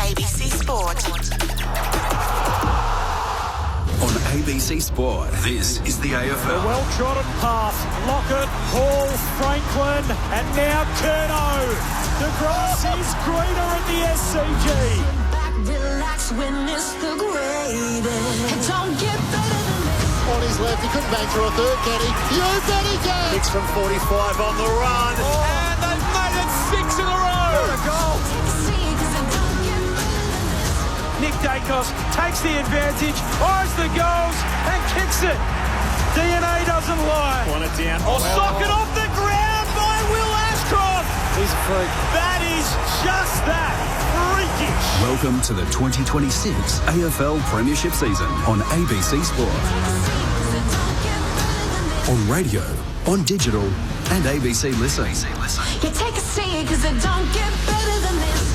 ABC Sport. On ABC Sport, this is the AFL. A well-trodden path. Lockett, Hall, Franklin, and now Curnow. The grass is greener at the SCG. Relax when it's the greatest. Don't get better than this. On his left, he couldn't bang through a third, can he? You bet he can! Hits from 45 on the run. And they've made it 6 in a row. What a goal. Nick Dacos takes the advantage, eyes the goals, and kicks it. DNA doesn't lie. Want it down. Socket off the ground by Will Ashcroft. He's a freak. That is just that. Freakish. Welcome to the 2026 AFL Premiership season on ABC Sport. On radio, on digital, and ABC Listen. You take a seat because it don't get better than this.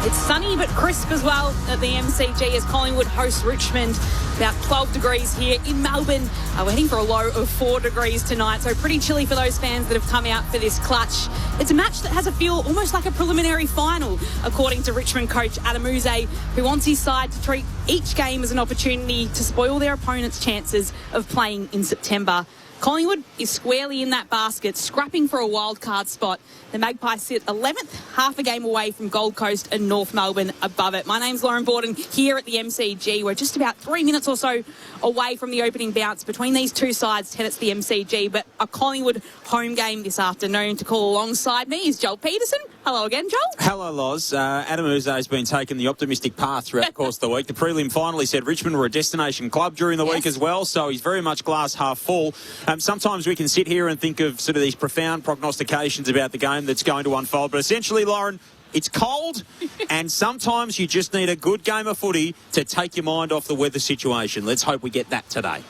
It's sunny but crisp as well at the MCG as Collingwood hosts Richmond. About 12 degrees here in Melbourne. We're heading for a low of 4 degrees tonight, so pretty chilly for those fans that have come out for this clutch. It's a match that has a feel almost like a preliminary final, according to Richmond coach Adam Uze, who wants his side to treat each game as an opportunity to spoil their opponent's chances of playing in September. Collingwood is squarely in that basket, scrapping for a wildcard spot. The Magpies sit 11th, half a game away from Gold Coast and North Melbourne above it. My name's Lauren Borden here at the MCG. We're just about 3 minutes or so away from the opening bounce between these two sides to head to the MCG, but a Collingwood home game this afternoon. To call alongside me is Joel Peterson. Hello again, Joel. Hello, Loz. Adam Uze has been taking the optimistic path throughout the course of the week. The prelim finally said Richmond were a destination club during the week as well, so he's very much glass half full. Sometimes we can sit here and think of sort of these profound prognostications about the game that's going to unfold, but essentially, Lauren, it's cold, and sometimes you just need a good game of footy to take your mind off the weather situation. Let's hope we get that today.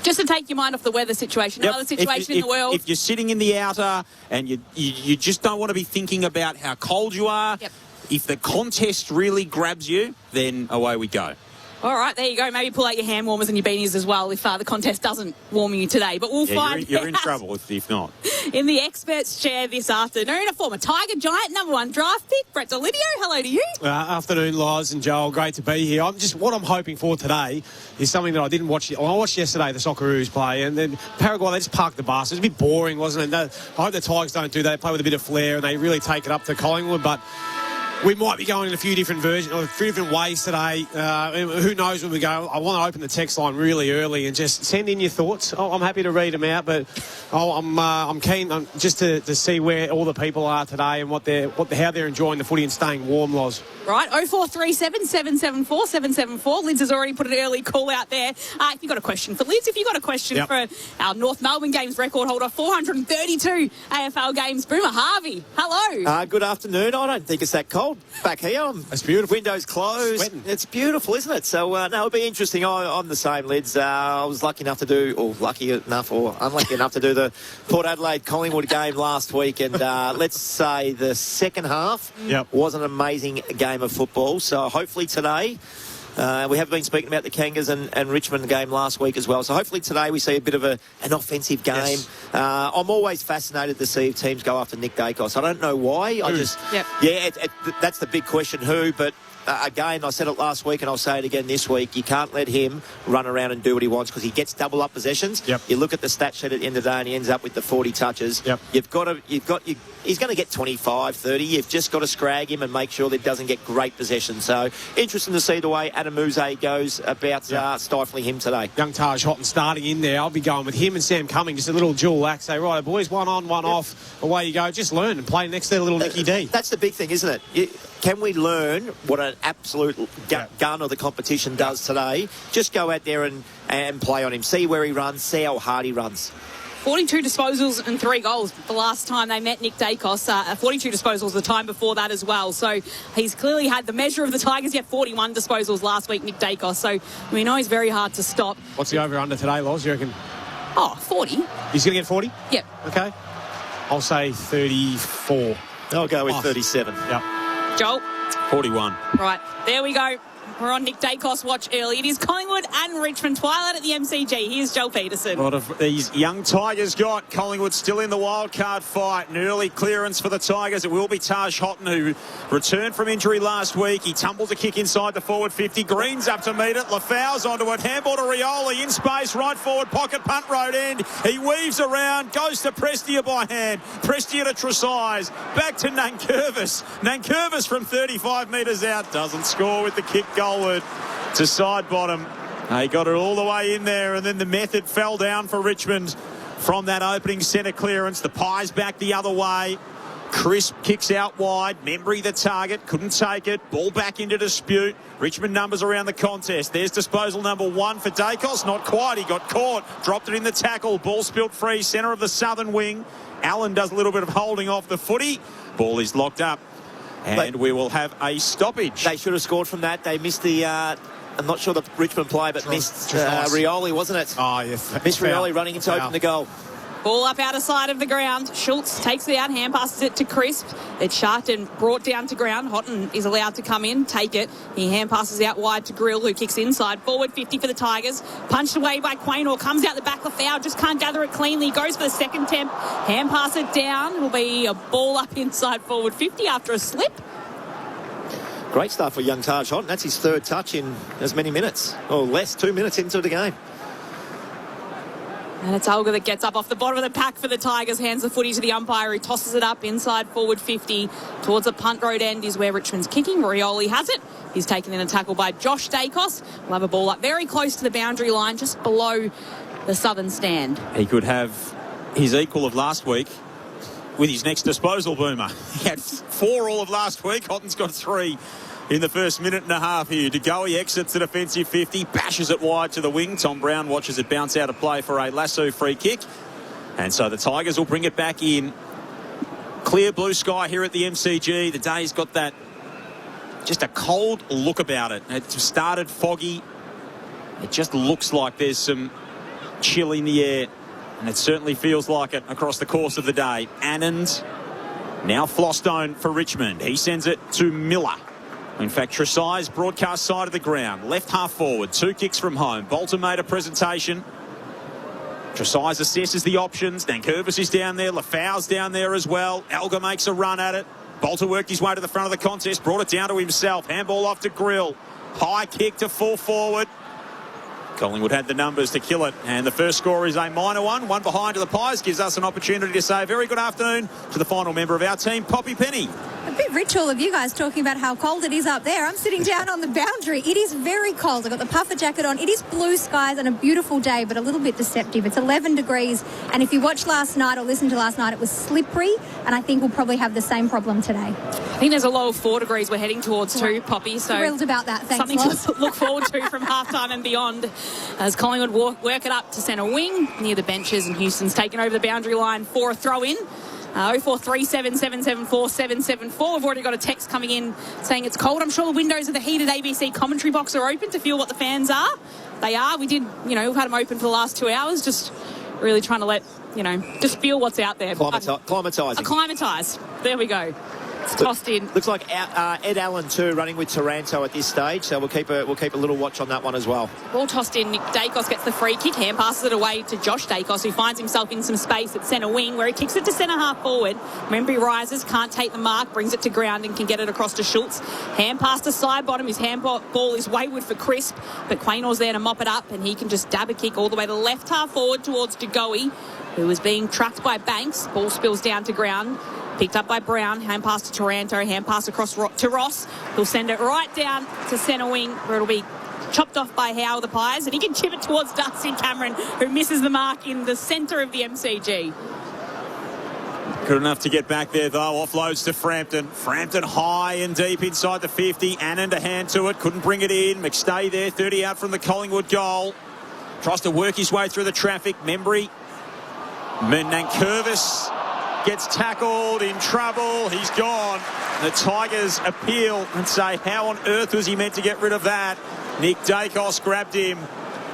Just to take your mind off the weather situation, Yep. another situation in the world. If you're sitting in the outer and you just don't want to be thinking about how cold you are, if the contest really grabs you, then away we go. All right, there you go. Maybe pull out your hand warmers and your beanies as well if the contest doesn't warm you today. But we'll find you're in trouble if not. In the experts' chair this afternoon, a former Tiger giant, number one draft pick, Brett Delidio. Hello to you. Afternoon, Loz and Joel. Great to be here. What I'm hoping for today is something that I didn't watch. I watched yesterday the Socceroos play, and then Paraguay, they just parked the bus. It was a bit boring, wasn't it? I hope the Tigers don't do that. They play with a bit of flair, and they really take it up to Collingwood, but we might be going in a few different versions, or a few different ways today. Who knows where we go? I want to open the text line really early and just send in your thoughts. I'm happy to read them out, but I'm keen just to see where all the people are today and how they're enjoying the footy and staying warm, Loz. Right, 0437 774 774. Liz has already put an early call out there. If you've got a question for Liz, if you've got a question for our North Melbourne Games record holder, 432 AFL games, Boomer Harvey. Hello. Good afternoon. I don't think it's that cold back here. It's beautiful. Windows closed. Sweating. It's beautiful, isn't it? So, no, it'll be interesting. I'm the same, Lids. I was lucky enough or unlucky enough to do the Port Adelaide Collingwood game last week, and let's say the second half was an amazing game of football. So hopefully today, we have been speaking about the Kangas and Richmond game last week as well. So hopefully today we see a bit of an offensive game. Yes. I'm always fascinated to see if teams go after Nick Dacos. I don't know why. That's the big question, who, but again, I said it last week and I'll say it again this week. You can't let him run around and do what he wants because he gets double up possessions. You look at the stat sheet at the end of the day and he ends up with the 40 touches. He's going to get 25, 30. You've just got to scrag him and make sure that he doesn't get great possession. So interesting to see the way Adam Uze goes about stifling him today. Young Taj Houghton starting in there. I'll be going with him and Sam Cumming, just a little dual act. Say, right, boys, one on, one off. Away you go. Just learn and play next to the little Nicky D. That's the big thing, isn't it? Can we learn what an absolute gun of the competition does today? Just go out there and play on him. See where he runs. See how hard he runs. 42 disposals and 3 goals the last time they met Nick Dacos. 42 disposals the time before that as well. So he's clearly had the measure of the Tigers. He had 41 disposals last week, Nick Dacos. So we know he's very hard to stop. What's the over-under today, Loz, you reckon? 40. He's going to get 40? Yep. Okay. I'll say 34. I'll go with 37. Yep. Joel? 41. Right. There we go. We're on Nick Dacos watch early. It is Collingwood and Richmond twilight at the MCG. Here's Joel Peterson. A lot of these young Tigers got Collingwood still in the wild card fight. An early clearance for the Tigers. It will be Taj Houghton, who returned from injury last week. He tumbles a kick inside the forward 50. Green's up to meet it. Lafau's onto it. Handball to Rioli in space. Right forward pocket punt road end. He weaves around. Goes to Prestia by hand. Prestia to Tresize. Back to Nankervis. Nankervis from 35 metres out. Doesn't score with the kick goalward to side bottom. He got it all the way in there, and then the method fell down for Richmond from that opening centre clearance. The Pies back the other way. Crisp kicks out wide. Membry the target. Couldn't take it. Ball back into dispute. Richmond numbers around the contest. There's disposal number 1 for Dacos. Not quite. He got caught. Dropped it in the tackle. Ball spilt free. Centre of the southern wing. Allen does a little bit of holding off the footy. Ball is locked up. And we will have a stoppage. They should have scored from that. They missed the... I'm not sure the Richmond play, but missed Rioli, wasn't it? Oh, yeah. Missed Rioli running in to open the goal. Ball up out of side of the ground. Schultz takes it out, hand passes it to Crisp. It's sharked and brought down to ground. Houghton is allowed to come in, take it. He hand passes out wide to Grill, who kicks inside. Forward 50 for the Tigers. Punched away by Quaynor. Comes out the back. Lafau just can't gather it cleanly. Goes for the second attempt. Hand pass it down. It'll be a ball up inside forward 50 after a slip. Great start for young Taj Houghton. That's his third touch in as many minutes, or less, 2 minutes into the game. And it's Olga that gets up off the bottom of the pack for the Tigers, hands the footy to the umpire, who tosses it up inside forward 50 towards the punt road end is where Richmond's kicking. Rioli has it. He's taken in a tackle by Josh Dacos. We'll have a ball up very close to the boundary line, just below the southern stand. He could have his equal of last week with his next disposal, Boomer. He had 4 all of last week. Houghton's got 3 in the first minute and a half here. De Goey exits the defensive 50, bashes it wide to the wing. Tom Brown watches it bounce out of play for a lasso free kick. And so the Tigers will bring it back in. Clear blue sky here at the MCG. The day's got that, just a cold look about it. It started foggy. It just looks like there's some chill in the air. And it certainly feels like it across the course of the day. Annand, now Flostone for Richmond. He sends it to Miller. In fact, Tresize, broadcast side of the ground. Left half forward. 2 kicks from home. Bolton made a presentation. Tresize assesses the options. Nankervis is down there. Lafau's down there as well. Elgar makes a run at it. Bolton worked his way to the front of the contest. Brought it down to himself. Handball off to Grill. High kick to full forward. Collingwood had the numbers to kill it, and the first score is a minor one behind to the Pies. Gives us an opportunity to say a very good afternoon to the final member of our team, Poppy Penny. A bit rich, all of you guys talking about how cold it is up there. I'm sitting down on the boundary. It is very cold. I've got the puffer jacket on. It is blue skies and a beautiful day, but a little bit deceptive. It's 11 degrees, and if you watched last night or listened to last night, it was slippery, and I think we'll probably have the same problem today. I think there's a low of 4 degrees we're heading towards too, Poppy. So thrilled about that. Thanks, something to look forward to from halftime and beyond as Collingwood work it up to centre wing near the benches, and Houston's taken over the boundary line for a throw-in. 0437 774 774. We've already got a text coming in saying it's cold. I'm sure the windows of the heated ABC commentary box are open to feel what the fans are. They are. We've had them open for the last 2 hours, just really trying to let, just feel what's out there. Acclimatising. Acclimatise. There we go. It's tossed in. Looks like Ed Allen too running with Taranto at this stage, so we'll keep a little watch on that one as well. Ball tossed in. Nick Dacos gets the free kick, hand passes it away to Josh Dacos, who finds himself in some space at centre wing, where he kicks it to centre half forward. Membry rises, can't take the mark, brings it to ground and can get it across to Schultz. Hand pass to side bottom. His ball is wayward for Crisp, but Quaynor's there to mop it up, and he can just dab a kick all the way to left half forward towards De Goey, who is being tracked by Banks. Ball spills down to ground. Picked up by Brown, hand pass to Taranto, hand pass across to Ross. He'll send it right down to centre wing, where it'll be chopped off by Howe, the Pies, and he can chip it towards Darcy Cameron, who misses the mark in the centre of the MCG. Good enough to get back there, though. Offloads to Frampton. Frampton high and deep inside the 50. Annand a hand to it, couldn't bring it in. McStay there, 30 out from the Collingwood goal. Tries to work his way through the traffic. Membry. Nankervis gets tackled, in trouble, he's gone. The Tigers appeal and say, how on earth was he meant to get rid of that? Nick Dacos grabbed him,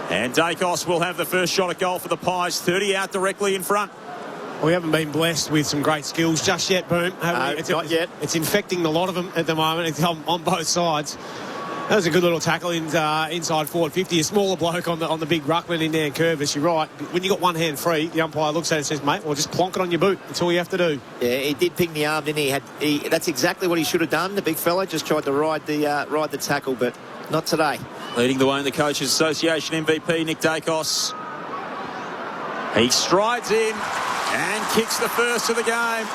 and Dacos will have the first shot at goal for the Pies. 30 out directly in front. We haven't been blessed with some great skills just yet, Boom. Not yet. It's infecting a lot of them at the moment. It's on both sides. That was a good little tackle inside forward 50. A smaller bloke on the big ruckman in there, Curvis. You're right. When you got one hand free, the umpire looks at it and says, mate, well, just plonk it on your boot. That's all you have to do. Yeah, he did ping the arm, didn't he? That's exactly what he should have done. The big fella just tried to ride the tackle, but not today. Leading the way in the Coaches Association MVP, Nick Dacos. He strides in and kicks the first of the game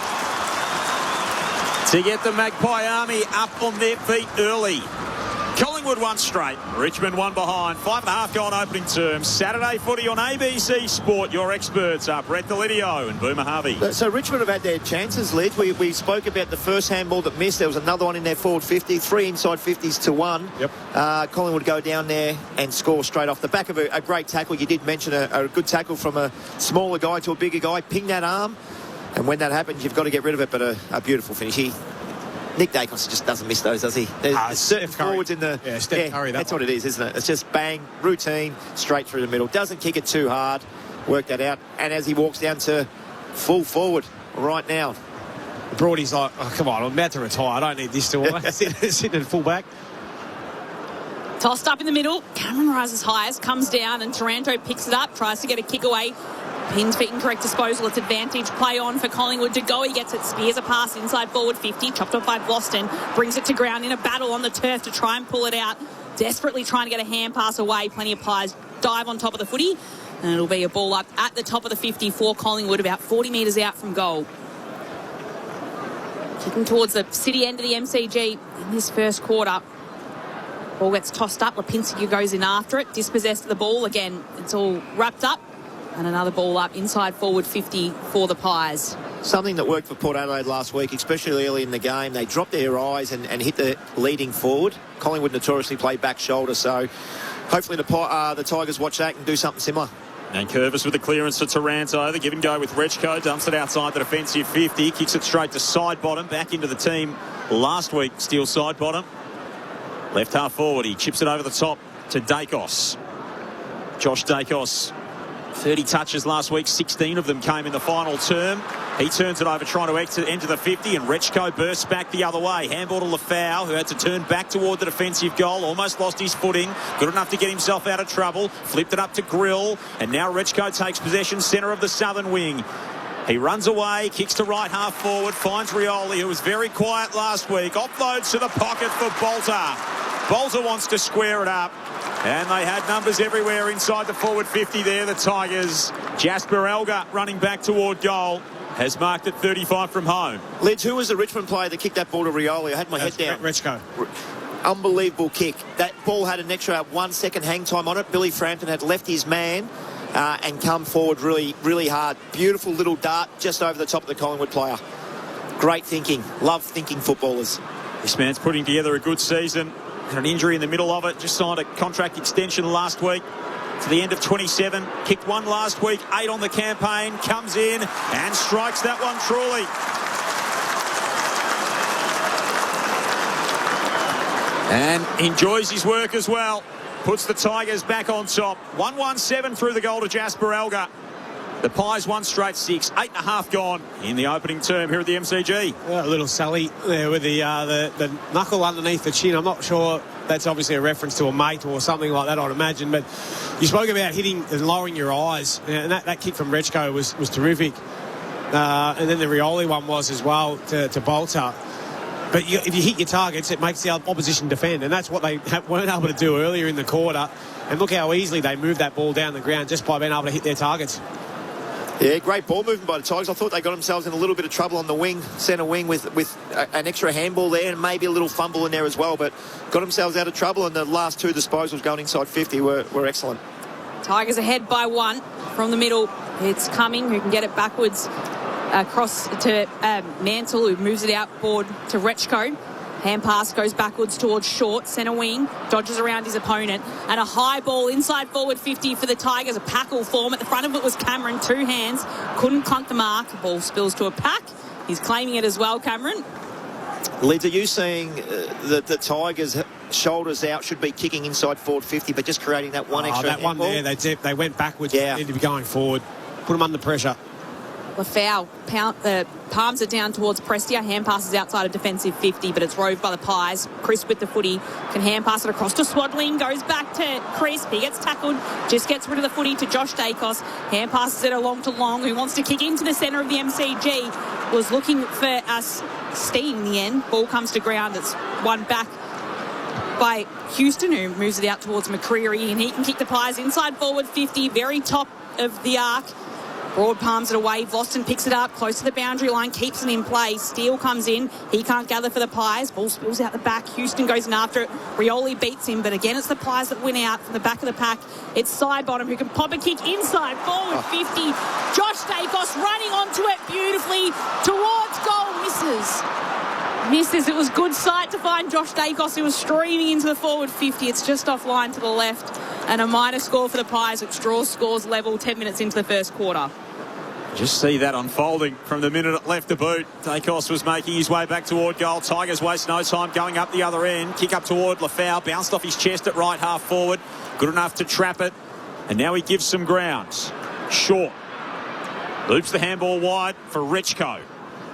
to get the Magpie Army up on their feet early. Collingwood won straight, Richmond one behind. 5.5 gone opening term. Saturday footy on ABC Sport. Your experts are Brett Delidio and Boomer Harvey. So Richmond have had their chances, Liz. We spoke about the first handball that missed. There was another one in their forward 50, 3 inside 50s to 1. Yep. Collingwood go down there and score straight off the back of a great tackle. You did mention a good tackle from a smaller guy to a bigger guy. Ping that arm, and when that happens, you've got to get rid of it. But a beautiful finish. Nick Dacos just doesn't miss those, does he? There's certain forwards in the... Yeah, Steph Curry. That's what it is, isn't it? It's just bang, routine, straight through the middle. Doesn't kick it too hard. Work that out. And as he walks down to full forward right now. Broady's like, oh, come on, I'm about to retire. I don't need this to sitting at full back. Tossed up in the middle. Cameron rises highest, comes down, and Taranto picks it up, tries to get a kick away. Pins for incorrect disposal. It's advantage play on for Collingwood to go. He gets it, spears a pass inside forward 50, chopped off by Boston, brings it to ground in a battle on the turf to try and pull it out. Desperately trying to get a hand pass away. Plenty of players dive on top of the footy, and it'll be a ball up at the top of the 50 for Collingwood, about 40 metres out from goal. Kicking towards the city end of the MCG in this first quarter. Ball gets tossed up. Lipinski goes in after it, dispossessed of the ball. Again, it's all wrapped up. And another ball up inside forward 50 for the Pies. Something that worked for Port Adelaide last week, especially early in the game. They dropped their eyes and hit the leading forward. Collingwood notoriously play back shoulder, so hopefully the Tigers watch that and do something similar. And Curvis with the clearance to Taranto. The give and go with Rechko. Dumps it outside the defensive 50. Kicks it straight to side bottom. Back into the team last week. Steele side bottom. Left half forward. He chips it over the top to Dacos. Josh Dacos. 30 touches last week, 16 of them came in the final term. He turns it over, trying to enter the 50, and Rechko bursts back the other way. Handball to Lafau, who had to turn back toward the defensive goal. Almost lost his footing. Good enough to get himself out of trouble. Flipped it up to Grill, and now Rechko takes possession, centre of the southern wing. He runs away, kicks to right half forward, finds Rioli, who was very quiet last week. Offloads to the pocket for Bolter. Bolter wants to square it up. And they had numbers everywhere inside the forward 50 there, the Tigers. Jasper Elgar running back toward goal. Has marked it 35 from home. Lids, who was the Richmond player that kicked that ball to Rioli? I had my head down. Rechko. Unbelievable kick. That ball had an extra 1 second hang time on it. Billy Frampton had left his man and come forward really, really hard. Beautiful little dart just over the top of the Collingwood player. Great thinking. Love thinking footballers. This man's putting together a good season. Had an injury in the middle of it. Just signed a contract extension last week to the end of 27. Kicked one last week. 8 on the campaign. Comes in and strikes that one truly. And enjoys his work as well. Puts the Tigers back on top. 1-1-7 through the goal to Jasper Elgar. The Pies won straight 6. 8.5 gone in the opening term here at the MCG. A little Sally there with the knuckle underneath the chin. I'm not sure that's obviously a reference to a mate or something like that, I'd imagine. But you spoke about hitting and lowering your eyes. And that kick from Rechko was terrific. And then the Rioli one was as well to Bolter. But if you hit your targets, it makes the opposition defend. And that's what they weren't able to do earlier in the quarter. And look how easily they moved that ball down the ground just by being able to hit their targets. Yeah, great ball movement by the Tigers. I thought they got themselves in a little bit of trouble on the wing, centre wing, with an extra handball there and maybe a little fumble in there as well, but got themselves out of trouble, and the last 2 disposals going inside 50 were excellent. Tigers ahead by 1 from the middle. It's Cumming who can get it backwards across to Mantle, who moves it outboard to Rechko. Hand pass goes backwards towards Short, centre wing, dodges around his opponent, and a high ball inside forward 50 for the Tigers. A packle form. At the front of it was Cameron, 2 hands, couldn't clunk the mark. The ball spills to a pack. He's claiming it as well, Cameron. Lids, are you seeing that the Tigers' shoulders out should be kicking inside forward 50, but just creating that one extra that one ball? there, they went backwards. Yeah. They need to be going forward. Put them under pressure. Lafau palms it down towards Prestia. Hand passes outside of defensive 50, but it's roved by the Pies. Chris with the footy can hand pass it across to Swadling. Goes back to Chris. He gets tackled. Just gets rid of the footy to Josh Dacos. Hand passes it along to Long, who wants to kick into the centre of the MCG. Was looking for Steen in the end. Ball comes to ground. It's won back by Houston, who moves it out towards McCreary, and he can kick the Pies inside forward 50, very top of the arc. Broad palms it away. Vlosten picks it up close to the boundary line, keeps it in play. Steele comes in. He can't gather for the Pies. Ball spills out the back. Houston goes in after it. Rioli beats him, but again, it's the Pies that win out from the back of the pack. It's Sidebottom who can pop a kick inside forward 50. Josh Dacos running onto it beautifully towards goal. Misses. It was good sight to find Josh Dacos, who was streaming into the forward 50. It's just offline to the left. And a minor score for the Pies, which draws scores level 10 minutes into the first quarter. Just see that unfolding from the minute it left the boot. Dacos was making his way back toward goal. Tigers waste no time going up the other end. Kick up toward Lafau. Bounced off his chest at right half forward. Good enough to trap it. And now he gives some ground. Short. Loops the handball wide for Rechko.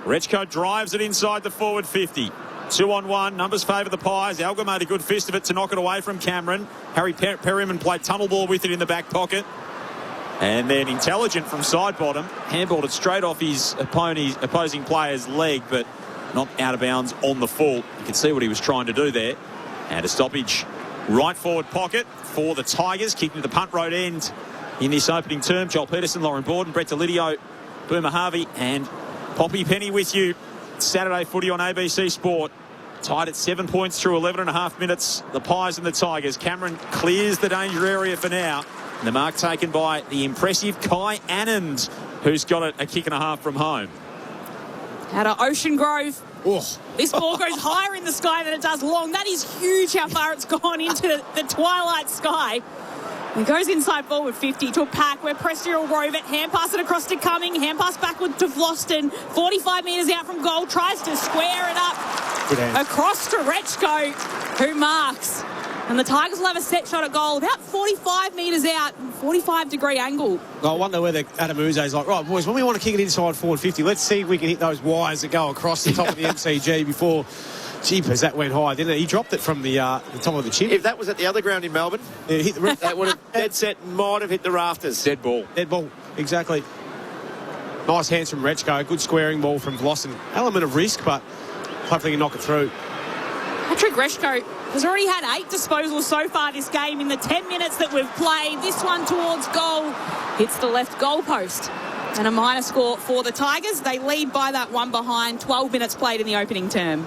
Rechko drives it inside the forward 50. 2-on-1. Numbers favour the Pies. Alga made a good fist of it to knock it away from Cameron. Harry Perryman played tunnel ball with it in the back pocket. And then Intelligent from Sidebottom handballed it straight off his opposing player's leg, but not out of bounds on the full. You can see what he was trying to do there. And a stoppage right forward pocket for the Tigers, kicking to the punt road end in this opening term. Joel Peterson, Lauren Borden, Brett Delidio, Boomer Harvey and Poppy Penny with you. Saturday footy on ABC Sport. Tied at 7 points through 11.5 minutes. The Pies and the Tigers. Cameron clears the danger area for now. And the mark taken by the impressive Kai Anand, who's got it a kick and a half from home. Out of Ocean Grove. This ball goes higher in the sky than it does long. That is huge how far it's gone into the twilight sky. It goes inside forward 50 to a pack where Prestia will rove it. Hand pass it across to Cumming. Hand pass backward to Vlosten. 45 metres out from goal. Tries to square it up. Across to Rechko, who marks. And the Tigers will have a set shot at goal about 45 metres out. 45-degree angle. I wonder whether Adam Uze's like, right, boys, when we want to kick it inside forward 50, let's see if we can hit those wires that go across the top of the MCG before... Jeepers, that went high, didn't it? He dropped it from the top of the chin. If that was at the other ground in Melbourne, it hit the roof. That would have dead set, might have hit the rafters. Dead ball, exactly. Nice hands from Rechko. Good squaring ball from Vlosten. Element of risk, but hopefully he can knock it through. Patrick Rechko has already had 8 disposals so far this game in the 10 minutes that we've played. This one towards goal hits the left goal post. And a minor score for the Tigers. They lead by that one behind. 12 minutes played in the opening term.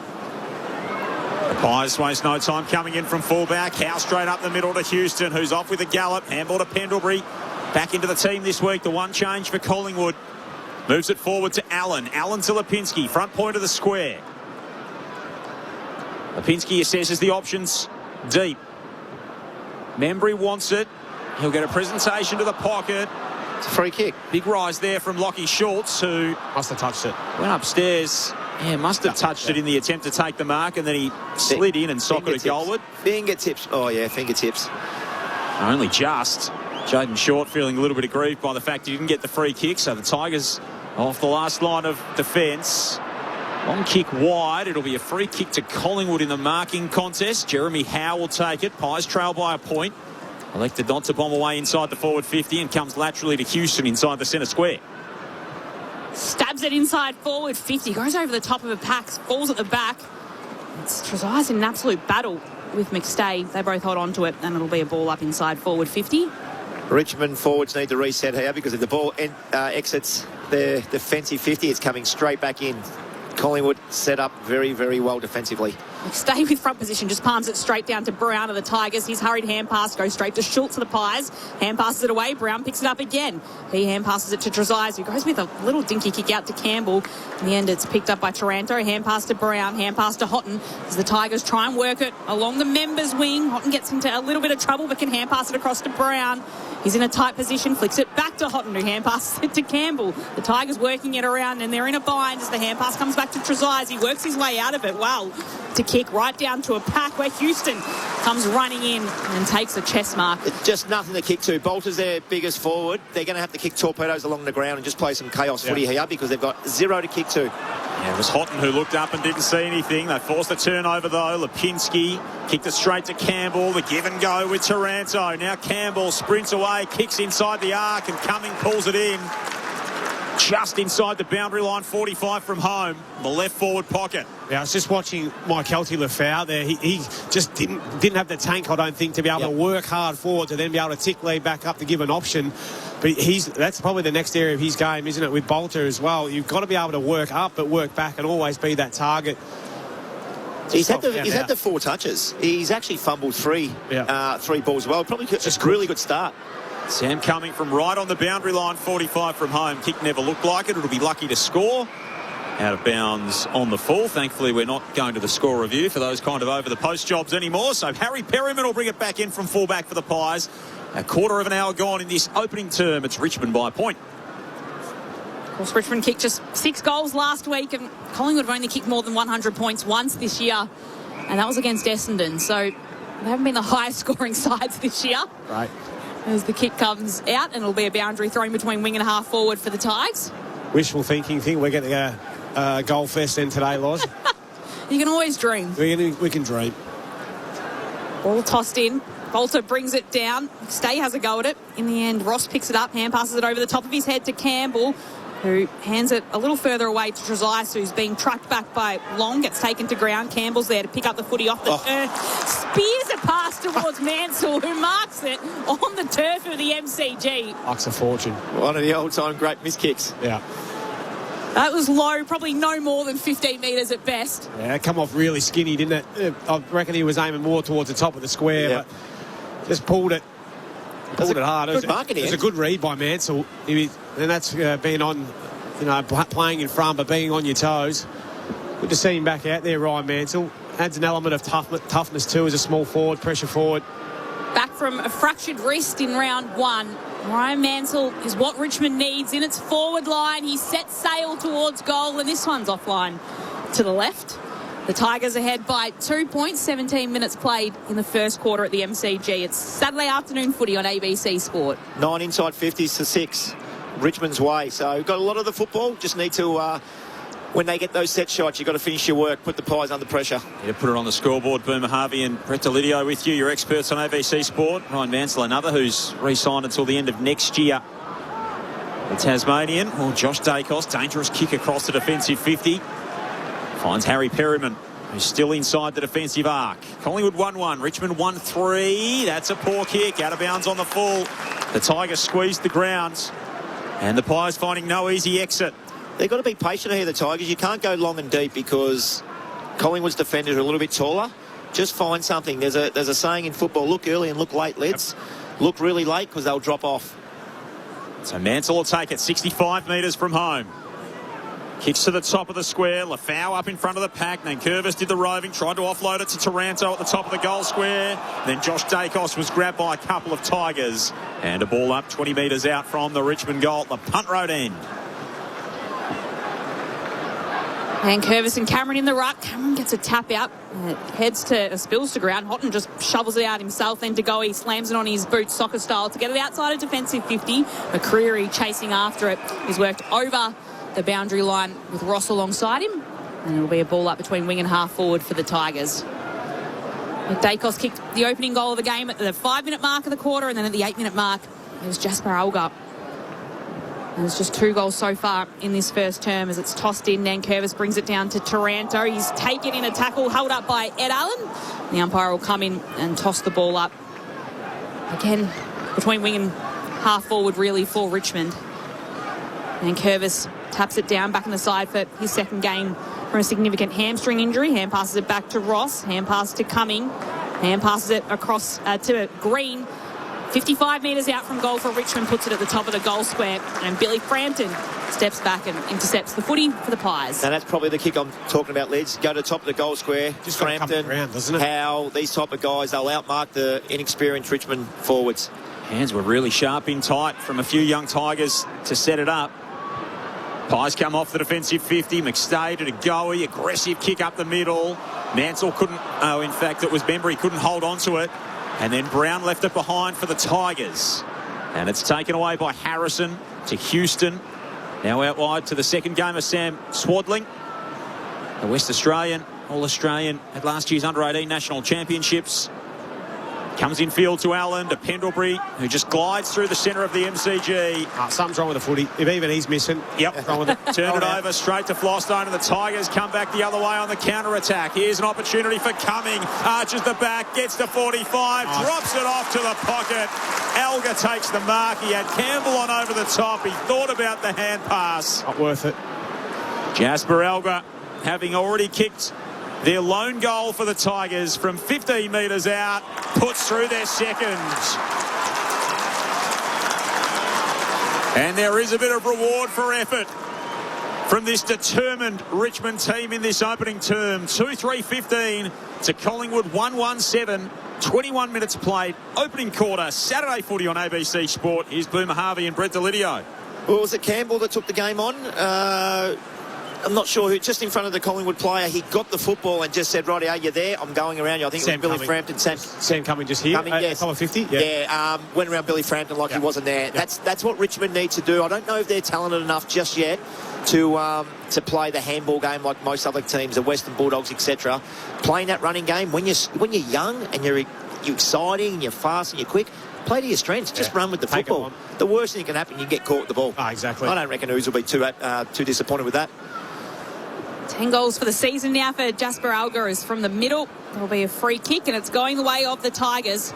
The Pies waste no time coming in from fullback. Howe straight up the middle to Houston, who's off with a gallop. Handball to Pendlebury. Back into the team this week. The one change for Collingwood. Moves it forward to Allen. Allen to Lipinski. Front point of the square. Lipinski assesses the options deep. Membry wants it. He'll get a presentation to the pocket. It's a free kick. Big rise there from Lockie Schultz, who must have touched it. Went upstairs. Yeah, must have touched it in the attempt to take the mark, and then he slid in and socketed it goalward. Fingertips. Oh, yeah, fingertips. Only just. Jaden Short feeling a little bit aggrieved by the fact he didn't get the free kick, so the Tigers off the last line of defence. Long kick wide. It'll be a free kick to Collingwood in the marking contest. Jeremy Howe will take it. Pies trail by a point. Elected not to bomb away inside the forward 50 and comes laterally to Houston inside the centre square. Stabs it inside forward 50. Goes over the top of a pack. Falls at the back. It's Trezise in an absolute battle with McStay. They both hold on to it, and it'll be a ball up inside forward 50. Richmond forwards need to reset here because if the ball exits their defensive 50, it's coming straight back in. Collingwood set up very, very well defensively. Stay with front position, just palms it straight down to Brown of the Tigers. His hurried hand pass goes straight to Schultz of the Pies. Hand passes it away. Brown picks it up again. He hand passes it to Trezise, who goes with a little dinky kick out to Campbell. In the end, it's picked up by Taranto. Hand pass to Brown. Hand pass to Houghton as the Tigers try and work it along the members' wing. Houghton gets into a little bit of trouble but can hand pass it across to Brown, He's in a tight position, flicks it back to Houghton, who hand passes it to Campbell. The Tigers working it around, and they're in a bind as the hand pass comes back to Trezise. He works his way out of it well to kick right down to a pack where Houston comes running in and takes a chest mark. Just nothing to kick to. Bolter's their biggest forward. They're going to have to kick torpedoes along the ground and just play some chaos footy here because they've got 0 to kick to. Yeah, it was Houghton who looked up and didn't see anything. They forced the turnover, though. Lipinski kicked it straight to Campbell. The give and go with Taranto. Now Campbell sprints away, kicks inside the arc, and Cumming pulls it in. Just inside the boundary line, 45 from home, the left forward pocket. Yeah, I was just watching Mike Kelty-Lefau there. He just didn't have the tank, I don't think, to be able to work hard forward to then be able to tick lead back up to give an option. But that's probably the next area of his game, isn't it, with Bolter as well. You've got to be able to work up but work back and always be that target. He's had the 4 touches. He's actually fumbled 3 balls well. Probably just a really good start. Sam Cumming from right on the boundary line, 45 from home. Kick never looked like it. It'll be lucky to score. Out of bounds on the full. Thankfully, we're not going to the score review for those kind of over-the-post jobs anymore. So Harry Perryman will bring it back in from fullback for the Pies. A quarter of an hour gone in this opening term. It's Richmond by a point. Of course, Richmond kicked just 6 goals last week, and Collingwood have only kicked more than 100 points once this year, and that was against Essendon. So they haven't been the highest scoring sides this year. Right. As the kick comes out, and it'll be a boundary thrown between wing and half forward for the Tigers. Wishful thinking. Think we're getting a goal fest then today, Loz. You can always dream. We can dream. Ball tossed in. Bolter brings it down. Stay has a go at it. In the end, Ross picks it up, hand passes it over the top of his head to Campbell, who hands it a little further away to Trezise, who's being trucked back by Long, gets taken to ground. Campbell's there to pick up the footy off the turf. Spears a pass towards Mansell, who marks it on the turf of the MCG. Bucks a fortune. One of the old-time great miss kicks. Yeah. That was low, probably no more than 15 metres at best. Yeah, it come off really skinny, didn't it? I reckon he was aiming more towards the top of the square, but just pulled it. Pulled it hard. It was a good read by Mansell. And that's being on, playing in front, but being on your toes. Good to see him back out there, Ryan Mansell. Adds an element of toughness too as a small forward, pressure forward. Back from a fractured wrist in round 1. Ryan Mansell is what Richmond needs in its forward line. He sets sail towards goal, and this one's offline to the left. The Tigers ahead by 2 points, 17 minutes played in the first quarter at the MCG. It's Saturday afternoon footy on ABC Sport. 9 inside 50s to 6, Richmond's way. So we've got a lot of the football. Just need to, when they get those set shots, you've got to finish your work, put the Pies under pressure. Yeah, put it on the scoreboard. Boomer Harvey and Brett Delidio with you, your experts on ABC Sport. Ryan Mansell, another who's re-signed until the end of next year. The Tasmanian, Josh Dacos, dangerous kick across the defensive 50. Finds Harry Perryman, who's still inside the defensive arc. Collingwood 1-1, Richmond 1-3. That's a poor kick, out of bounds on the full. The Tigers squeezed the ground, and the Pies finding no easy exit. They've got to be patient here, the Tigers. You can't go long and deep because Collingwood's defenders are a little bit taller. Just find something. There's a saying in football, look early and look late, lads. Look really late because they'll drop off. So Mansell will take it 65 metres from home. Kicks to the top of the square. Lefau up in front of the pack. Nankervis did the roving, tried to offload it to Taranto at the top of the goal square. Then Josh Dacos was grabbed by a couple of Tigers. And a ball up 20 metres out from the Richmond goal at the punt road end. Nankervis and Cameron in the ruck. Cameron gets a tap out. It spills to ground. Houghton just shovels it out himself. Then Degoe slams it on his boot soccer style to get it outside of defensive 50. McCreery chasing after it. He's worked over the boundary line with Ross alongside him, and it'll be a ball up between wing and half forward for the Tigers. Dacos kicked the opening goal of the game at the 5-minute mark of the quarter, and then at the 8-minute mark it was Jasper Alga. And there's just 2 goals so far in this first term as it's tossed in. Nankervis brings it down to Taranto. He's taken in a tackle held up by Ed Allen. The umpire will come in and toss the ball up again between wing and half forward really for Richmond. Nankervis taps it down back in the side for his second game from a significant hamstring injury. Hand passes it back to Ross. Hand pass to Cumming. Hand passes it across to Green. 55 metres out from goal for Richmond, puts it at the top of the goal square. And Billy Frampton steps back and intercepts the footy for the Pies. And that's probably the kick I'm talking about, Lids. Go to the top of the goal square. Just Frampton, ground, doesn't it? Howe, these type of guys, they'll outmark the inexperienced Richmond forwards. Hands were really sharp in tight from a few young Tigers to set it up. Pies come off the defensive 50. McStay to Goey. Aggressive kick up the middle. Mansell couldn't... Oh, in fact, it was Bembry. Couldn't hold on to it. And then Brown left it behind for the Tigers. And it's taken away by Harrison to Houston. Now out wide to the second game of Sam Swadling. The West Australian, All-Australian at last year's Under-18 National Championships. Comes in field to Allen, to Pendlebury, who just glides through the centre of the MCG. Something's wrong with the footy. If even he's missing. Yep. Wrong with it. Turn it over straight to Flostone, and the Tigers come back the other way on the counter-attack. Here's an opportunity for Cumming. Arches the back, gets to 45, drops it off to the pocket. Elgar takes the mark. He had Campbell on over the top. He thought about the hand pass. Not worth it. Jasper Elgar, having already kicked their lone goal for the Tigers from 15 metres out, puts through their second. And there is a bit of reward for effort from this determined Richmond team in this opening term. 2-3-15 to Collingwood 1-1-7. 21 minutes played. Opening quarter. Saturday footy on ABC Sport. Here's Boomer Harvey and Brett Delidio. Well, was it Campbell that took the game on? I'm not sure who, just in front of the Collingwood player, he got the football and just said, righty, are you there? I'm going around you. I think Sam it was Billy Cumming. Frampton. Sam Cumming just here. Yes. Top of 50. Went around Billy Frampton like he wasn't there. That's what Richmond needs to do. I don't know if they're talented enough just yet to play the handball game like most other teams, the Western Bulldogs, etc. Playing that running game when you're young and you're exciting and you're fast and you're quick. Play to your strengths. Just run with the football. The worst thing that can happen, you get caught with the ball. Exactly. I don't reckon Ooze will be too disappointed with that. 10 goals for the season now for Jasper Elgar is from the middle. There'll be a free kick, and it's going the way of the Tigers.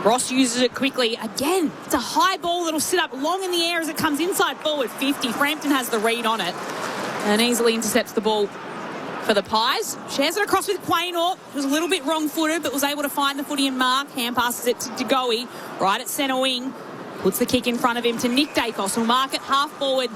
Ross uses it quickly. Again, it's a high ball that'll sit up long in the air as it comes inside forward 50. Frampton has the read on it and easily intercepts the ball for the Pies. Shares it across with Quaynor, who's a little bit wrong-footed, but was able to find the footy and mark. Hand passes it to Goey, right at centre wing. Puts the kick in front of him to Nick Dacos, who'll mark it half forward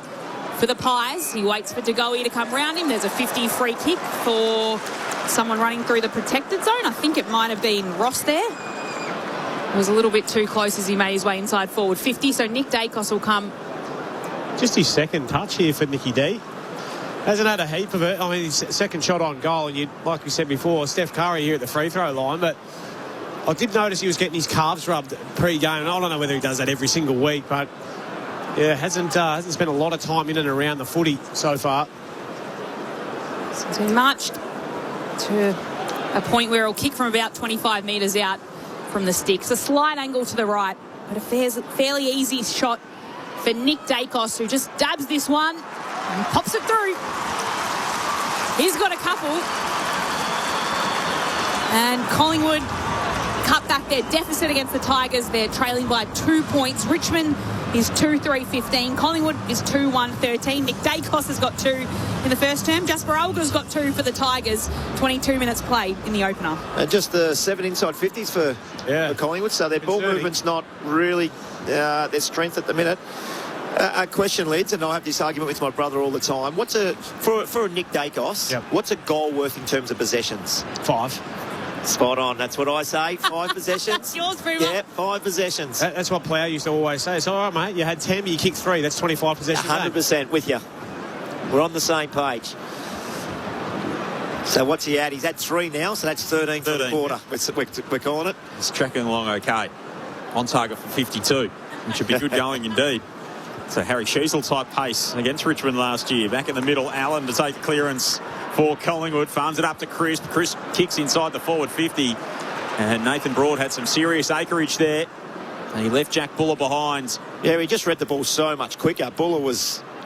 for the Pies. He waits for De Goey to come round him. There's a 50 free kick for someone running through the protected zone. I think it might have been Ross there. It was a little bit too close as he made his way inside forward 50. So Nick Dacos will come. Just his second touch here for Nicky D. Hasn't had a heap of it. I mean, his second shot on goal. And like we said before, Steph Curry here at the free throw line. But I did notice he was getting his calves rubbed pre-game. And I don't know whether he does that every single week, but yeah, hasn't spent a lot of time in and around the footy so far. So he's been marched to a point where he'll kick from about 25 metres out from the stick. It's a slight angle to the right, but a fairly easy shot for Nick Dacos, who just dabs this one and pops it through. He's got a couple. And Collingwood cut back their deficit against the Tigers. They're trailing by 2 points. Richmond is 2-3-15. Collingwood is 2-1-13. Nick Dacos has got 2 in the first term. Jasper Elgar's got 2 for the Tigers. 22 minutes played in the opener. And just the 7 inside 50s for Collingwood. So their ball movement's not really their strength at the minute. A question, Lids, and I have this argument with my brother all the time. For Nick Dacos, what's a goal worth in terms of possessions? 5. Spot on. That's what I say. 5 possessions. That's yours, Boomer. Yeah, 5 possessions. That's what Plough used to always say. It's all right, mate. You had 10, but you kicked 3. That's 25 possessions. 100% with you. We're on the same page. So what's he at? He's at 3 now, so that's 13 for the quarter. We're calling it. It's tracking along okay. On target for 52, which should be good going indeed. So Harry Sheasel type pace against Richmond last year. Back in the middle, Allen to take clearance for Collingwood. Farms it up to Chris. Chris kicks inside the forward 50. And Nathan Broad had some serious acreage there. And he left Jack Buller behind. Yeah, he just read the ball so much quicker. Buller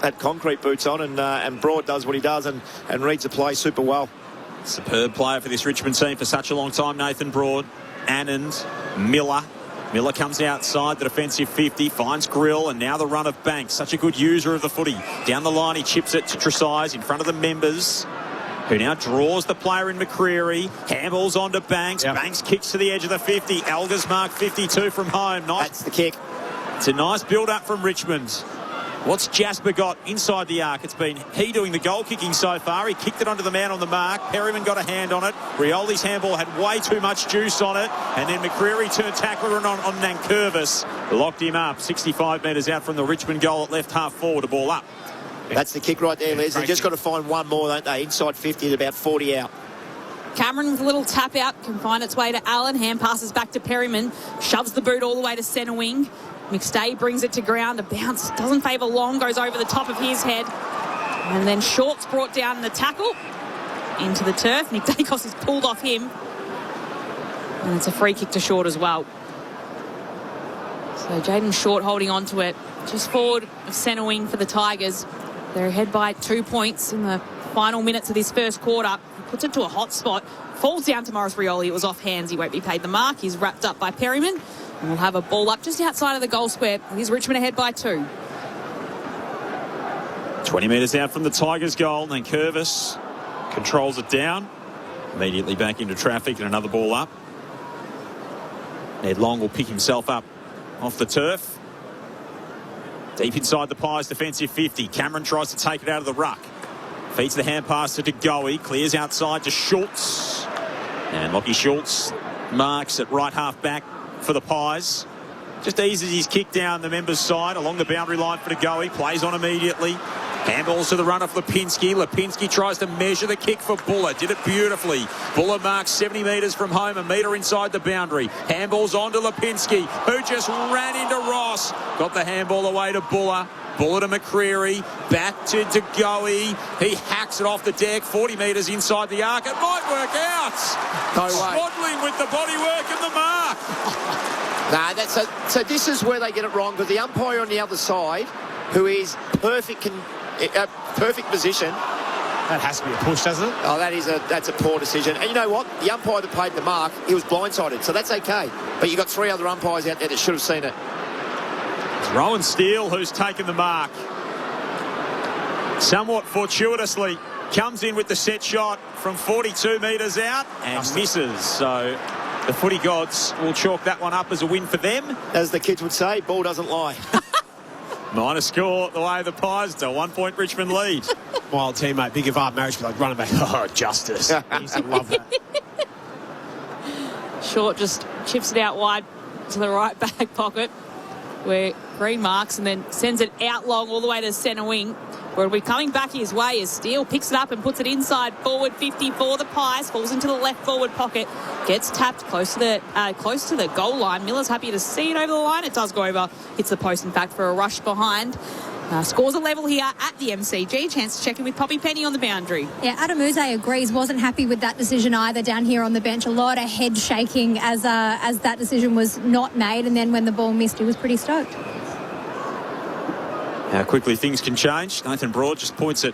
had concrete boots on, and Broad does what he does and reads the play super well. Superb player for this Richmond team for such a long time, Nathan Broad. Annand, Miller. Miller comes outside the defensive 50, finds Grill, and now the run of Banks. Such a good user of the footy. Down the line, he chips it to Tresize in front of the members, who now draws the player in McCreary. Handballs onto Banks. Banks kicks to the edge of the 50. Elgar's marked 52 from home. Nice. That's the kick. It's a nice build-up from Richmond. What's Jasper got inside the arc? It's been he doing the goal kicking so far. He kicked it onto the man on the mark. Perryman got a hand on it. Rioli's handball had way too much juice on it. And then McCreary turned tackler on Nankervis. Locked him up. 65 metres out from the Richmond goal at left half forward. A ball up. That's the kick right there, Les. They've just got to find one more, don't they? Inside 50 at about 40 out. Cameron with a little tap out can find its way to Allen. Hand passes back to Perryman. Shoves the boot all the way to centre wing. McStay brings it to ground. A bounce doesn't favour Long. Goes over the top of his head. And then Short's brought down the tackle into the turf. Nick Dacos is pulled off him. And it's a free kick to Short as well. So Jaden Short holding on to it. Just forward of centre wing for the Tigers. They're ahead by 2 points in the final minutes of this first quarter. Puts it to a hot spot. Falls down to Morris Rioli. It was off hands. He won't be paid the mark. He's wrapped up by Perryman. And we'll have a ball up just outside of the goal square. Here's Richmond ahead by 2. 20 metres out from the Tigers' goal. Then Curvis controls it down. Immediately back into traffic and another ball up. Ned Long will pick himself up off the turf. Deep inside the Pies defensive 50. Cameron tries to take it out of the ruck. Feeds the hand pass to Goey. Clears outside to Schultz. And Lockie Schultz marks at right half back for the Pies. Just eases his kick down the members' side along the boundary line for Goey. Plays on immediately. Handballs to the runner for Lipinski. Lipinski tries to measure the kick for Buller. Did it beautifully. Buller marks 70 metres from home, a metre inside the boundary. Handballs on to Lipinski, who just ran into Ross. Got the handball away to Buller. Buller to McCreary. Back to Goey. He hacks it off the deck. 40 metres inside the arc. It might work out. No way. Swaddling with the bodywork and the mark. So this is where they get it wrong, because the umpire on the other side, who is perfect position. That has to be a push, doesn't it? Oh, that's a poor decision. And you know what? The umpire that paid the mark, he was blindsided, so that's okay. But you've got 3 other umpires out there that should have seen it. It's Rowan Steele who's taken the mark. Somewhat fortuitously, comes in with the set shot from 42 metres out and misses. So the footy gods will chalk that one up as a win for them. As the kids would say, ball doesn't lie. Minor score the way of the Pies to 1 point Richmond lead. My old teammate, Big Evar Marriage, be like running back. Oh, justice. I used to love that. Short just chips it out wide to the right back pocket where Green marks and then sends it out long all the way to centre wing, where it'll be coming back his way as Steele picks it up and puts it inside forward 50 for the Pies. Falls into the left forward pocket. Gets tapped close to the goal line. Miller's happy to see it over the line. It does go over. Hits the post, in fact, for a rush behind. Scores a level here at the MCG. Chance to check in with Poppy Penny on the boundary. Yeah, Adam Uze agrees. Wasn't happy with that decision either down here on the bench. A lot of head shaking as that decision was not made. And then when the ball missed, he was pretty stoked. How quickly things can change. Nathan Broad just points at,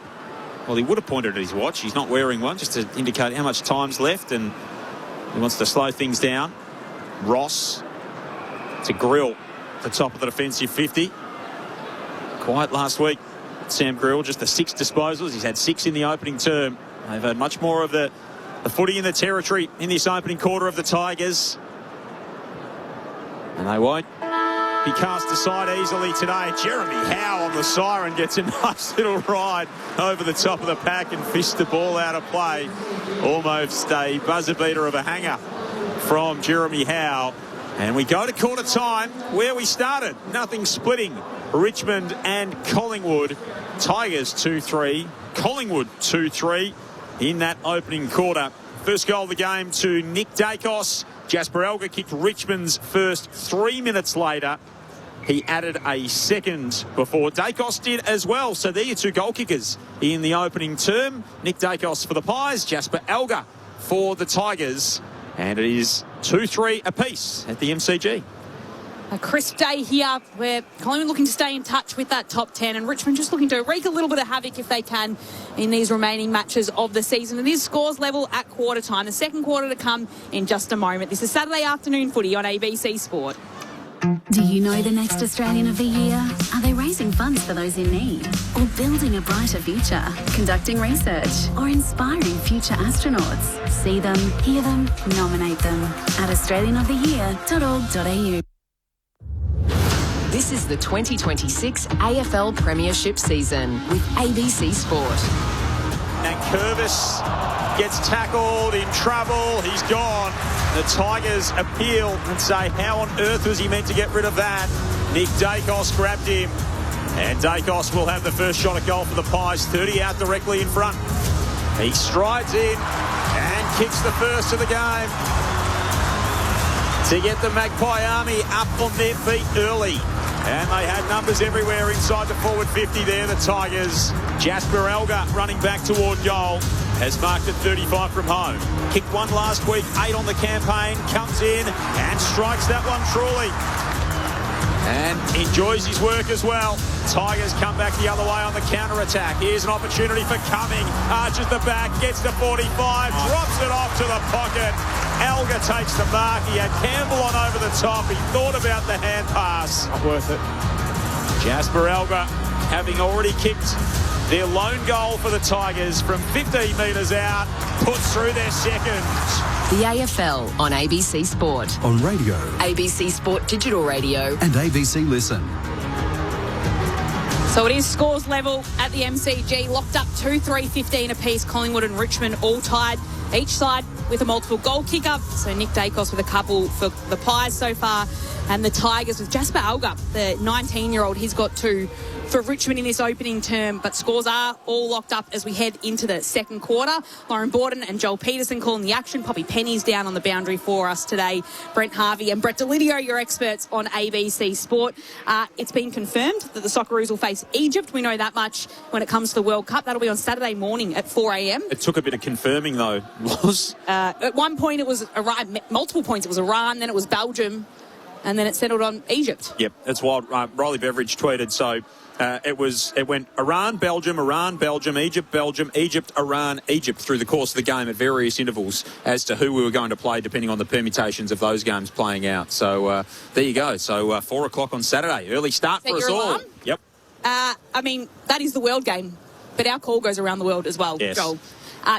well, he would have pointed at his watch. He's not wearing one, just to indicate how much time's left, and he wants to slow things down. Ross to Grill, the top of the defensive 50. Quiet last week. Sam Grill, just the 6 disposals. He's had 6 in the opening term. They've had much more of the footy in the territory in this opening quarter of the Tigers. And they won't be cast aside easily today. Jeremy Howe on the siren gets a nice little ride over the top of the pack and fished the ball out of play. Almost a buzzer beater of a hanger from Jeremy Howe. And we go to quarter time where we started. Nothing splitting. Richmond and Collingwood. Tigers 2-3. Collingwood 2-3 in that opening quarter. First goal of the game to Nick Dacos. Jasper Elgar kicked Richmond's first 3 minutes later. He added a second before Dacos did as well. So there are 2 goal kickers in the opening term. Nick Dacos for the Pies, Jasper Elgar for the Tigers. And it is 2-3 apiece at the MCG. A crisp day here where Collingwood looking to stay in touch with that top 10 and Richmond just looking to wreak a little bit of havoc if they can in these remaining matches of the season. And this scores level at quarter time. The second quarter to come in just a moment. This is Saturday afternoon footy on ABC Sport. Do you know the next Australian of the Year? Are they raising funds for those in need? Or building a brighter future? Conducting research? Or inspiring future astronauts? See them, hear them, nominate them at australianoftheyear.org.au. This is the 2026 AFL Premiership season with ABC Sport. And Curvis gets tackled, in trouble, he's gone. The Tigers appeal and say, how on earth was he meant to get rid of that? Nick Dacos grabbed him. And Dacos will have the first shot at goal for the Pies, 30 out directly in front. He strides in and kicks the first of the game to get the Magpie Army up on their feet early. And they had numbers everywhere inside the forward 50 there, the Tigers. Jasper Elga running back toward goal has marked at 35 from home. Kicked one last week, 8 on the campaign, comes in and strikes that one truly. And enjoys his work as well. Tigers come back the other way on the counter-attack. Here's an opportunity for Cumming. Arches the back, gets to 45, drops it off to the pocket. Elga takes the mark. He had Campbell on over the top. He thought about the hand pass. Not worth it. Jasper Elga, having already kicked their lone goal for the Tigers from 15 metres out, puts through their second. The AFL on ABC Sport. On radio. ABC Sport Digital Radio. And ABC Listen. So it is scores level at the MCG, locked up 2-3-15 apiece. Collingwood and Richmond all tied, each side with a multiple goal kicker. So Nick Dacos with a couple for the Pies so far. And the Tigers with Jasper Elga, the 19-year-old, he's got 2 for Richmond in this opening term. But scores are all locked up as we head into the second quarter. Lauren Borden and Joel Peterson calling the action. Poppy Penny's down on the boundary for us today. Brent Harvey and Brett Delidio, your experts on ABC Sport. It's been confirmed that the Socceroos will face Egypt. We know that much when it comes to the World Cup. That'll be on Saturday morning at 4 a.m. It took a bit of confirming, though, Loz. At one point, it was Iran. Multiple points, it was Iran, then it was Belgium, and then it settled on Egypt. Yep, that's wild. Riley Beveridge tweeted, so it went Iran, Belgium, Egypt, Iran, Egypt through the course of the game at various intervals as to who we were going to play depending on the permutations of those games playing out. So there you go. So 4 o'clock on Saturday. Early start for us all. Alarm? Yep. I mean, that is the world game, but our call goes around the world as well, yes. Joel.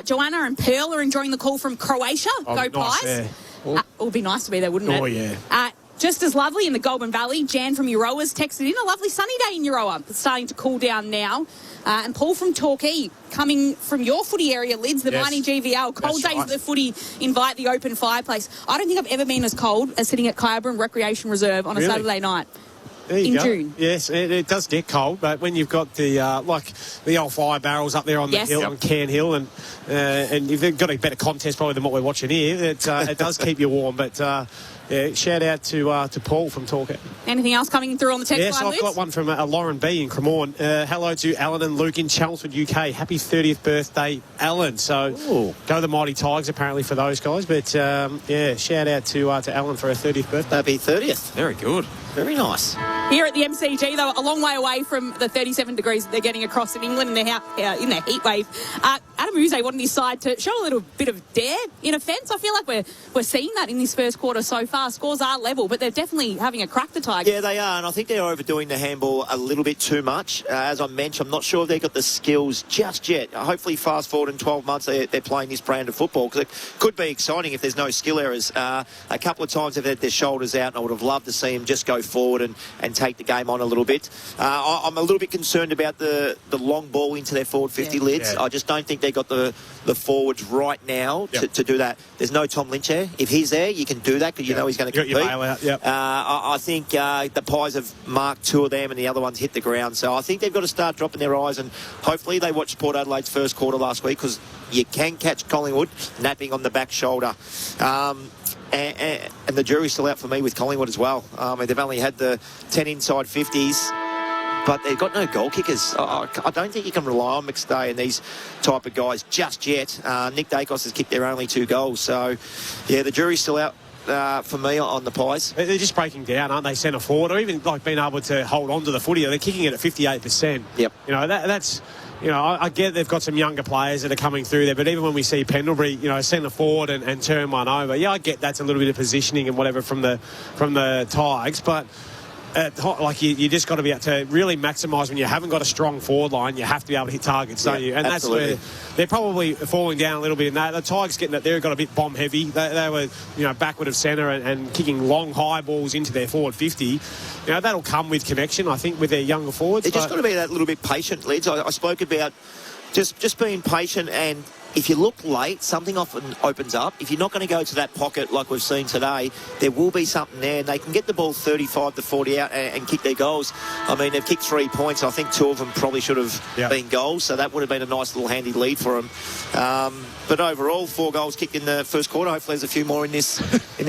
Joanna and Pearl are enjoying the call from Croatia. Go nice, Pies. Yeah. It would be nice to be there, wouldn't it? Oh, yeah. Just as lovely in the Goulburn Valley. Jan from Euroa's texted in a lovely sunny day in Euroa. It's starting to cool down now. And Paul from Torquay, coming from your footy area, Lids, the mighty GVL. Cold days of the footy invite the open fireplace. I don't think I've ever been as cold as sitting at Kyabram Recreation Reserve on a Saturday night. In June. Yes, it does get cold, but when you've got the like the old fire barrels up there on the hill, on Cairn Hill, and you've got a better contest probably than what we're watching here, it does keep you warm. But shout out to Paul from Torquay. Anything else coming through on the text line, Yes, I've got one from Lauren B in Cremorne. Hello to Alan and Luke in Chelmsford, UK. Happy 30th birthday, Alan. So go the Mighty Tigers apparently for those guys. But shout out to Alan for her 30th birthday. Happy 30th. Very good. Very nice. Here at the MCG, though, a long way away from the 37 degrees that they're getting across in England in their heat wave. Adam Uze wanted his side to show a little bit of dare in offence. I feel like we're seeing that in this first quarter so far. Scores are level, but they're definitely having a crack, the Tigers. Yeah, they are, and I think they're overdoing the handball a little bit too much. As I mentioned, I'm not sure if they've got the skills just yet. Hopefully, fast forward in 12 months, they're playing this brand of football, because it could be exciting if there's no skill errors. A couple of times they've had their shoulders out, and I would have loved to see them just go forward and take the game on a little bit. I'm a little bit concerned about the long ball into their forward 50 Lids. I just don't think they've got the forwards right now to do that. There's no Tom Lynch there. If he's there, you can do that because you know he's going to compete. I think the Pies have marked 2 of them and the other one's hit the ground. So I think they've got to start dropping their eyes, and hopefully they watched Port Adelaide's first quarter last week, because you can catch Collingwood napping on the back shoulder. And the jury's still out for me with Collingwood as well. They've only had the 10 inside 50s, but they've got no goal kickers. I don't think you can rely on McStay and these type of guys just yet. Nick Dacos has kicked their only 2 goals. So, yeah, the jury's still out for me on the Pies. They're just breaking down, aren't they, centre forward, or even like being able to hold on to the footy. They're kicking it at 58%. Yep. You know, that's... You know, I get they've got some younger players that are coming through there, but even when we see Pendlebury, you know, centre forward and turn one over, I get that's a little bit of positioning and whatever from the Tigers, but like you just got to be able to really maximise when you haven't got a strong forward line. You have to be able to hit targets, don't you? And absolutely. that's where they're probably falling down a little bit in that. The Tigers getting that, they've got a bit bomb heavy. They were, backward of centre and kicking long high balls into their forward 50. That'll come with connection, I think, with their younger forwards. They just got to be that little bit patient, Lids. I spoke about just being patient, and if you look late, something often opens up. If you're not going to go to that pocket like we've seen today, there will be something there, and they can get the ball 35 to 40 out and kick their goals. I mean, they've kicked 3 points. I think 2 of them probably should have been goals, so that would have been a nice little handy lead for them. But overall, 4 goals kicked in the first quarter. Hopefully there's a few more in this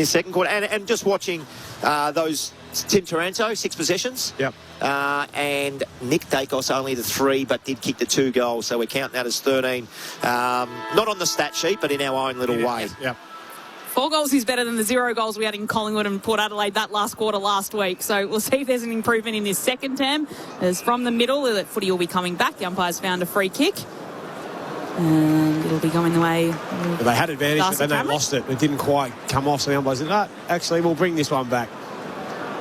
second quarter. And just watching those, Tim Taranto, 6 possessions. Yep. And Nick Dacos only the 3, but did kick the 2 goals. So we're counting that as 13. Not on the stat sheet, but in our own little way. Yep. 4 goals is better than the 0 goals we had in Collingwood and Port Adelaide that last quarter last week. So we'll see if there's an improvement in this second term. As from the middle, that footy will be coming back. The umpires found a free kick. And it'll be going the way. They had advantage, but then they lost it. It didn't quite come off, so the umpires said, no, actually, we'll bring this one back.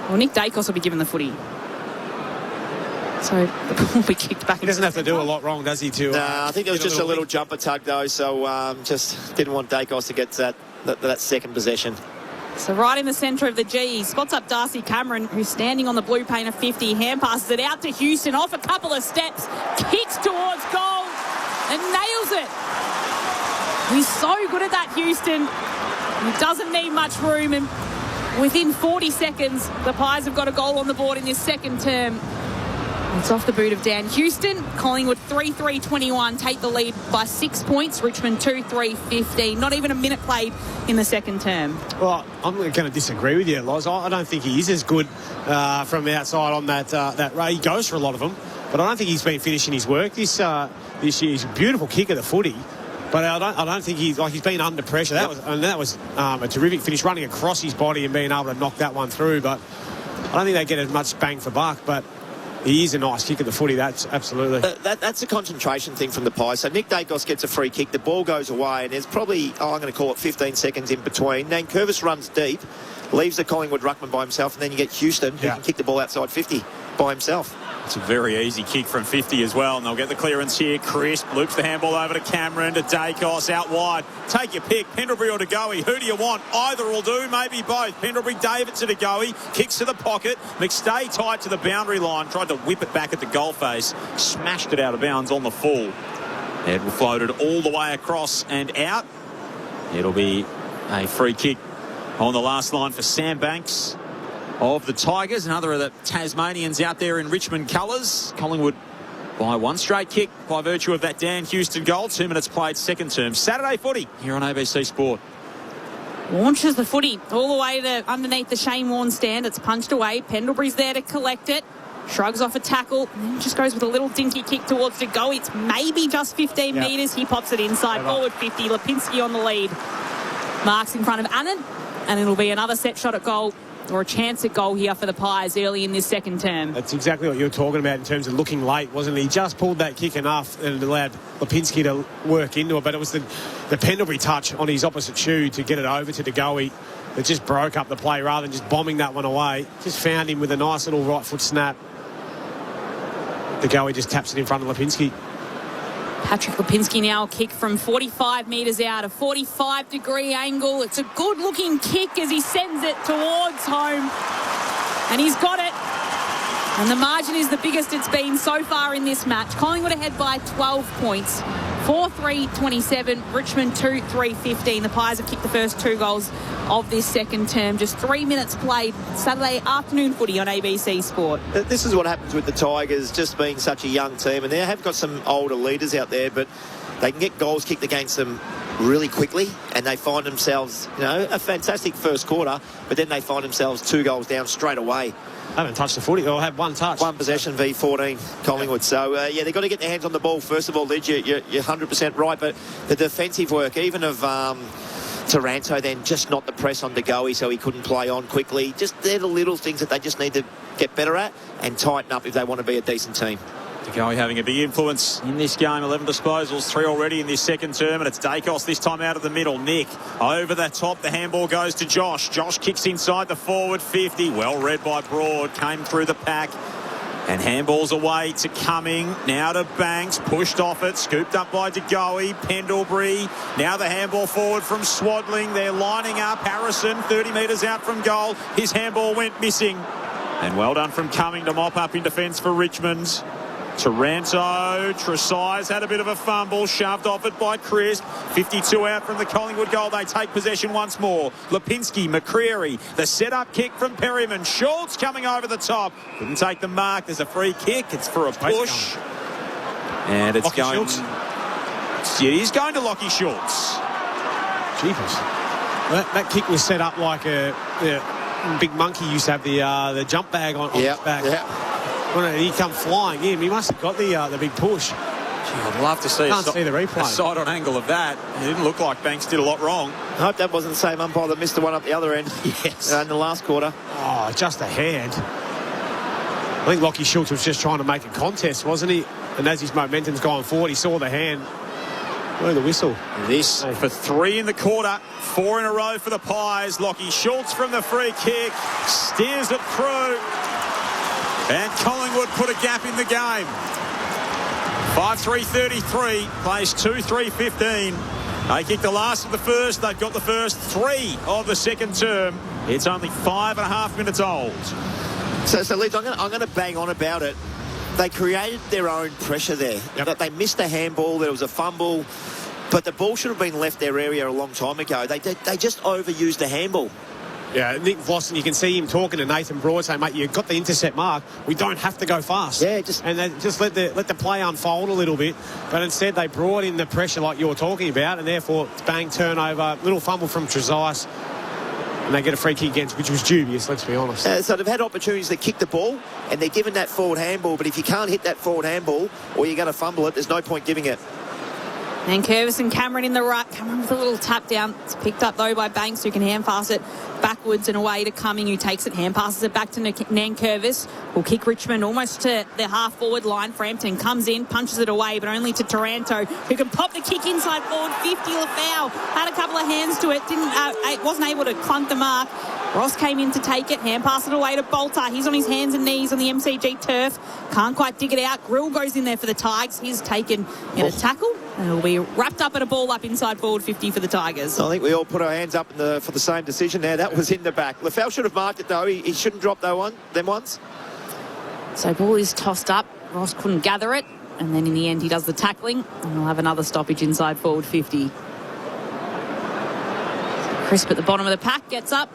Well, Nick Dacos will be given the footy. So the ball will be kicked back. He doesn't have to do a lot wrong, does he? I think there was just a little jumper tug, though, so just didn't want Dacos to get that second possession. So right in the centre of the G, spots up Darcy Cameron, who's standing on the blue paint of 50. Hand passes it out to Houston, off a couple of steps, kicks towards goal and nails it. He's so good at that, Houston. He doesn't need much room, and within 40 seconds, the Pies have got a goal on the board in this second term. It's off the boot of Dan Houston. Collingwood 3-3-21 take the lead by 6 points. Richmond 2-3-15. Not even a minute played in the second term. Well, I'm going to disagree with you, Loz. I don't think he is as good from outside on that ray. He goes for a lot of them, but I don't think he's been finishing his work this year. He's a beautiful kicker, the footy. But I don't think he's been under pressure. That was a terrific finish, running across his body and being able to knock that one through. But I don't think they get as much bang for buck. But he is a nice kick at the footy. That's absolutely. That's a concentration thing from the Pies. So Nick Dacos gets a free kick. The ball goes away, and there's probably, I'm going to call it 15 seconds in between. Then Curvis runs deep, leaves the Collingwood ruckman by himself, and then you get Houston, who can kick the ball outside 50 by himself. It's a very easy kick from 50 as well, and they'll get the clearance here. Crisp loops the handball over to Cameron, to Dacos, out wide. Take your pick, Pendlebury or De Goey. Who do you want? Either will do, maybe both. Pendlebury, David to De Goey, kicks to the pocket. McStay tied to the boundary line, tried to whip it back at the goal face, smashed it out of bounds on the full. Edward floated all the way across and out. It'll be a free kick on the last line for Sam Banks of the Tigers, another of the Tasmanians out there in Richmond colours. Collingwood by 1 straight kick by virtue of that Dan Houston goal. 2 minutes played, second term. Saturday footy here on ABC Sport. Launches the footy all the way to underneath the Shane Warne stand. It's punched away. Pendlebury's there to collect it. Shrugs off a tackle. And just goes with a little dinky kick towards De Goey. It's maybe just 15 metres. He pops it inside. Forward 50. Lipinski on the lead. Marks in front of Annan. And it'll be another set shot at goal, or a chance at goal here for the Pies early in this second term. That's exactly what you were talking about in terms of looking late, wasn't he? He just pulled that kick enough and allowed Lipinski to work into it, but it was the Pendlebury touch on his opposite shoe to get it over to De Goey that just broke up the play rather than just bombing that one away. Just found him with a nice little right foot snap. De Goey just taps it in front of Lipinski. Patrick Lipinski now kick from 45 metres out, a 45-degree angle. It's a good-looking kick as he sends it towards home. And he's got it. And the margin is the biggest it's been so far in this match. Collingwood ahead by 12 points. 4-3-27, Richmond 2-3-15. The Pies have kicked the first 2 goals of this second term. Just 3 minutes played. Saturday afternoon footy on ABC Sport. This is what happens with the Tigers, just being such a young team. And they have got some older leaders out there, but they can get goals kicked against them really quickly, and they find themselves, a fantastic first quarter, but then they find themselves 2 goals down straight away. I haven't touched the footy, or had 1 touch. 1 possession v 14 Collingwood. So, they've got to get their hands on the ball. First of all, Lid, you're 100% right, but the defensive work, even of Taranto, then just not the press on De Goey so he couldn't play on quickly. Just they're the little things that they just need to get better at and tighten up if they want to be a decent team. Degoe having a big influence in this game. 11 disposals, 3 already in this second term, and it's Dacos this time out of the middle. Nick over the top. The handball goes to Josh. Josh kicks inside the forward 50. Well read by Broad. Came through the pack. And handballs away to Cumming. Now to Banks. Pushed off it. Scooped up by Degoe. Pendlebury. Now the handball forward from Swadling. They're lining up. Harrison 30 metres out from goal. His handball went missing. And well done from Cumming to mop up in defence for Richmond. Taranto, Tresize had a bit of a fumble, shoved off it by Crisp. 52 out from the Collingwood goal. They take possession once more. Lipinski, McCreary, the set-up kick from Perryman. Schultz coming over the top. Couldn't take the mark. There's a free kick. It's for a push. And it's going... It is going to Lockie Schultz. Jeepers. That kick was set up like a big monkey used to have the jump bag on his back. Yeah. When he come flying in, he must have got the big push. Gee, I'd love to see, see the replay. A side-on angle of that. It didn't look like Banks did a lot wrong. I hope that wasn't the same umpire that missed the one up the other end. Yes. In the last quarter. Oh, just a hand. I think Lockie Schultz was just trying to make a contest, wasn't he? And as his momentum's gone forward, he saw the hand. Where's the whistle? This for 3 in the quarter. 4 in a row for the Pies. Lockie Schultz from the free kick. Steers it through. And Collingwood put a gap in the game. 5-3-33, plays 2-3-15. They kicked the last of the first. They've got the first 3 of the second term. It's only 5.5 minutes old. So Leeds, I'm going to bang on about it. They created their own pressure there. Yep. They missed a handball. There was a fumble. But the ball should have been left their area a long time ago. They just overused the handball. Yeah, Nick Vlossen, you can see him talking to Nathan Broad saying, mate, you've got the intercept mark. We don't have to go fast. Yeah, and they just let the play unfold a little bit. But instead, they brought in the pressure like you're talking about, and therefore, bang, turnover, little fumble from Tresize, and they get a free kick against, which was dubious, let's be honest. So they've had opportunities to kick the ball, and they're given that forward handball. But if you can't hit that forward handball, or you're going to fumble it, there's no point giving it. And Curvis and Cameron in the right. Cameron with a little tap down. It's picked up, though, by Banks, who can hand pass it backwards and away to Cumming, who takes it, hand passes it back to Nankervis. Will kick Richmond almost to the half-forward line. Frampton comes in, punches it away, but only to Taranto, who can pop the kick inside forward. 50, Lafau had a couple of hands to it. Wasn't able to clunk the mark. Ross came in to take it, hand pass it away to Bolter. He's on his hands and knees on the MCG turf. Can't quite dig it out. Grill goes in there for the Tigers. He's taken in a tackle. And it'll be wrapped up in a ball up inside forward 50 for the Tigers. I think we all put our hands up for the same decision there. That was in the back. Lafau should have marked it, though. He shouldn't drop them ones. So ball is tossed up. Ross couldn't gather it. And then in the end, he does the tackling. And we'll have another stoppage inside forward 50. So Crisp at the bottom of the pack gets up.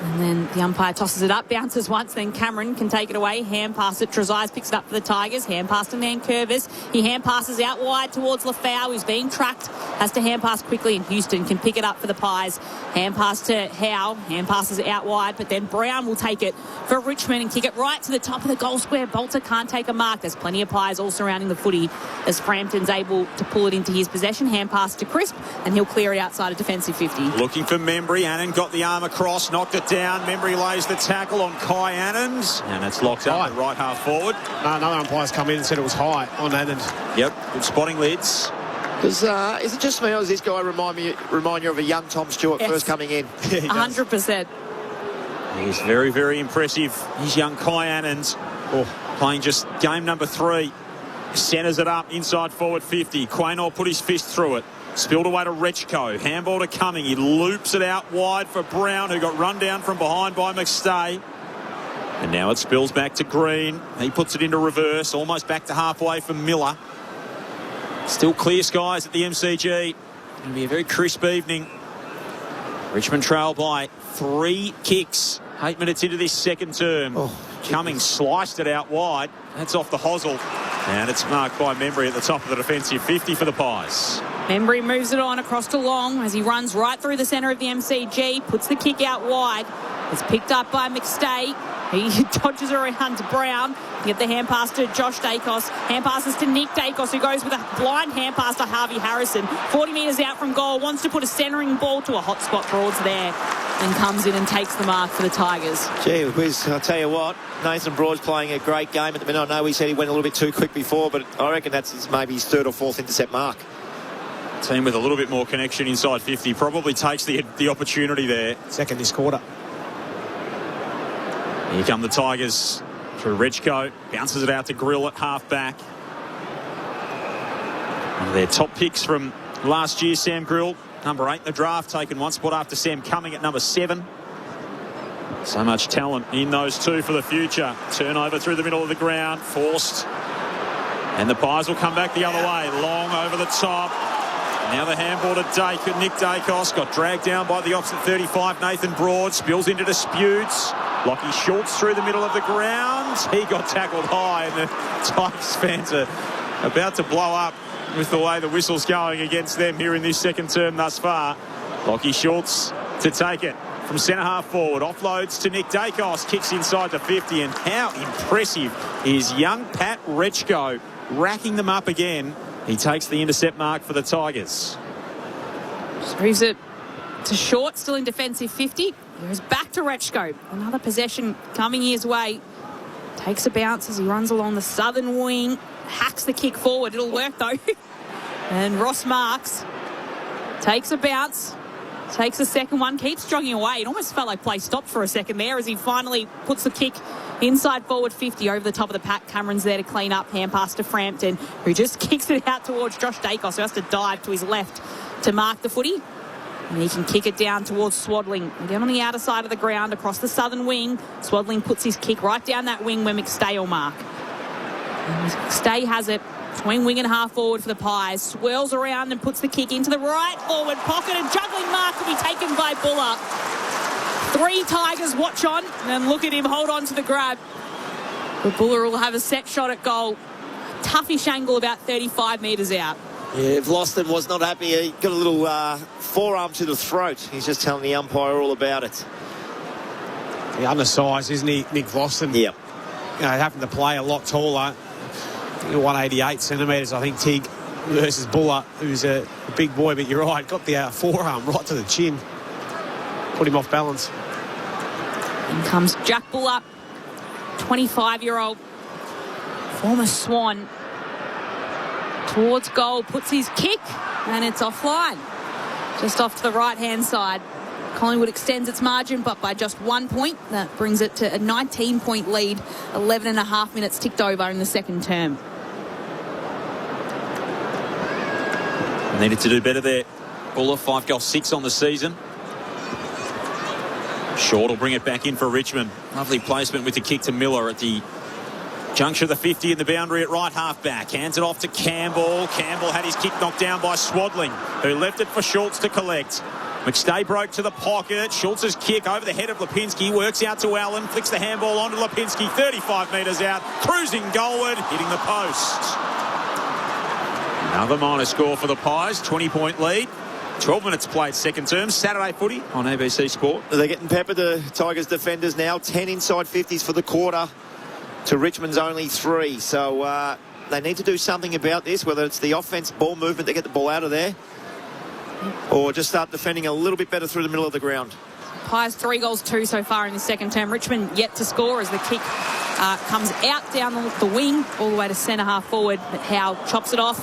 And then the umpire tosses it up, bounces once, then Cameron can take it away. Hand pass it. Tresize picks it up for the Tigers. Hand pass to Nankervis. He hand passes out wide towards Lafau, who's being tracked. Has to hand pass quickly, and Houston can pick it up for the Pies. Hand pass to Howe. Hand passes out wide, but then Brown will take it for Richmond and kick it right to the top of the goal square. Bolter can't take a mark. There's plenty of Pies all surrounding the footy as Frampton's able to pull it into his possession. Hand pass to Crisp, and he'll clear it outside a defensive 50. Looking for Membry. Annan got the arm across, knocked it down. Membry lays the tackle on Kai Annans, and it's locked up at right half forward. Another umpire's come in and said it was high on Annans. Yep, good spotting, Lids. Is it just me, or does this guy remind you of a young Tom Stewart first coming in? 100%. He's very, very impressive. He's young Kai Annans, playing just game number 3. Centres it up inside forward 50. Quaynor put his fist through it. Spilled away to Rechko. Handball to Cumming. He loops it out wide for Brown, who got run down from behind by McStay. And now it spills back to Green. He puts it into reverse, almost back to halfway for Miller. Still clear skies at the MCG. Going to be a very crisp evening. Richmond trail by 3 kicks. 8 minutes into this second term. Cumming sliced it out wide. That's off the hosel. And it's marked by Membry at the top of the defensive 50 for the Pies. Membry moves it on across to Long as he runs right through the centre of the MCG, puts the kick out wide. It's picked up by McStay. He dodges around to Brown. You get the hand pass to Josh Dacos. Hand passes to Nick Dacos, who goes with a blind hand pass to Harvey Harrison. 40 metres out from goal. Wants to put a centering ball to a hot spot. Broad's there. And comes in and takes the mark for the Tigers. Gee whiz, I'll tell you what, Nathan Broad's playing a great game at the minute. I know he said he went a little bit too quick before, but I reckon that's maybe his third or fourth intercept mark. Team with a little bit more connection inside 50 probably takes the opportunity there. Second this quarter. Here come the Tigers through Rechko. Bounces it out to Grill at half-back. One of their top picks from last year, Sam Grill. Number 8 in the draft, taken one spot after Sam Cumming at number 7. So much talent in those two for the future. Turnover through the middle of the ground, forced. And the Pies will come back the other way. Long over the top. Now the handball to Nick Dacos. Got dragged down by the opposite 35. Nathan Broad spills into disputes. Lockie Schultz through the middle of the ground. He got tackled high, and the Tigers fans are about to blow up with the way the whistle's going against them here in this second term thus far. Lockie Schultz to take it from centre half forward. Offloads to Nick Dacos. Kicks inside the 50. And how impressive is young Pat Rechko racking them up again. He takes the intercept mark for the Tigers. Just moves it to Short, still in defensive 50. Goes back to Rechko. Another possession coming his way. Takes a bounce as he runs along the southern wing. Hacks the kick forward. It'll work though. And Ross Marks takes a bounce. Takes a second one. Keeps jogging away. It almost felt like play stopped for a second there as he finally puts the kick inside forward 50 over the top of the pack. Cameron's there to clean up. Hand pass to Frampton, who just kicks it out towards Josh Dacos, who has to dive to his left to mark the footy. And he can kick it down towards Swadling. Down on the outer side of the ground across the southern wing. Swadling puts his kick right down that wing where McStay will mark. And McStay has it between wing and half forward for the Pies. Swirls around and puts the kick into the right forward pocket. And juggling mark will be taken by Buller. 3 Tigers watch on. And look at him hold on to the grab. But Buller will have a set shot at goal. Toughish angle about 35 metres out. Yeah, Vlosten was not happy. He got a little forearm to the throat. He's just telling the umpire all about it. The undersized, isn't he, Nick Vlosten? Yep. You know, having to play a lot taller. 188 centimetres, I think, Tig, versus Buller, who's a big boy. But you're right, got the forearm right to the chin. Put him off balance. In comes Jack Buller, 25-year-old former Swan. Towards goal, puts his kick, and it's offline. Just off to the right-hand side. Collingwood extends its margin, but by just 1 point. That brings it to a 19-point lead. 11 and a half minutes ticked over in the second term. Needed to do better there. Buller, 5 goals, 6 on the season. Short will bring it back in for Richmond. Lovely placement with the kick to Miller at the juncture of the 50 in the boundary at right half-back. Hands it off to Campbell. Campbell had his kick knocked down by Swadling, who left it for Schultz to collect. McStay broke to the pocket. Schultz's kick over the head of Lipinski. Works out to Allen. Flicks the handball onto Lipinski. 35 metres out. Cruising goalward. Hitting the post. Another minor score for the Pies. 20-point lead. 12 minutes played second term. Saturday footy on ABC Sport. They're getting peppered, the Tigers defenders now. 10 inside 50s for the quarter to Richmond's only 3. So they need to do something about this, whether it's the offense ball movement to get the ball out of there or just start defending a little bit better through the middle of the ground. Pies 3 goals, 2 so far in the second term. Richmond yet to score as the kick comes out down the wing all the way to centre half forward. But Howe chops it off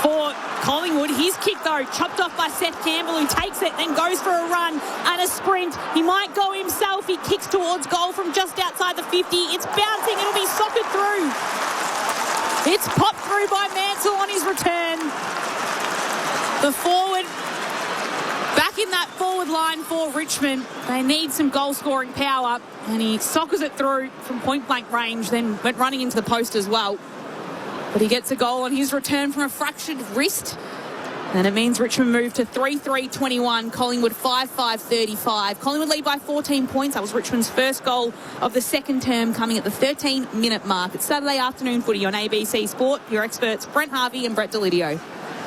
for Collingwood. His kick, though, chopped off by Seth Campbell, who takes it, then goes for a run and a sprint. He might go himself. He kicks towards goal from just outside the 50. It's bouncing. It'll be socketed through. It's popped through by Mansell on his return. The forward back in that forward line for Richmond. They need some goal-scoring power, and he sockers it through from point-blank range, then went running into the post as well. But he gets a goal on his return from a fractured wrist. And it means Richmond move to 3-3-21, Collingwood 5-5-35. Collingwood lead by 14 points. That was Richmond's first goal of the second term, coming at the 13-minute mark. It's Saturday afternoon footy on ABC Sport. Your experts, Brent Harvey and Brett Delidio.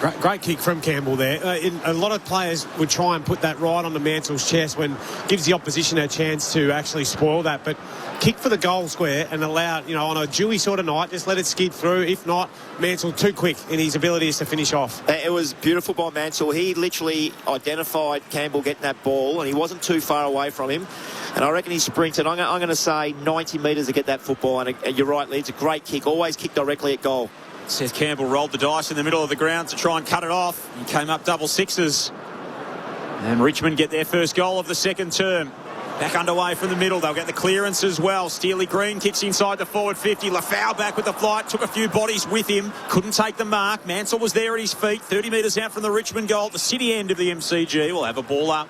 Great kick from Campbell there. A lot of players would try and put that right on the Mansell's chest when gives the opposition a chance to actually spoil that. But kick for the goal square and allow, on a dewy sort of night, just let it skid through. If not, Mansell too quick in his abilities to finish off. It was beautiful by Mansell. He literally identified Campbell getting that ball, and he wasn't too far away from him. And I reckon he sprinted. I'm going to say 90 metres to get that football. And you're right, Lee. It's a great kick. Always kick directly at goal. Seth Campbell rolled the dice in the middle of the ground to try and cut it off. He came up double sixes. And Richmond get their first goal of the second term. Back underway from the middle. They'll get the clearance as well. Steely Green kicks inside the forward 50. Lafau back with the flight. Took a few bodies with him. Couldn't take the mark. Mansell was there at his feet. 30 metres out from the Richmond goal. The city end of the MCG will have a ball up.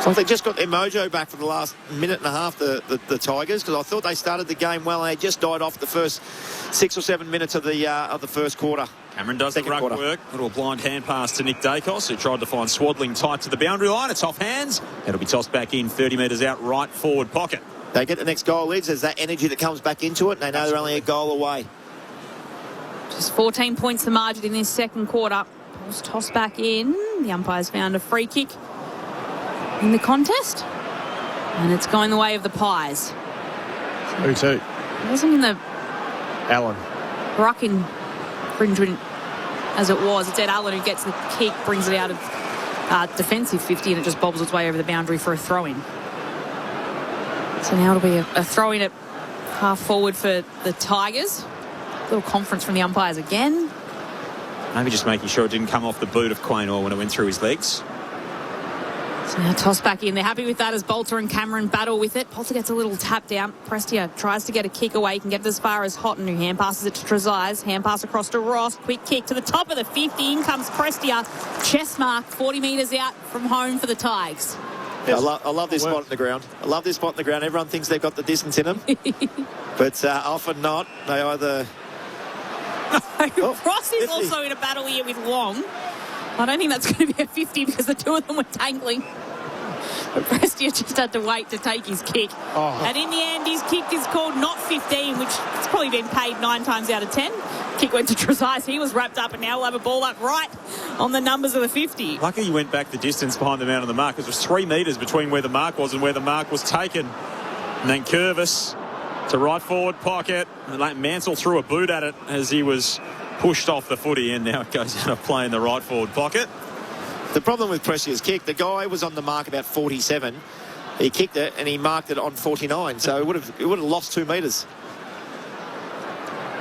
So they just got their mojo back for the last minute and a half, the Tigers, because I thought they started the game well. They just died off the first 6 or 7 minutes of the first quarter. Cameron does the ruck work. Little blind hand pass to Nick Dacos, who tried to find Swaddling tight to the boundary line. It's off hands. It'll be tossed back in 30 metres out right forward pocket. They get the next goal, Lids. There's that energy that comes back into it, and they know they're only a goal away. Just 14 points the margin in this second quarter. Ball's tossed back in. The umpires found a free kick in the contest, and it's going the way of the Pies. Who to? It wasn't in the Allen ruck infringement as it was. It's Ed Allen who gets the kick, brings it out of defensive 50, and it just bobbles its way over the boundary for a throw-in. So now it'll be a throw-in at half forward for the Tigers. Little conference from the umpires again. Maybe just making sure it didn't come off the boot of Quaynor when it went through his legs. So now toss back in. They're happy with that as Bolter and Cameron battle with it. Bolter gets a little tap down. Prestia tries to get a kick away. He can get it as far as Houghton, who hand passes it to Trezise. Hand pass across to Ross. Quick kick to the top of the 50. In comes Prestia. Chest mark 40 metres out from home for the Tigers. Yeah, I love this spot in the ground. I love this spot in the ground. Everyone thinks they've got the distance in them. But often not. They either... Ross is also in a battle here with Long. I don't think that's going to be a 50 because the two of them were tangling. But Prestia just had to wait to take his kick. Oh. And in the end, his kick is called not 15, which has probably been paid 9 times out of 10. Kick went to Trezise. He was wrapped up, and now we'll have a ball up right on the numbers of the 50. Lucky he went back the distance behind the man on the mark, because it was 3 metres between where the mark was and where the mark was taken. And then Curvis to right forward pocket. And Mansell threw a boot at it as he was pushed off the footy, and now it goes out of play in the right forward pocket. The problem with Prestia's kick, the guy was on the mark about 47. He kicked it and he marked it on 49, so it would have lost 2 metres.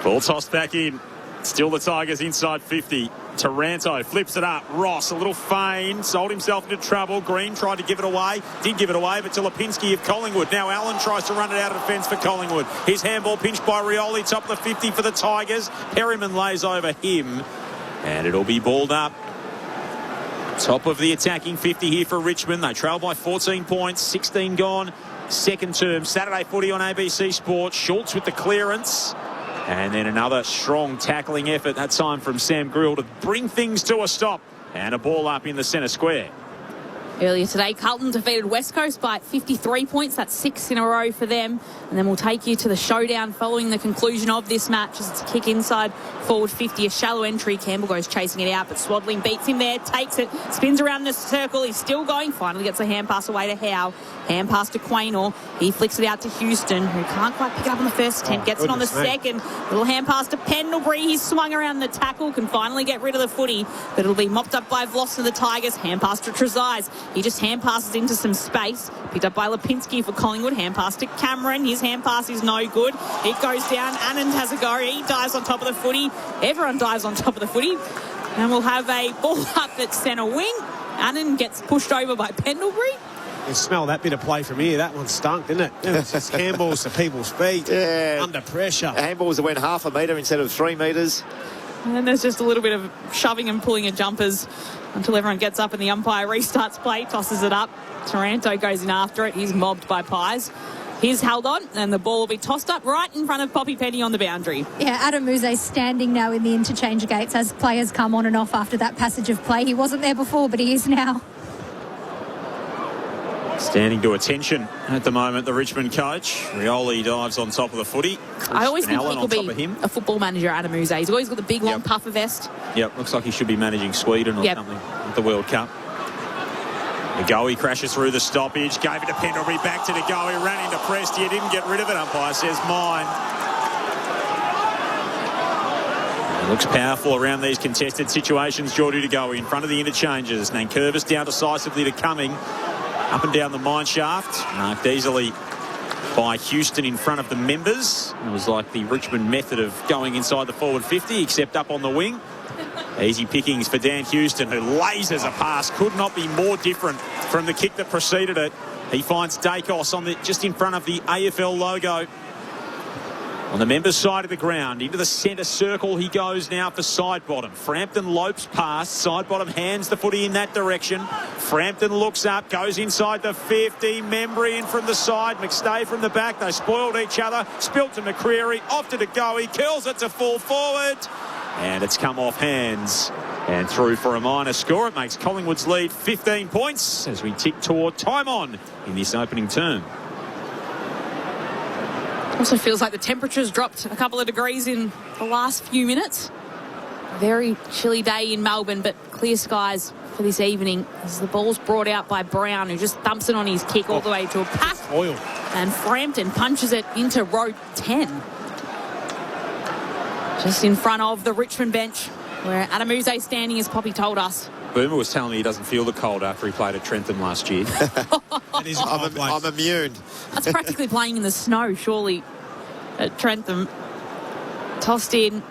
Ball tossed back in. Still the Tigers inside 50. Taranto flips it up. Ross, a little feint, sold himself into trouble. Green tried to give it away. Did give it away, but to Lipinski of Collingwood. Now Allen tries to run it out of defence for Collingwood. His handball pinched by Rioli. Top of the 50 for the Tigers. Perryman lays over him, and it'll be balled up. Top of the attacking 50 here for Richmond. They trail by 14 points. 16 gone. Second term. Saturday footy on ABC Sports. Schultz with the clearance. And then another strong tackling effort, that time from Sam Grill, to bring things to a stop. And a ball up in the centre square. Earlier today, Carlton defeated West Coast by 53 points. That's 6 in a row for them. And then we'll take you to the showdown following the conclusion of this match, as it's a kick inside forward 50, a shallow entry. Campbell goes chasing it out, but Swaddling beats him there, takes it, spins around in a circle. He's still going. Finally gets a hand pass away to Howe. Hand pass to Quaynor. He flicks it out to Houston, who can't quite pick it up on the first attempt. Gets it on the second. Little hand pass to Pendlebury. He's swung around the tackle, can finally get rid of the footy, but it'll be mopped up by Vloss of the Tigers. Hand pass to Trezise. He just hand passes into some space. Picked up by Lipinski for Collingwood. Hand pass to Cameron. His hand pass is no good. It goes down. Anand has a go. He dives on top of the footy. Everyone dives on top of the footy. And we'll have a ball up at centre wing. Anand gets pushed over by Pendlebury. You smell that bit of play from here. That one stunk, didn't it? It was just handballs to people's feet. Yeah. Under pressure. Handballs that went half a metre instead of 3 metres. And then there's just a little bit of shoving and pulling of jumpers until everyone gets up and the umpire restarts play, tosses it up. Taranto goes in after it. He's mobbed by Pies. He's held on, and the ball will be tossed up right in front of Poppy Penny on the boundary. Yeah, Adam Muse's standing now in the interchange gates as players come on and off after that passage of play. He wasn't there before, but he is now. Standing to attention at the moment, the Richmond coach. Rioli dives on top of the footy. I always think he could be him. a football manager, Adam Uze. He's always got the big, long puffer vest. Yep, looks like he should be managing Sweden or something at the World Cup. Goey crashes through the stoppage, gave it to Pendlebury, back to Goey, ran into Prestia, didn't get rid of it, umpire says mine. It looks powerful around these contested situations. Geordie Goey in front of the interchanges. Nankervis down decisively to Cumming. Up and down the mine shaft. Marked easily by Houston in front of the members. It was like the Richmond method of going inside the forward 50, except up on the wing. Easy pickings for Dan Houston, who lasers a pass. Could not be more different from the kick that preceded it. He finds Dacos on just in front of the AFL logo. On the members' side of the ground, into the centre circle he goes now for side bottom. Frampton lopes past, side bottom hands the footy in that direction. Frampton looks up, goes inside the 50. Membry in from the side, McStay from the back. They spoiled each other. Spilt to McCreary, off to Goey, curls it to full forward. And it's come off hands and through for a minor score. It makes Collingwood's lead 15 points as we tick toward time on in this opening term. Also feels like the temperature's dropped a couple of degrees in the last few minutes. Very chilly day in Melbourne, but clear skies for this evening as the ball's brought out by Brown, who just thumps it on his kick all the way to a pass. Oil. And Frampton punches it into row 10. Just in front of the Richmond bench, where Adam Uze standing, as Poppy told us. Boomer was telling me he doesn't feel the cold after he played at Trentham last year. I'm immune. That's practically playing in the snow, surely, at Trentham. Tossed in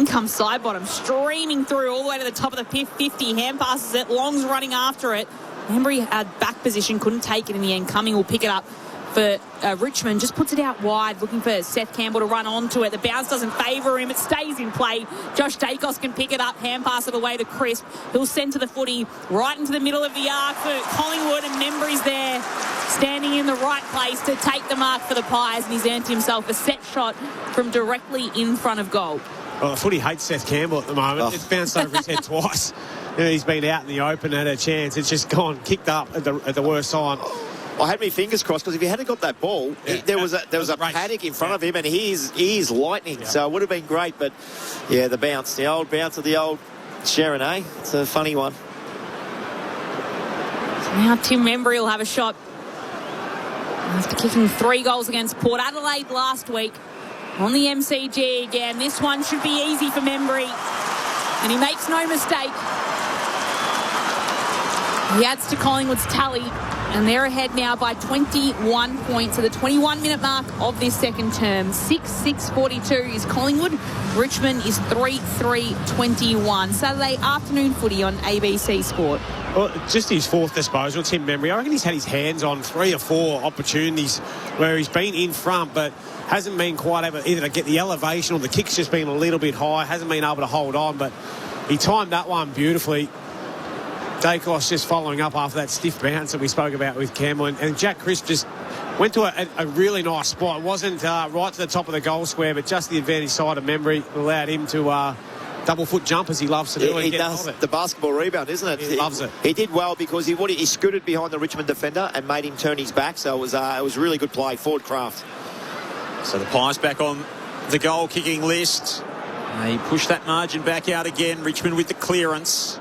comes side bottom, streaming through all the way to the top of the 50. Hand passes it, Long's running after it. Embry had back position, couldn't take it in the end. Cumming will pick it up for Richmond, just puts it out wide, looking for Seth Campbell to run onto it. The bounce doesn't favour him. It stays in play. Josh Dacos can pick it up, hand pass it away to Crisp. He'll send to the footy right into the middle of the arc for Collingwood, and Membry's there, standing in the right place to take the mark for the Pies, and he's earned himself a set shot from directly in front of goal. Well, the footy hates Seth Campbell at the moment. It's bounced over his head twice. He's been out in the open, had a chance. It's just gone, kicked up at the worst time. I had my fingers crossed because if he hadn't got that ball, there was a panic in front of him, and he is lightning. So it would have been great, but the old bounce of the old Sharon, eh? It's a funny one. So now Tim Membry will have a shot after kicking 3 goals against Port Adelaide last week on the MCG again. This one should be easy for Membry, and he makes no mistake. He adds to Collingwood's tally, and they're ahead now by 21 points at the 21-minute mark of this second term. 6-6-42 is Collingwood. Richmond is 3-3-21. Saturday afternoon footy on ABC Sport. Well, just his fourth disposal, Tim Membry. I reckon he's had his hands on 3 or 4 opportunities where he's been in front, but hasn't been quite able either to get the elevation, or the kick's just been a little bit high. Hasn't been able to hold on, but he timed that one beautifully. Dacos just following up after that stiff bounce that we spoke about with Campbell, and Jack Crisp just went to a really nice spot. It wasn't right to the top of the goal square, but just the advantage side of Membry allowed him to double foot jump, as he loves to do. He does the basketball rebound, isn't it? He loves it. He did well because he scooted behind the Richmond defender and made him turn his back, so it was really good play. Forward craft. So the Pies back on the goal kicking list. They push that margin back out again. Richmond with the clearance.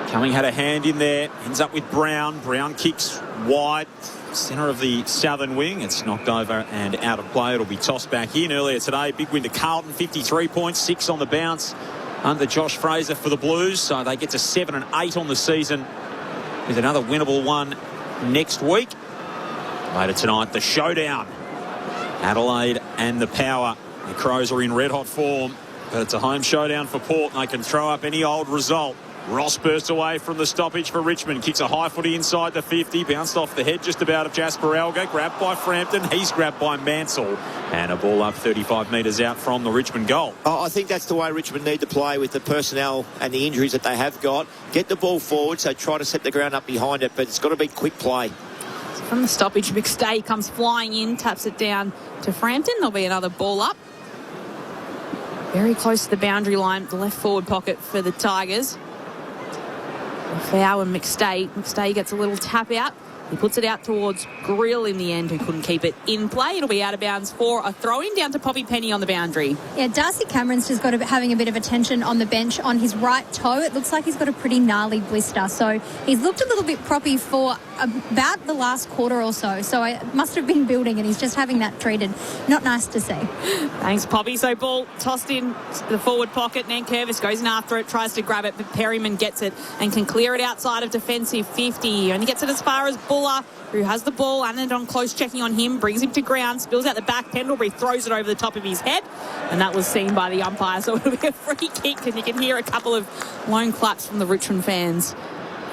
Cumming had a hand in there, ends up with Brown. Brown kicks wide, centre of the southern wing. It's knocked over and out of play. It'll be tossed back in. Earlier today, big win to Carlton, 53 points, 6 on the bounce under Josh Fraser for the Blues. So they get to 7 and 8 on the season with another winnable one next week. Later tonight, the showdown. Adelaide and the Power. The Crows are in red-hot form, but it's a home showdown for Port, and they can throw up any old result. Ross bursts away from the stoppage for Richmond. Kicks a high footy inside the 50. Bounced off the head just about of Jasper Alger. Grabbed by Frampton. He's grabbed by Mansell. And a ball up 35 metres out from the Richmond goal. I think that's the way Richmond need to play with the personnel and the injuries that they have got. Get the ball forward, so try to set the ground up behind it, but it's got to be quick play. From the stoppage, McStay comes flying in, taps it down to Frampton. There'll be another ball up. Very close to the boundary line, the left forward pocket for the Tigers. Foul and McStay. McStay gets a little tap out. He puts it out towards Grill in the end, who couldn't keep it in play. It'll be out of bounds for a throw-in down to Poppy Penny on the boundary. Yeah, Darcy Cameron's just got having a bit of attention on the bench on his right toe. It looks like he's got a pretty gnarly blister. So he's looked a little bit proppy for about the last quarter or so. So it must have been building, and he's just having that treated. Not nice to see. Thanks, Poppy. So ball tossed in the forward pocket. Nankervis goes in after it, tries to grab it, but Perryman gets it and can clear it outside of defensive 50. And he gets it as far as Buller, who has the ball. Anandon close checking on him, brings him to ground, spills out the back. Pendlebury throws it over the top of his head, and that was seen by the umpire. So it'll be a free kick, and you can hear a couple of lone claps from the Richmond fans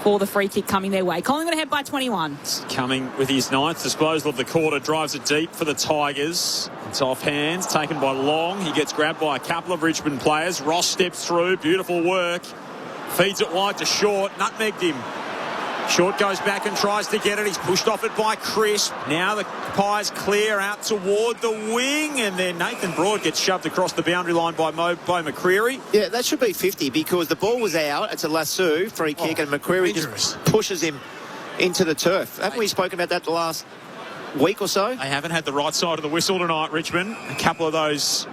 for the free kick coming their way. Collingwood ahead by 21. Coming with his ninth disposal of the quarter, drives it deep for the Tigers. It's off hands, taken by Long. He gets grabbed by a couple of Richmond players. Ross steps through, beautiful work. Feeds it wide to Short, nutmegged him. Short goes back and tries to get it. He's pushed off it by Crisp. Now the Pies clear out toward the wing, and then Nathan Broad gets shoved across the boundary line by Bo McCreary. Yeah, that should be 50 because the ball was out. It's a lasso, free kick, and McCreary just pushes him into the turf. Haven't we spoken about that the last week or so? They haven't had the right side of the whistle tonight, Richmond. A couple of those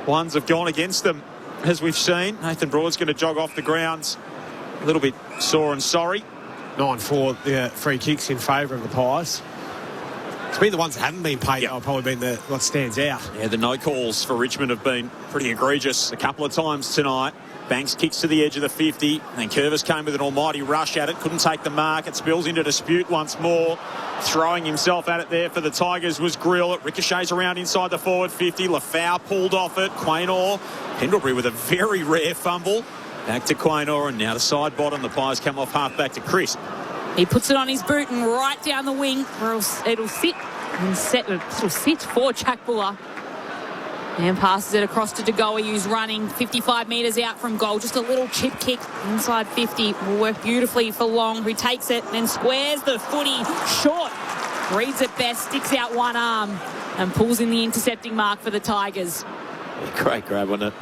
ones have gone against them, as we've seen. Nathan Broad's going to jog off the grounds a little bit sore and sorry. 9-4, the free kicks in favour of the Pies. It's been the ones that haven't been paid that have probably been what stands out. Yeah, the no calls for Richmond have been pretty egregious a couple of times tonight. Banks kicks to the edge of the 50. And Curvis came with an almighty rush at it. Couldn't take the mark. It spills into dispute once more. Throwing himself at it there for the Tigers was Grill. It ricochets around inside the forward 50. Lafau pulled off it. Quaynor. Pendlebury with a very rare fumble. Back to Quaynor, and now to side bottom. The Pies come off half back to Crisp. He puts it on his boot and right down the wing where it'll sit for Jack Buller. And passes it across to DeGoey, who's running 55 metres out from goal. Just a little chip kick inside 50. Will work beautifully for Long, who takes it and then squares the footy short. Reads it best, sticks out one arm and pulls in the intercepting mark for the Tigers. Yeah, great grab, wasn't it?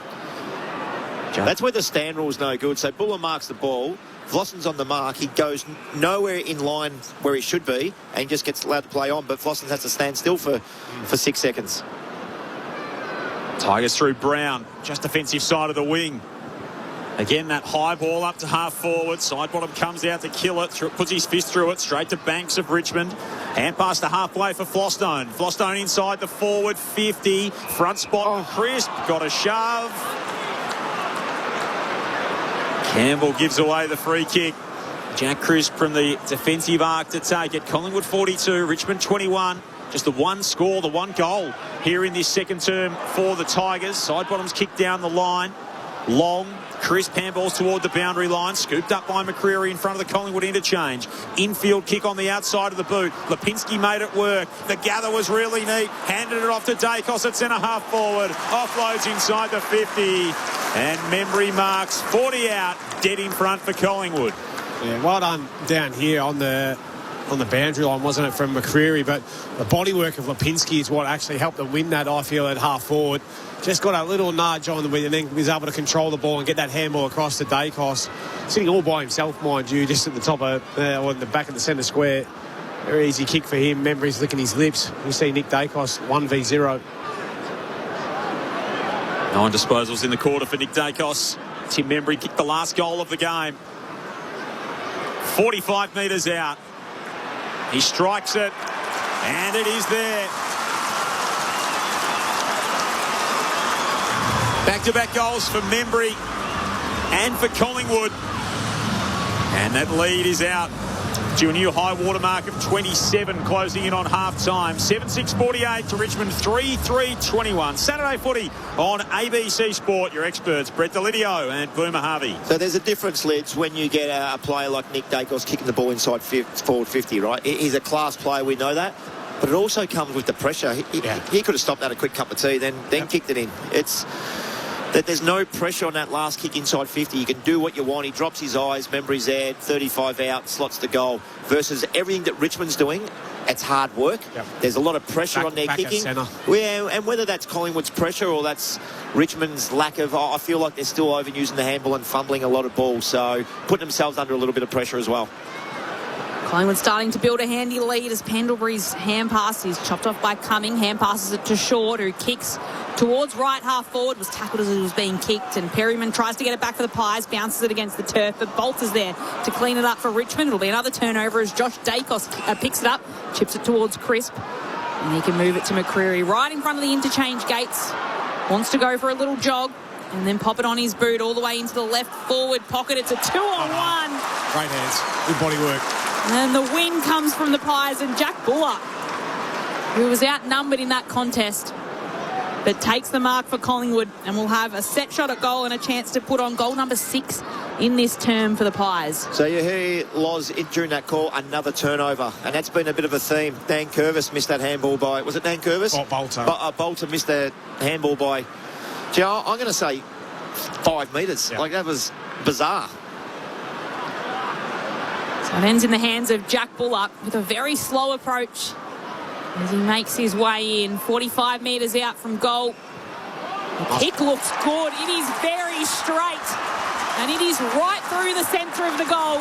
That's where the stand rule's no good. So Buller marks the ball. Vlosson's on the mark. He goes nowhere in line where he should be and just gets allowed to play on. But Vlossen has to stand still for 6 seconds. Tigers through Brown. Just defensive side of the wing. Again, that high ball up to half forward. Side bottom comes out to kill it. Puts his fist through it. Straight to Banks of Richmond. Hand pass to halfway for Flostone. Flostone inside the forward 50. Front spot. Crisp. Got a shove. Campbell gives away the free kick. Jack Crisp from the defensive arc to take it. Collingwood 42, Richmond 21. Just the one score, the one goal here in this second term for the Tigers. Side bottoms kick down the line. Long. Crisp handballs toward the boundary line. Scooped up by McCreary in front of the Collingwood interchange. Infield kick on the outside of the boot. Lipinski made it work. The gather was really neat. Handed it off to Dacos at centre half forward. Offloads inside the 50. And Membry marks 40 out. Dead in front for Collingwood. Yeah, well done down here on the boundary line, wasn't it, from McCreary? But the bodywork of Lipinski is what actually helped them win that, I feel, at half forward. Just got a little nudge on the wing and then was able to control the ball and get that handball across to Dacos. Sitting all by himself, mind you, just at the top of, or in the back of the centre square. Very easy kick for him. Membry's licking his lips. You see Nick Dacos 1v0. 9 disposals in the quarter for Nick Dacos. Tim Membry kicked the last goal of the game. 45 metres out. He strikes it, and it is there. Back-to-back goals for Membry and for Collingwood. And that lead is out to a new high water mark of 27, closing in on half-time. 7-6-48 to Richmond, 3-3-21. Saturday footy on ABC Sport. Your experts, Brett Delidio and Boomer Harvey. So there's a difference, Lids, when you get a player like Nick Dacos kicking the ball inside forward 50, right? He's a class player, we know that. But it also comes with the pressure. He could have stopped that a quick cup of tea, then kicked it in. that there's no pressure on that last kick inside 50. You can do what you want. He drops his eyes, remember he's there, 35 out, slots the goal. Versus everything that Richmond's doing, it's hard work. Yep. There's a lot of pressure on their kicking. Yeah, and whether that's Collingwood's pressure or that's Richmond's lack of, I feel like they're still overusing the handball and fumbling a lot of balls. So putting themselves under a little bit of pressure as well. Collingwood starting to build a handy lead as Pendlebury's hand pass is chopped off by Cumming. Hand passes it to Short, who kicks towards right half forward, was tackled as it was being kicked, and Perryman tries to get it back for the Pies, bounces it against the turf, but Bolter's there to clean it up for Richmond. It'll be another turnover as Josh Dacos picks it up, chips it towards Crisp, and he can move it to McCreary right in front of the interchange gates. Wants to go for a little jog and then pop it on his boot all the way into the left forward pocket. It's a 2-on-1. Great hands, good body work. And the win comes from the Pies, and Jack Buller, who was outnumbered in that contest, but takes the mark for Collingwood and will have a set shot at goal and a chance to put on goal number 6 in this term for the Pies. So you hear Loz during that call, another turnover, and that's been a bit of a theme. Dan Curvis missed that handball by, was it Dan Curvis? Oh, Bolter. Bolter missed that handball by, I'm going to say 5 metres. Yep. Like, that was bizarre. So it ends in the hands of Jack Buller with a very slow approach as he makes his way in. 45 metres out from goal. The kick looks good. It is very straight. And it is right through the centre of the goal.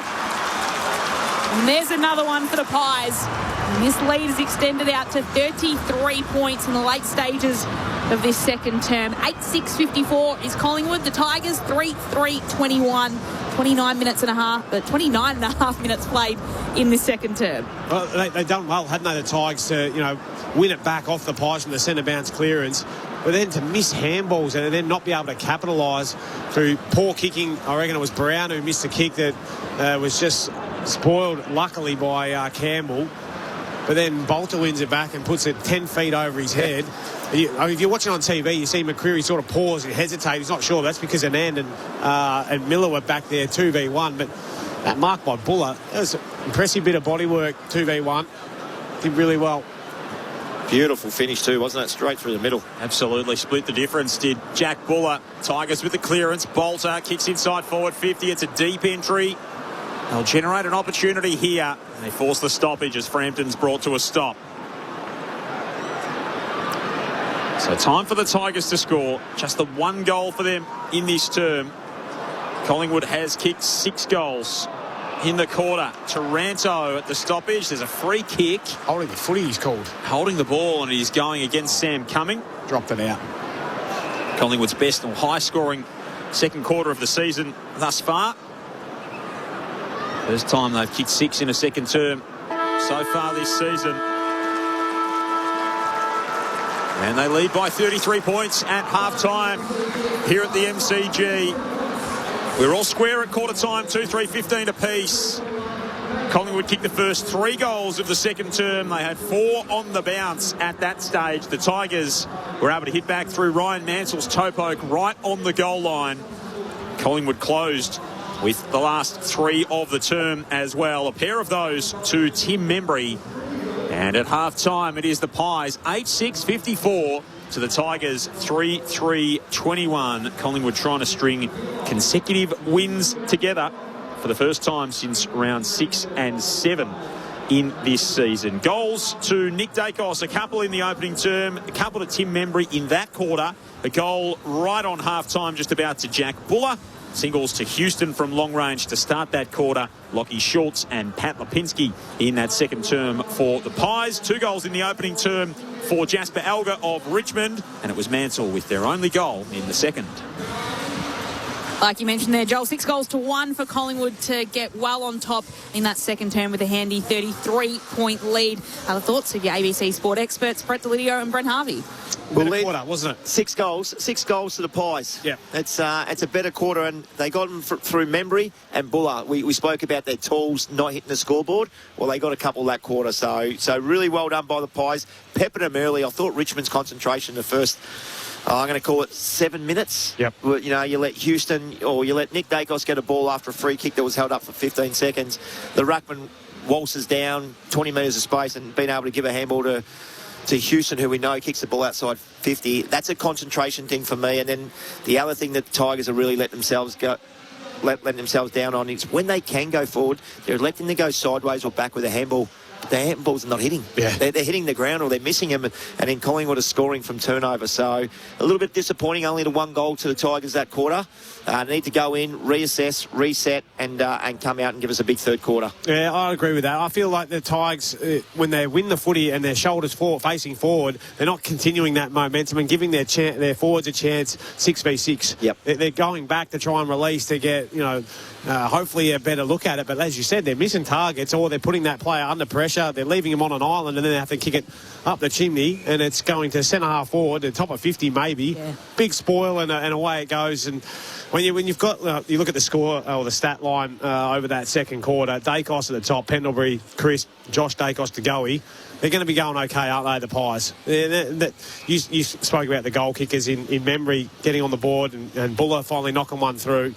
And there's another one for the Pies. And this lead is extended out to 33 points in the late stages of this second term. 8-6-54 is Collingwood. The Tigers 3-3-21. 29 minutes and a half, but 29 and a half minutes played in this second term. Well, they've done well, hadn't they, the Tigers, to, win it back off the Pies from the centre bounce clearance. But then to miss handballs and then not be able to capitalise through poor kicking. I reckon it was Brown who missed a kick that was just spoiled, luckily, by Campbell. But then Bolter wins it back and puts it 10 feet over his head. If you're watching on TV, you see McCreary sort of pause and hesitate. He's not sure. That's because Anand and Miller were back there 2v1. But that mark by Buller, that was an impressive bit of body work, 2v1. Did really well. Beautiful finish too, wasn't it? Straight through the middle. Absolutely. Split the difference, did Jack Buller. Tigers with the clearance. Bolter kicks inside forward 50. It's a deep entry. They'll generate an opportunity here. They force the stoppage as Frampton's brought to a stop. So time for the Tigers to score. Just the one goal for them in this term. Collingwood has kicked 6 goals in the quarter. Taranto at the stoppage. There's a free kick. Holding the footy, he's called. Holding the ball, and he's going against Sam Cumming. Dropped it out. Collingwood's best or high-scoring second quarter of the season thus far. First time they've kicked 6 in a second term so far this season. And they lead by 33 points at half-time here at the MCG. We're all square at quarter-time, 2-3-15 apiece. Collingwood kicked the first 3 goals of the second term. They had 4 on the bounce at that stage. The Tigers were able to hit back through Ryan Mansell's toe poke right on the goal line. Collingwood closed with the last 3 of the term as well. A pair of those to Tim Membry. And at half-time, it is the Pies 8-6-54 to the Tigers 3-3-21. Collingwood trying to string consecutive wins together for the first time since round 6 and 7 in this season. Goals to Nick Dacos, a couple in the opening term, a couple to Tim Membry in that quarter. A goal right on half-time just about to Jack Buller. Singles to Houston from long range to start that quarter. Lockie Schultz and Pat Lipinski in that second term for the Pies. 2 goals in the opening term for Jasper Alger of Richmond. And it was Mansell with their only goal in the second. Like you mentioned there, Joel, 6 goals to 1 for Collingwood to get well on top in that second term with a handy 33-point lead. Other thoughts of your ABC Sport experts, Brett Delidio and Brent Harvey? Well, quarter, wasn't it? 6 goals to the Pies. Yeah, it's a better quarter, and they got them through Membry and Buller. We spoke about their tools not hitting the scoreboard. Well, they got a couple that quarter, so really well done by the Pies. Peppered them early. I thought Richmond's concentration the first, I'm going to call it 7 minutes. Yep. You let Houston or you let Nick Dacos get a ball after a free kick that was held up for 15 seconds. The ruckman waltzes down 20 metres of space and being able to give a handball to to Houston, who we know kicks the ball outside 50. That's a concentration thing for me. And then the other thing that the Tigers are really letting themselves down on is when they can go forward, they're electing to go sideways or back with a handball. The handballs are not hitting. Yeah. They're hitting the ground or they're missing them, and then Collingwood is scoring from turnover. So a little bit disappointing. Only the 1 goal to the Tigers that quarter. Need to go in, reassess, reset, and come out and give us a big third quarter. Yeah, I agree with that. I feel like the Tigers, when they win the footy and their shoulders facing forward, they're not continuing that momentum and giving their forwards a chance 6v6. Yep. They're going back to try and release to get, hopefully a better look at it. But as you said, they're missing targets, or they're putting that player under pressure. They're leaving him on an island, and then they have to kick it up the chimney, and it's going to centre half forward, the top of 50 maybe. Yeah. Big spoil, and away it goes. And when you've got, you look at the score or the stat line over that second quarter, Dacos at the top, Pendlebury, Chris, Josh Dacos to Goey. They're going to be going okay, aren't they, the Pies? You spoke about the goal kickers in memory getting on the board, and Buller finally knocking one through.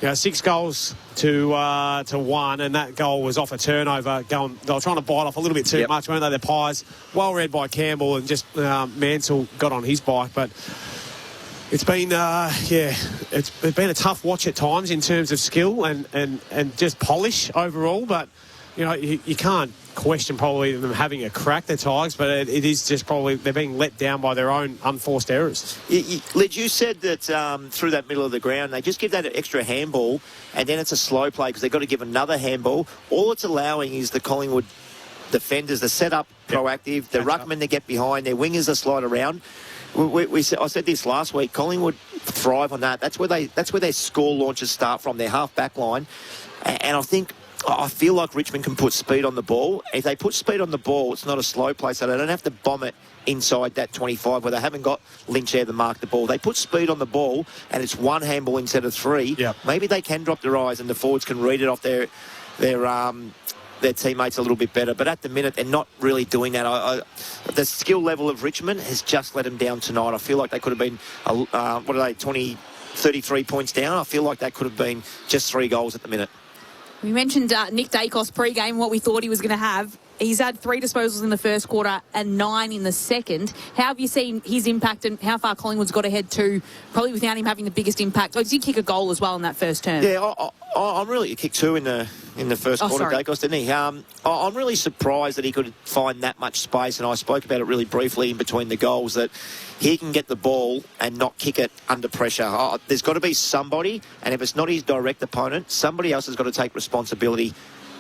6 goals to 1, and that goal was off a turnover. They were trying to bite off a little bit too much, weren't they, the Pies? Well read by Campbell, and just Mansell got on his bike, but it's been it's been a tough watch at times in terms of skill and just polish overall, but you can't question probably them having a crack, the Tigers, but it is just probably they're being let down by their own unforced errors. Lid, you said that through that middle of the ground, they just give that extra handball, and then it's a slow play because they've got to give another handball. All it's allowing is the Collingwood defenders to set up proactive, the ruckmen to get behind, their wingers to slide around. I said this last week. Collingwood thrive on that. That's where their score launches start from. Their half back line, and I feel like Richmond can put speed on the ball. If they put speed on the ball, it's not a slow play, so they don't have to bomb it inside that 25 where they haven't got Lynch there to mark the ball. They put speed on the ball, and it's 1 handball instead of 3. Yep. Maybe they can drop their eyes, and the forwards can read it off their teammates a little bit better. But at the minute, they're not really doing that. The skill level of Richmond has just let them down tonight. I feel like they could have been, 33 points down. I feel like that could have been just 3 goals at the minute. We mentioned Nick Dacos pre-game, what we thought he was going to have. He's had 3 disposals in the first quarter and 9 in the second. How have you seen his impact and how far Collingwood's got ahead to, probably without him having the biggest impact? Did he kick a goal as well in that first term? Yeah, I'm really... He kicked 2 in the first quarter, Dacos, didn't he? I'm really surprised that he could find that much space, and I spoke about it really briefly in between the goals, that he can get the ball and not kick it under pressure. There's got to be somebody, and if it's not his direct opponent, somebody else has got to take responsibility.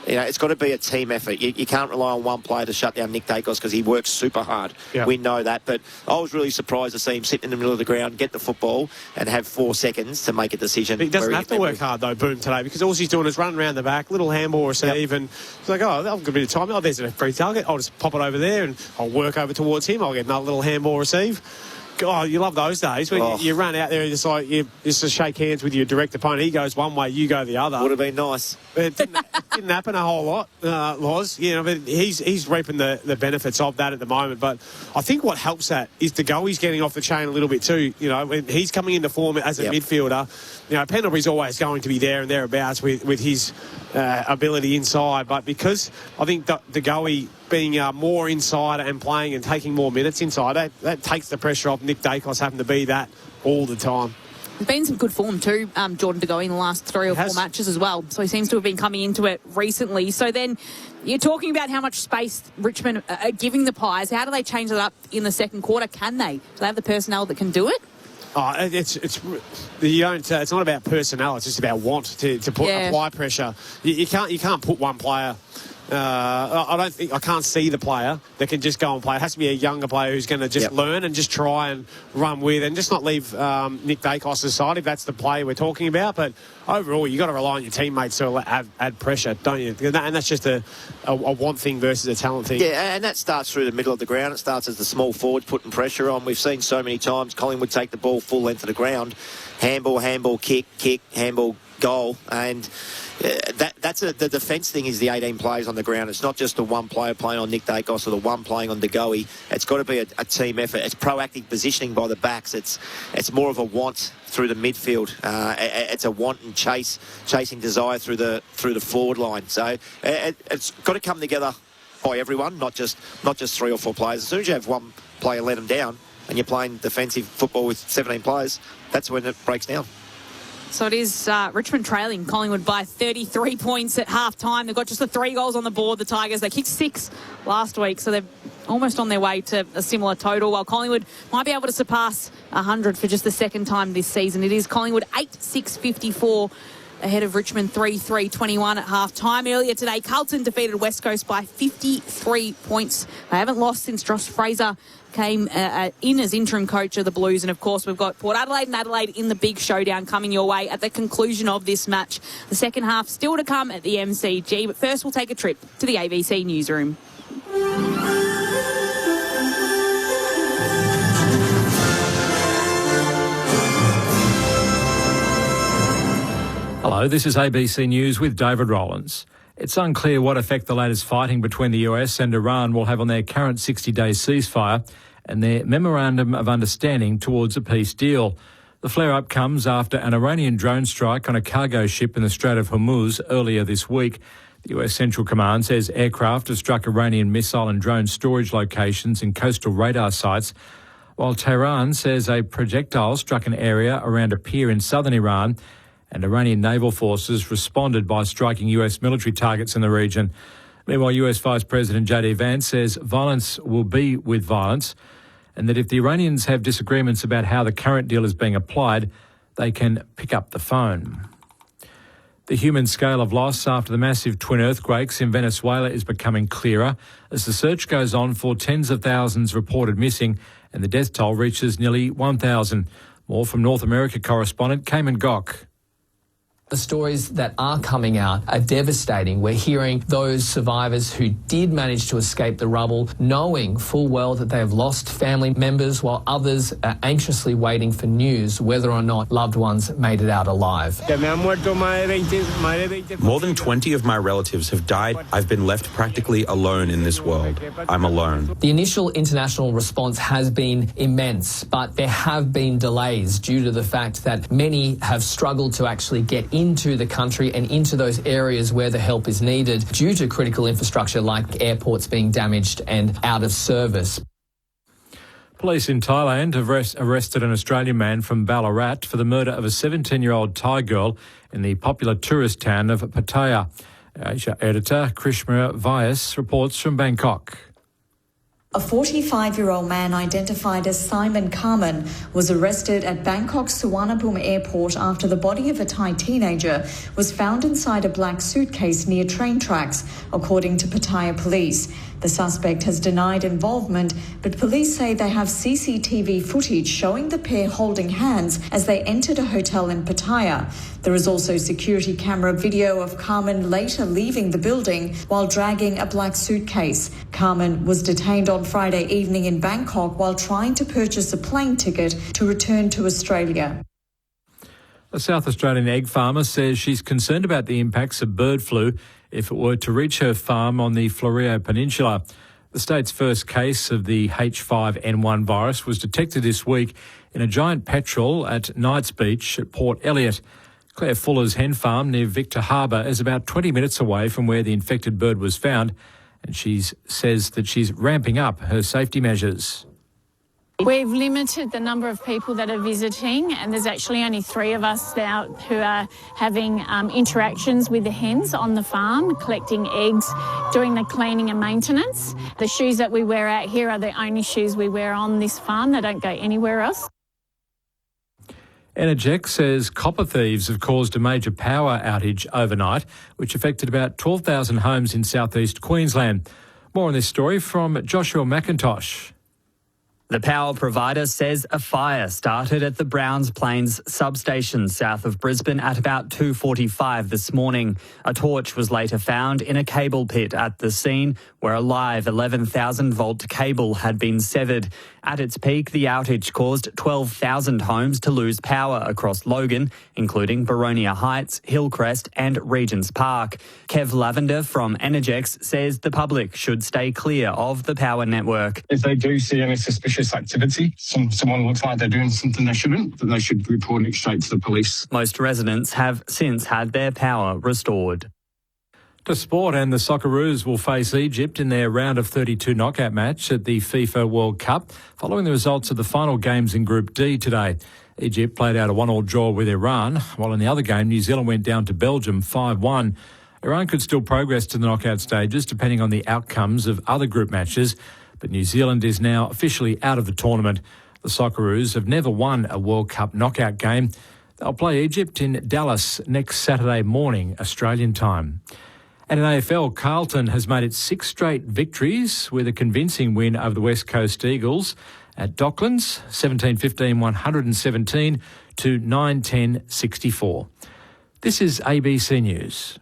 It's got to be a team effort. You can't rely on one player to shut down Nick Dacos because he works super hard. Yeah. We know that. But I was really surprised to see him sit in the middle of the ground, get the football, and have 4 seconds to make a decision. He doesn't have to work hard, though, Boom, today, because all he's doing is running around the back, little handball receive, and it's like, I've got a bit of time. Oh, there's a free target. I'll just pop it over there, and I'll work over towards him. I'll get another little handball receive. Oh, you love those days when you run out there and you just shake hands with your direct opponent. He goes one way, you go the other. Would have been nice. It didn't happen a whole lot, Loz. But he's reaping the benefits of that at the moment. But I think what helps that is De Goey's getting off the chain a little bit too. When he's coming into form as a midfielder. Pendlebury's always going to be there and thereabouts with his ability inside. But because I think De Goey being more inside and playing and taking more minutes inside, that takes the pressure off Nick Dacos having to be that all the time. There's been some good form too, Jordan De Goey, in the last 3 or 4 matches as well. So he seems to have been coming into it recently. So then you're talking about how much space Richmond are giving the Pies. How do they change that up in the second quarter? Can they? Do they have the personnel that can do it? It's not about personnel. It's just about want to apply pressure. You can't put one player. I can't see the player that can just go and play. It has to be a younger player who's going to just learn and just try and run with and just not leave Nick Dacos aside if that's the play we're talking about. But overall, you've got to rely on your teammates to add pressure, don't you? And that's just a want thing versus a talent thing. Yeah, and that starts through the middle of the ground. It starts as the small forwards putting pressure on. We've seen so many times Collingwood take the ball full length of the ground. Handball, kick, handball, goal. And the defence thing is the 18 players on the ground. It's not just the one player playing on Nick Dacos or the one playing on De Goey. It's got to be a team effort. It's proactive positioning by the backs. It's more of a want through the midfield. It's a want and chasing desire through the forward line. So it's got to come together by everyone, not just 3 or 4 players. As soon as you have one player let them down and you're playing defensive football with 17 players, that's when it breaks down. So it is Richmond trailing Collingwood by 33 points at half-time. They've got just the 3 goals on the board, the Tigers. They kicked 6 last week, so they're almost on their way to a similar total, while Collingwood might be able to surpass 100 for just the second time this season. It is Collingwood 8-6-54 ahead of Richmond 3-3-21 at half-time. Earlier today, Carlton defeated West Coast by 53 points. They haven't lost since Josh Fraser came in as interim coach of the Blues. And, of course, we've got Port Adelaide and Adelaide in the big showdown coming your way at the conclusion of this match. The second half still to come at the MCG. But first, we'll take a trip to the ABC newsroom. Hello, this is ABC News with David Rowlands. It's unclear what effect the latest fighting between the US and Iran will have on their current 60-day ceasefire and their memorandum of understanding towards a peace deal. The flare-up comes after an Iranian drone strike on a cargo ship in the Strait of Hormuz earlier this week. The US Central Command says aircraft have struck Iranian missile and drone storage locations and coastal radar sites, while Tehran says a projectile struck an area around a pier in southern Iran, and Iranian naval forces responded by striking US military targets in the region. Meanwhile, US Vice President J.D. Vance says violence will be with violence, and that if the Iranians have disagreements about how the current deal is being applied, they can pick up the phone. The human scale of loss after the massive twin earthquakes in Venezuela is becoming clearer as the search goes on for tens of thousands reported missing and the death toll reaches nearly 1,000. More from North America correspondent Cayman Gock. The stories that are coming out are devastating. We're hearing those survivors who did manage to escape the rubble, knowing full well that they have lost family members, while others are anxiously waiting for news whether or not loved ones made it out alive. More than 20 of my relatives have died. I've been left practically alone in this world. I'm alone. The initial international response has been immense, but there have been delays due to the fact that many have struggled to actually get into the country and into those areas where the help is needed due to critical infrastructure like airports being damaged and out of service. Police in Thailand have arrested an Australian man from Ballarat for the murder of a 17-year-old Thai girl in the popular tourist town of Pattaya. Asia editor Krishma Vyas reports from Bangkok. A 45-year-old man identified as Simon Carmen was arrested at Bangkok's Suvarnabhumi airport after the body of a Thai teenager was found inside a black suitcase near train tracks, according to Pattaya police. The suspect has denied involvement, but police say they have CCTV footage showing the pair holding hands as they entered a hotel in Pattaya. There is also security camera video of Carmen later leaving the building while dragging a black suitcase. Carmen was detained on Friday evening in Bangkok while trying to purchase a plane ticket to return to Australia. A South Australian egg farmer says she's concerned about the impacts of bird flu if it were to reach her farm on the Florio Peninsula. The state's first case of the H5N1 virus was detected this week in a giant petrel at Knights Beach at Port Elliot. Claire Fuller's hen farm near Victor Harbour is about 20 minutes away from where the infected bird was found, and she says that she's ramping up her safety measures. We've limited the number of people that are visiting, and there's actually only 3 of us now who are having interactions with the hens on the farm, collecting eggs, doing the cleaning and maintenance. The shoes that we wear out here are the only shoes we wear on this farm. They don't go anywhere else. Energex says copper thieves have caused a major power outage overnight, which affected about 12,000 homes in southeast Queensland. More on this story from Joshua McIntosh. The power provider says a fire started at the Browns Plains substation south of Brisbane at about 2:45 this morning. A torch was later found in a cable pit at the scene where a live 11,000-volt cable had been severed. At its peak, the outage caused 12,000 homes to lose power across Logan, including Baronia Heights, Hillcrest and Regents Park. Kev Lavender from Energex says the public should stay clear of the power network. If they do see any suspicious activity, someone looks like they're doing something they shouldn't, then they should report it straight to the police. Most residents have since had their power restored. To sport, and the Socceroos will face Egypt in their round of 32 knockout match at the FIFA World Cup, following the results of the final games in Group D today. Egypt played out a 1-1 draw with Iran, while in the other game, New Zealand went down to Belgium 5-1. Iran could still progress to the knockout stages, depending on the outcomes of other group matches, but New Zealand is now officially out of the tournament. The Socceroos have never won a World Cup knockout game. They'll play Egypt in Dallas next Saturday morning, Australian time. And in AFL, Carlton has made its 6 straight victories with a convincing win over the West Coast Eagles at Docklands, 17-15-117 to 9-10-64. This is ABC News.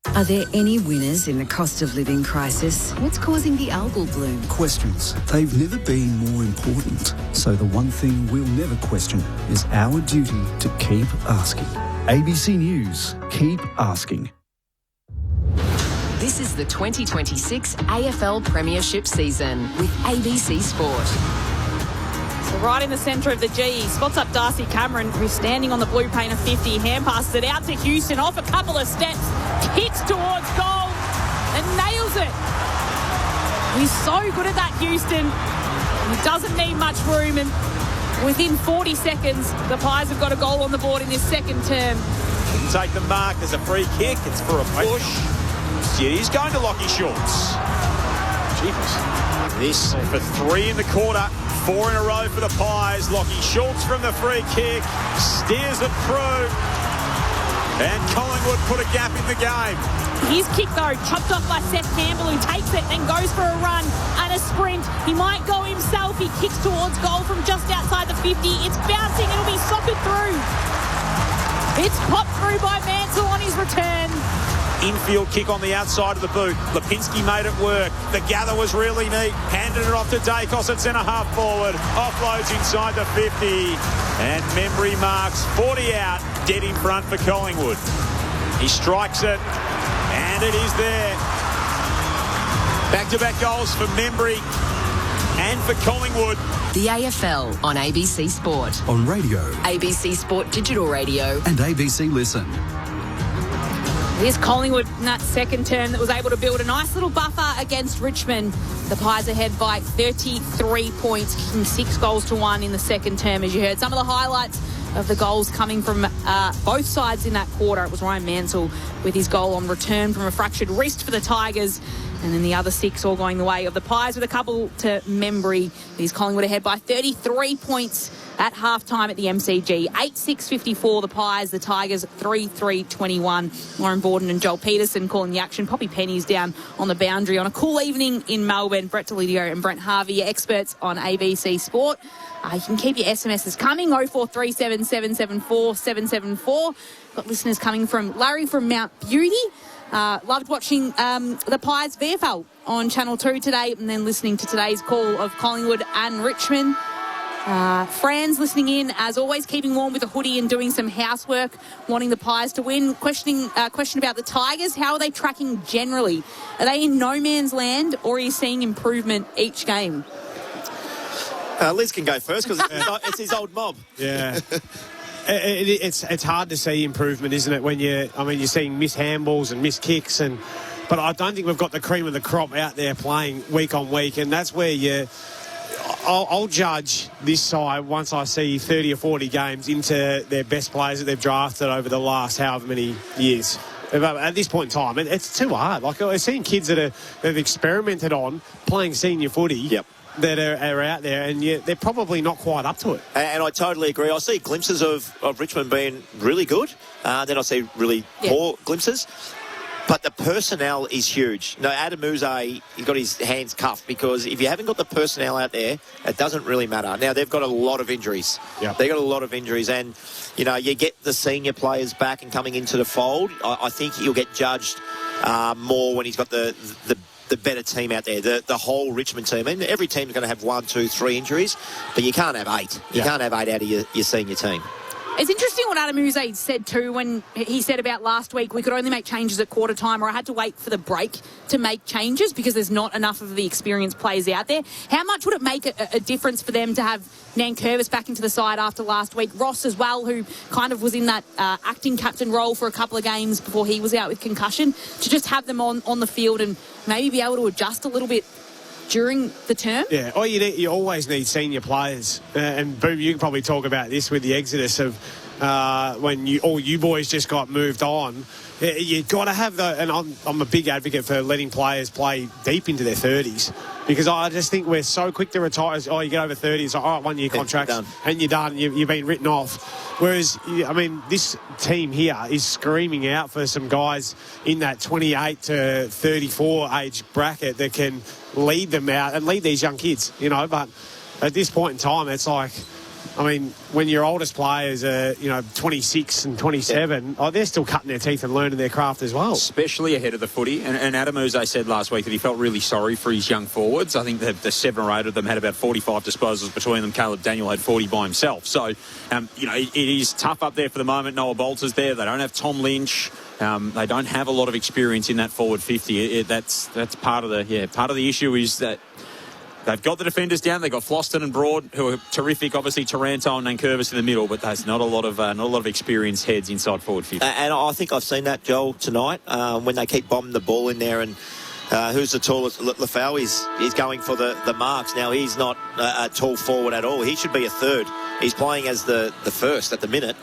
Are there any winners in the cost of living crisis? What's causing the algal bloom? Questions. They've never been more important. So the one thing we'll never question is our duty to keep asking. ABC News. Keep asking. This is the 2026 AFL Premiership season with ABC Sport. So right in the centre of the G, spots up Darcy Cameron, who's standing on the blue paint of 50. Hand passes it out to Houston, off a couple of steps, kicks towards goal and nails it. He's so good at that, Houston. He doesn't need much room, and within 40 seconds, the Pies have got a goal on the board in this second term. Didn't take the mark. There's a free kick. It's for a push. Yeah, he's going to Lockie Schultz. Jeepers. This for 3 in the quarter. 4 in a row for the Pies. Lockie Schultz from the free kick. Steers it through. And Collingwood put a gap in the game. His kick, though, chopped off by Seth Campbell, who takes it and goes for a run and a sprint. He might go himself. He kicks towards goal from just outside the 50. It's bouncing. It'll be soccered through. It's popped through by Mansell on his return. Infield kick on the outside of the boot. Lipinski made it work. The gather was really neat. Handed it off to Dacos at centre half forward. Offloads inside the 50. And Membry marks 40 out. Dead in front for Collingwood. He strikes it. And it is there. Back-to-back goals for Membry and for Collingwood. The AFL on ABC Sport. On radio. ABC Sport Digital Radio. And ABC Listen. Here's Collingwood in that second term that was able to build a nice little buffer against Richmond. The Pies ahead by 33 points, kicking 6 goals to 1 in the second term, as you heard. Some of the highlights of the goals coming from both sides in that quarter. It was Ryan Mansell with his goal on return from a fractured wrist for the Tigers. And then the other 6 all going the way of the Pies, with a couple to Membry. These Collingwood ahead by 33 points at half-time at the MCG. 8-6-54 the Pies, the Tigers 3-3-21. Lauren Borden and Joel Peterson calling the action. Poppy Penny's down on the boundary on a cool evening in Melbourne. Brett Delidio and Brent Harvey, your experts on ABC Sport. You can keep your SMSs coming, 0437 774 774. Got listeners coming from Larry from Mount Beauty. Loved watching the Pies VFL on Channel 2 today, and then listening to today's call of Collingwood and Richmond. Fran's listening in, as always, keeping warm with a hoodie and doing some housework, wanting the Pies to win. Question about the Tigers. How are they tracking generally? Are they in no man's land, or are you seeing improvement each game? Liz can go first because it's his old mob. Yeah. It's hard to see improvement, isn't it? When you're seeing missed handballs and missed kicks, but I don't think we've got the cream of the crop out there playing week on week, and that's where I'll judge this side once I see 30 or 40 games into their best players that they've drafted over the last however many years. At this point in time, it's too hard. Like, I've seen kids that have experimented on playing senior footy. Yep. That are out there, and they're probably not quite up to it. And I totally agree. I see glimpses of Richmond being really good. Then I see really poor glimpses. But the personnel is huge. No, Adam Muzay, he's got his hands cuffed, because if you haven't got the personnel out there, it doesn't really matter. Now, they've got a lot of injuries. Yep. They've got a lot of injuries. And, you get the senior players back and coming into the fold. I think he'll get judged more when he's got the better team out there, the whole Richmond team. And every team's going to have 1, 2, 3 injuries, but you can't have 8. You can't have 8 out of your senior team. It's interesting what Adam Uze said too when he said about last week we could only make changes at quarter time, or I had to wait for the break to make changes because there's not enough of the experienced players out there. How much would it make a difference for them to have Nankervis back into the side after last week? Ross as well, who kind of was in that acting captain role for a couple of games before he was out with concussion, to just have them on the field and maybe be able to adjust a little bit during the term? Yeah, you always need senior players. And Boom, you can probably talk about this with the exodus of when you boys just got moved on. You've got to have and I'm a big advocate for letting players play deep into their 30s, because I just think we're so quick to retire. You get over 30, it's like, all right, 1 year contracts, and you're done. You've been written off. Whereas, this team here is screaming out for some guys in that 28 to 34 age bracket that can lead them out and lead these young kids, But at this point in time, it's like, when your oldest players are, 26 and 27, they're still cutting their teeth and learning their craft as well. Especially ahead of the footy. And Adam Uze said last week that he felt really sorry for his young forwards. I think that the 7 or 8 of them had about 45 disposals between them. Caleb Daniel had 40 by himself. So, it is tough up there for the moment. Noah Bolter's there. They don't have Tom Lynch. They don't have a lot of experience in that forward 50. That's part of the issue is that they've got the defenders down. They've got Floston and Broad, who are terrific. Obviously, Taranto and Nankervis in the middle, but there's not a lot of experienced heads inside forward 50. And I think I've seen that, Joel, tonight when they keep bombing the ball in there. And who's the tallest? Lafau is going for the marks. Now, he's not a tall forward at all. He should be a third. He's playing as the first at the minute.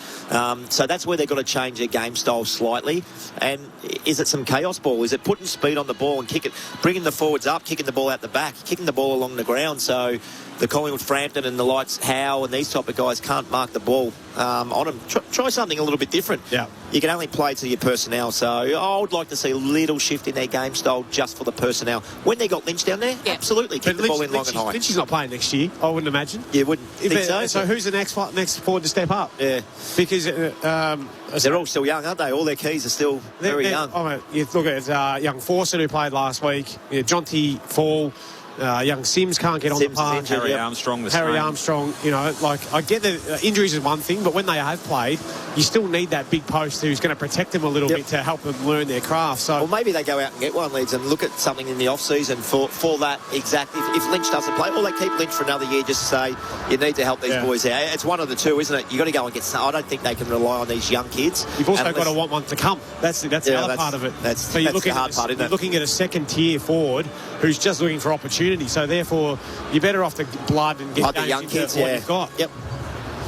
So that's where they've got to change their game style slightly. And is it some chaos ball? Is it putting speed on the ball and bringing the forwards up, kicking the ball out the back, kicking the ball along the ground? So the Collingwood, Frampton and the Lights, Howe and these type of guys can't mark the ball on them. Try something a little bit different. Yeah. You can only play to your personnel. So I would like to see a little shift in their game style just for the personnel. When they got Lynch down there, absolutely kick the ball in long and high. Lynch is not playing next year, I wouldn't imagine. You wouldn't think so. So who's the next forward to step up? Yeah. Because they're all still young, aren't they? All their keys are still very young. You look at young Fawcett, who played last week. Jonty Fall. Young Sims can't get on the park. Harry Armstrong. I get the injuries is one thing, but when they have played, you still need that big post who's going to protect them a little bit to help them learn their craft. So, well, maybe they go out and get one, Leeds, and look at something in the off-season for that exactly. If Lynch doesn't play, or they keep Lynch for another year, just to say you need to help these boys out. It's one of the two, isn't it? You've got to go and get some. I don't think they can rely on these young kids. You've also got to want one to come. That's the other part of it. That's the hard part, isn't it? You're looking at a second-tier forward who's just looking for opportunity. So therefore, you're better off the blood and get the young kids. What you've got. Yep.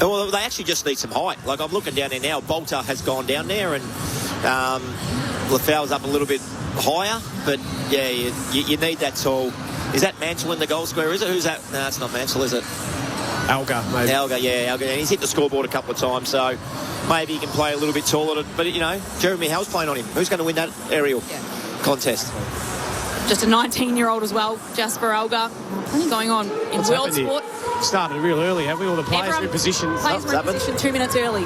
Well, they actually just need some height. Like, I'm looking down there now. Bolter has gone down there, and Lafau's up a little bit higher. But yeah, you need that tall. Is that Mansell in the goal square? Is it? Who's that? No, it's not Mansell, is it? Alga, maybe. Alga, and he's hit the scoreboard a couple of times, so maybe he can play a little bit taller. But Jeremy Howe's playing on him. Who's going to win that aerial contest? Just a 19-year-old as well, Jasper Alga. Plenty going on in world sport. Started real early, have we? All the players are in position. Players were in position 2 minutes early.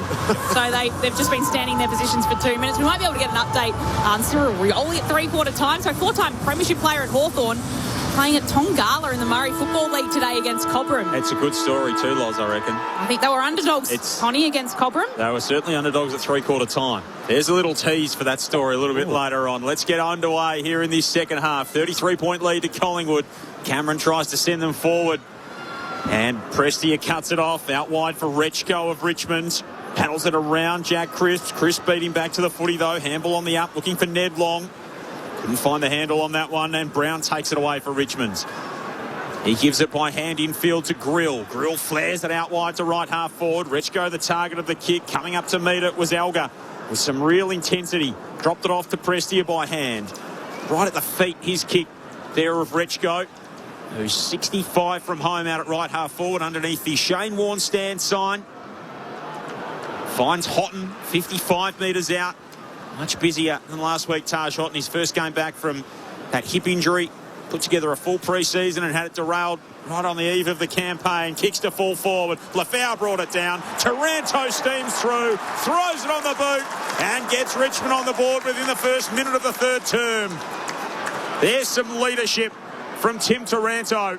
So they've just been standing in their positions for 2 minutes. We might be able to get an update on Cyril Rioli at three-quarter time. So 4-time premiership player at Hawthorn, playing at Tongala in the Murray Football League today against Cobram. It's a good story too, Loz, I reckon. I think they were underdogs, Connie, against Cobram. They were certainly underdogs at three-quarter time. There's a little tease for that story a little bit later on. Let's get underway here in this second half. 33-point lead to Collingwood. Cameron tries to send them forward. And Prestia cuts it off. Out wide for Rechko of Richmond. Paddles it around Jack Crisp. Crisp beat him back to the footy, though. Handball on the up, looking for Ned Long. Couldn't find the handle on that one, and Brown takes it away for Richmond. He gives it by hand infield to Grill. Grill flares it out wide to right half forward. Rechko, the target of the kick. Coming up to meet it was Alga with some real intensity. Dropped it off to Prestia by hand. Right at the feet, his kick there of Rechko, who's 65 from home out at right half forward underneath the Shane Warne stand sign. Finds Houghton 55 metres out. Much busier than last week, Taj Houghton. His first game back from that hip injury. Put together a full pre-season and had it derailed right on the eve of the campaign. Kicks to full forward. Lafau brought it down. Taranto steams through, throws it on the boot and gets Richmond on the board within the first minute of the third term. There's some leadership from Tim Taranto,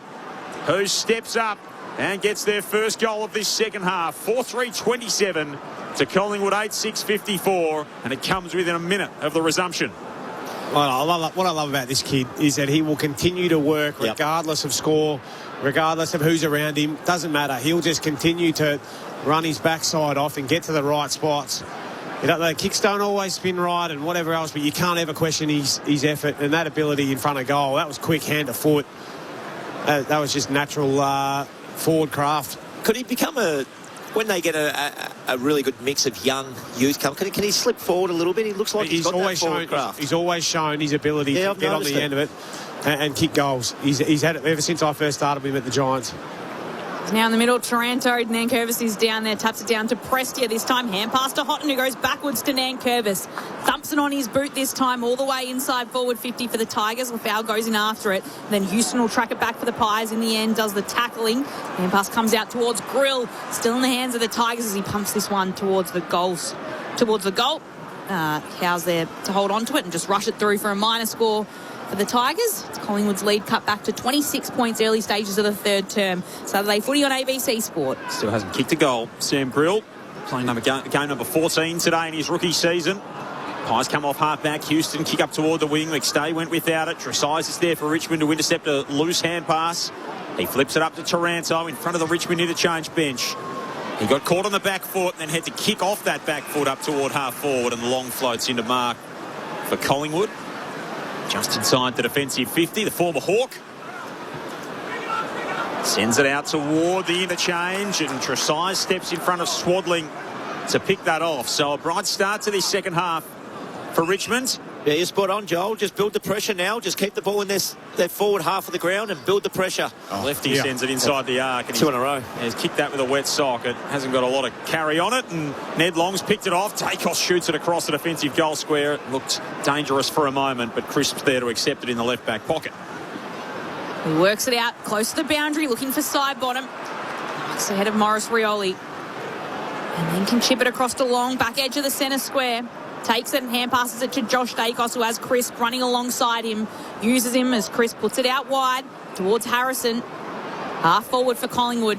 who steps up and gets their first goal of this second half. 4-3-27 to Collingwood 8-6-54, and it comes within a minute of the resumption. Well, what I love about this kid is that he will continue to work regardless of score, regardless of who's around him. Doesn't matter. He'll just continue to run his backside off and get to the right spots. You know, the kicks don't always spin right and whatever else, but you can't ever question his effort and that ability in front of goal. That was quick hand to foot. That was just natural forward craft. Could he become when they get a really good mix of young youth come, can he slip forward a little bit? He looks like he's got that forward craft. He's always shown his ability to get on the end of it and kick goals. He's had it ever since I first started with him at the Giants. Now in the middle, Taranto. Nankervis is down there, taps it down to Prestia this time. Hand pass to Houghton, who goes backwards to Nankervis. Thumps it on his boot this time, all the way inside forward 50 for the Tigers. Lafau goes in after it. Then Houston will track it back for the Pies in the end, does the tackling. Hand pass comes out towards Grill. Still in the hands of the Tigers as he pumps this one towards the goal. Cow's there to hold on to it and just rush it through for a minor score for the Tigers. It's Collingwood's lead cut back to 26 points early stages of the third term. Saturday footy on ABC Sport. Still hasn't kicked a goal. Sam Brill playing game number 14 today in his rookie season. Pies come off half-back. Houston kick up toward the wing. McStay went without it. Tresize is there for Richmond to intercept a loose hand pass. He flips it up to Taranto in front of the Richmond interchange bench. He got caught on the back foot and then had to kick off that back foot up toward half forward, and the long floats into mark for Collingwood. Just inside the defensive 50, the former Hawk sends it out toward the interchange, and Tresize steps in front of Swadling to pick that off. So a bright start to this second half for Richmond. Yeah, you're spot on, Joel. Just build the pressure now. Just keep the ball in their forward half of the ground and build the pressure. Lefty sends it inside the arc. And two in a row. He's kicked that with a wet sock. It hasn't got a lot of carry on it, and Ned Long's picked it off. Takos shoots it across the defensive goal square. It looked dangerous for a moment, but Crisp's there to accept it in the left back pocket. He works it out close to the boundary, looking for side bottom. Knocks ahead of Morris Rioli. And then can chip it across to Long, back edge of the centre square. Takes it and hand passes it to Josh Dacos, who has Crisp running alongside him. Uses him as Crisp puts it out wide towards Harrison. Half forward for Collingwood.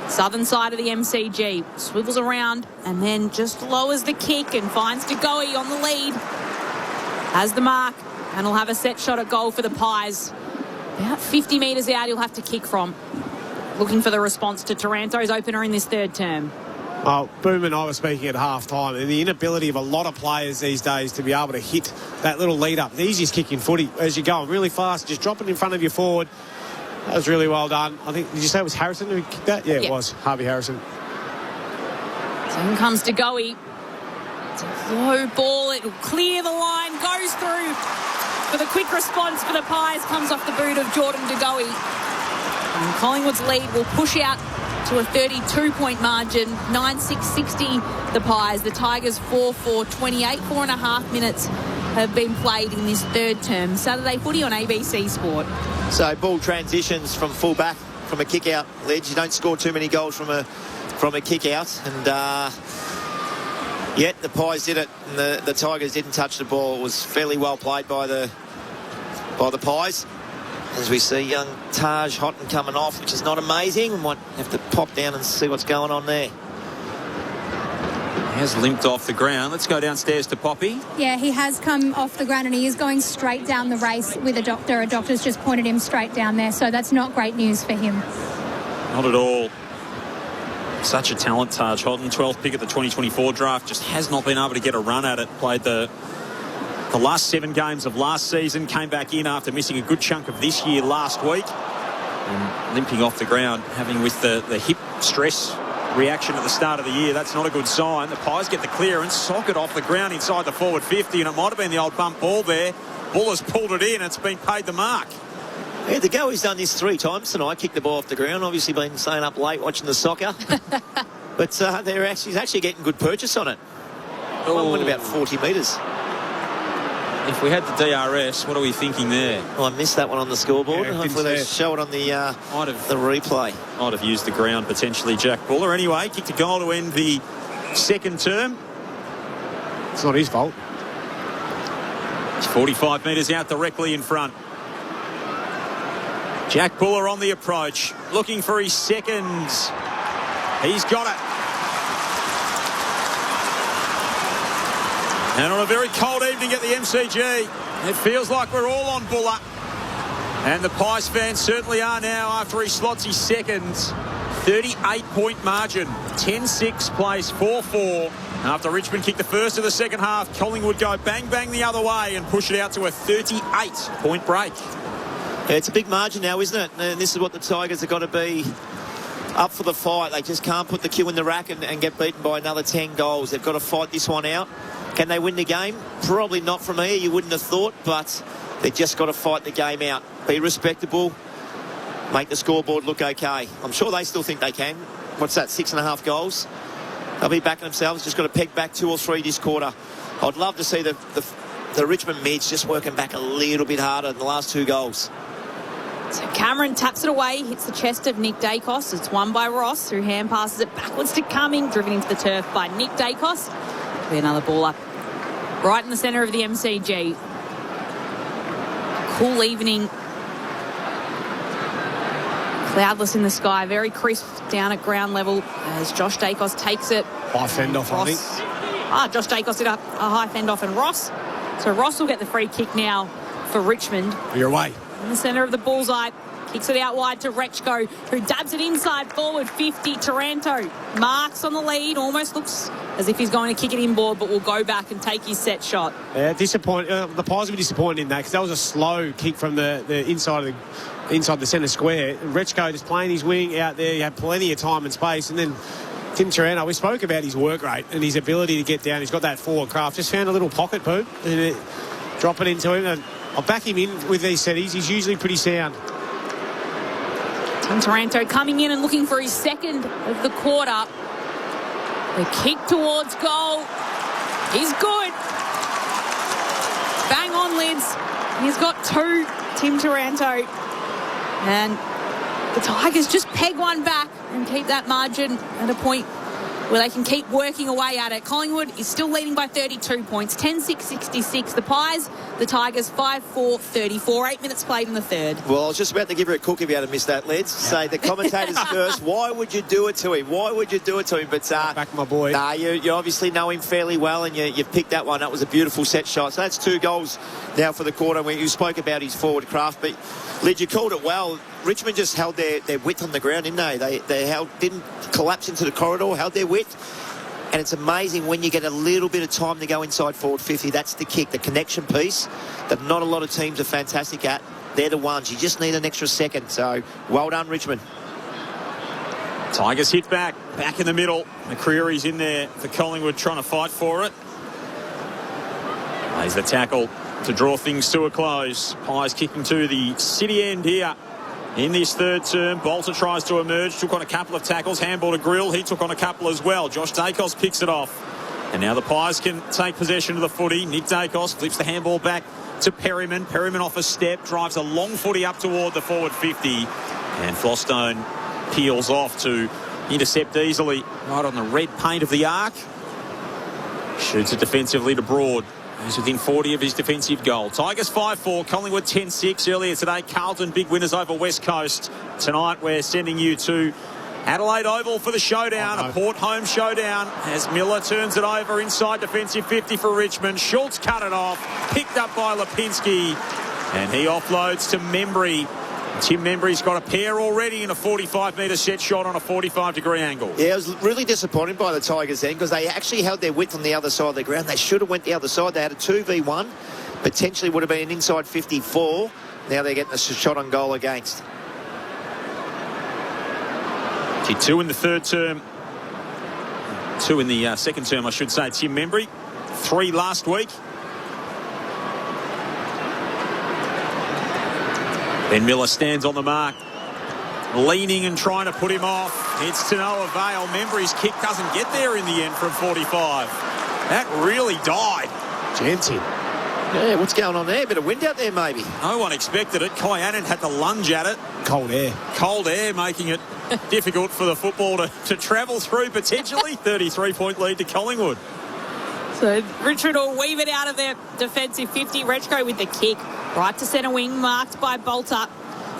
Southern side of the MCG. Swivels around and then just lowers the kick and finds DeGoey on the lead. Has the mark and will have a set shot at goal for the Pies. About 50 metres out he'll have to kick from. Looking for the response to Taranto's opener in this third term. Oh, Boom and I were speaking at half-time, and the inability of a lot of players these days to be able to hit that little lead-up. The easiest kick in footy as you're going really fast, just drop it in front of your forward. That was really well done. I think, did you say it was Harrison who kicked that? Yeah, it was. Harvey Harrison. So in comes DeGoey. It's a low ball. It will clear the line, goes through. For the quick response for the Pies, comes off the boot of Jordan DeGoey. And Collingwood's lead will push out to a 32-point margin. 9-6-60 the Pies. The Tigers 4-4-28. 4.5 minutes have been played in this third term. Saturday footy on ABC Sport. So ball transitions from full back from a kick out ledge. You don't score too many goals from a kick out, and yet the Pies did it and the Tigers didn't touch the ball. It was fairly well played by the Pies. As we see young Taj Houghton coming off, which is not amazing. We might have to pop down and see what's going on there. He has limped off the ground. Let's go downstairs to Poppy. Yeah, he has come off the ground and he is going straight down the race with a doctor. A doctor's just pointed him straight down there, so that's not great news for him. Not at all. Such a talent, Taj Houghton. 12th pick at the 2024 draft. Just has not been able to get a run at it. Played the last 7 games of last season. Came back in after missing a good chunk of this year last week. And limping off the ground, having with the hip stress reaction at the start of the year. That's not a good sign. The Pies get the clearance, sock it off the ground inside the forward 50, and it might have been the old bump ball there. Buller's pulled it in. It's been paid the mark. Yeah, the goalie's done this 3 times tonight. Kicked the ball off the ground. Obviously been staying up late watching the soccer. But he's actually getting good purchase on it. One went about 40 metres. If we had the DRS, what are we thinking there? Well, I missed that one on the scoreboard. Hopefully they show it on the replay. Might have used the ground potentially, Jack Buller. Anyway, kicked a goal to end the second term. It's not his fault. It's 45 metres out directly in front. Jack Buller on the approach, looking for his second. He's got it. And on a very cold evening at the MCG, it feels like we're all on Buller. And the Pies fans certainly are now after he slots his second. 38-point margin, 10-6 place, 4-4. After Richmond kicked the first of the second half, Collingwood go bang-bang the other way and push it out to a 38-point break. Yeah, it's a big margin now, isn't it? And this is what the Tigers have got to be up for the fight. They just can't put the cue in the rack and get beaten by another 10 goals. They've got to fight this one out. Can they win the game? Probably not from here, you wouldn't have thought, but they've just got to fight the game out. Be respectable, make the scoreboard look okay. I'm sure they still think they can. What's that, 6.5 goals? They'll be backing themselves, just got to peg back 2 or 3 this quarter. I'd love to see the Richmond mids just working back a little bit harder than the last 2 goals. So Cameron taps it away, hits the chest of Nick Dacos. It's won by Ross, who hand passes it backwards to Cumming, driven into the turf by Nick Dacos. Be another ball up right in the centre of the MCG. Cool evening. Cloudless in the sky, very crisp down at ground level as Josh Dacos takes it. High fend off, I think. Josh Dacos did a high fend off and Ross. So Ross will get the free kick now for Richmond. You're away. In the centre of the bullseye. Kicks it out wide to Rechko, who dabs it inside forward 50. Taranto marks on the lead. Almost looks as if he's going to kick it inboard, but will go back and take his set shot. Yeah, the Pies will be disappointed in that because that was a slow kick from the inside the centre square. And Rechko just playing his wing out there. He had plenty of time and space. And then Tim Taranto, we spoke about his work rate and his ability to get down. He's got that forward craft. Just found a little pocket, Pooh, and drop it into him. And I'll back him in with these settings. He's usually pretty sound. Tim Taranto coming in and looking for his second of the quarter. The kick towards goal is good. Bang on, Lids. He's got 2, Tim Taranto. And the Tigers just peg one back and keep that margin at a point where they can keep working away at it. Collingwood is still leading by 32 points, 10-6-66. The Pies, the Tigers, 5-4-34. 8 minutes played in the third. Well, I was just about to give her a cook if you had missed that, Lids. Say the commentators first. Why would you do it to him? Why would you do it to him? But back my boy. Nah, you obviously know him fairly well, and you've picked that one. That was a beautiful set shot. So that's 2 goals now for the quarter. You spoke about his forward craft, but Lids, you called it well. Richmond just held their width on the ground, didn't they? They didn't collapse into the corridor, held their width. And it's amazing when you get a little bit of time to go inside forward 50. That's the kick, the connection piece that not a lot of teams are fantastic at. They're the ones. You just need an extra second. So, well done, Richmond. Tigers hit back in the middle. McCreary's in there for Collingwood trying to fight for it. There's the tackle to draw things to a close. Pies kicking to the city end here. In this third term, Bolter tries to emerge, took on a couple of tackles, handball to Grill, he took on a couple as well. Josh Dacos picks it off. And now the Pies can take possession of the footy. Nick Dacos flips the handball back to Perryman. Perryman off a step, drives a long footy up toward the forward 50. And Flostone peels off to intercept easily right on the red paint of the arc. Shoots it defensively to Broad. He's within 40 of his defensive goal. Tigers 5-4, Collingwood 10-6. Earlier today, Carlton big winners over West Coast. Tonight we're sending you to Adelaide Oval for the showdown, a Port home showdown as Miller turns it over inside defensive 50 for Richmond. Schultz cut it off, picked up by Lipinski, and he offloads to Membry. Tim Membry's got a pair already in a 45-metre set shot on a 45-degree angle. Yeah, I was really disappointed by the Tigers then because they actually held their width on the other side of the ground. They should have went the other side. They had a 2v1, potentially would have been an inside 54. Now they're getting a shot on goal against. Kick 2 in the third term. 2 in the second term, I should say. Tim Membry, 3 last week. Ben Miller stands on the mark, leaning and trying to put him off. It's to no avail. Membry's kick doesn't get there in the end from 45. That really died. Jensen. Yeah, what's going on there? Bit of wind out there, maybe. No one expected it. Kai Annan had to lunge at it. Cold air. Cold air, making it difficult for the football to travel through, potentially. 33-point lead to Collingwood. So Richmond will weave it out of their defensive 50. Rechko with the kick. Right to centre wing, marked by Bolter.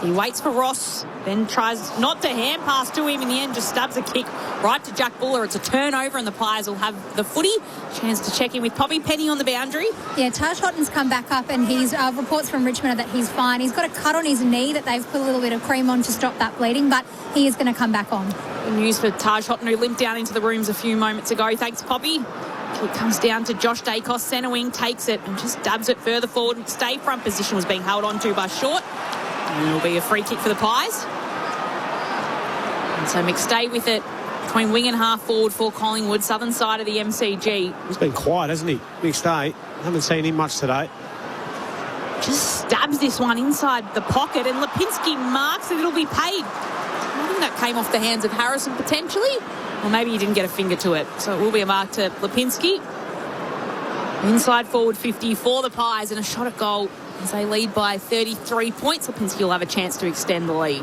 He waits for Ross, then tries not to hand pass to him. In the end, just stabs a kick right to Jack Buller. It's a turnover, and the Pies will have the footy. Chance to check in with Poppy Penny on the boundary. Yeah, Taj Houghton's come back up, and he's reports from Richmond that he's fine. He's got a cut on his knee that they've put a little bit of cream on to stop that bleeding, but he is going to come back on. Good news for Taj Houghton, who limped down into the rooms a few moments ago. Thanks, Poppy. Kick comes down to Josh Dacos, centre wing, takes it and just dabs it further forward. Stay front position was being held on to by Short. And it'll be a free kick for the Pies. And so McStay with it between wing and half forward for Collingwood, southern side of the MCG. He's been quiet, hasn't he? McStay. Haven't seen him much today. Just stabs this one inside the pocket, and Lipinski marks it. It'll be paid. I think that came off the hands of Harrison potentially. Or maybe he didn't get a finger to it. So it will be a mark to Lipinski. Inside forward 50 for the Pies, and a shot at goal as they lead by 33 points. Lipinski will have a chance to extend the lead.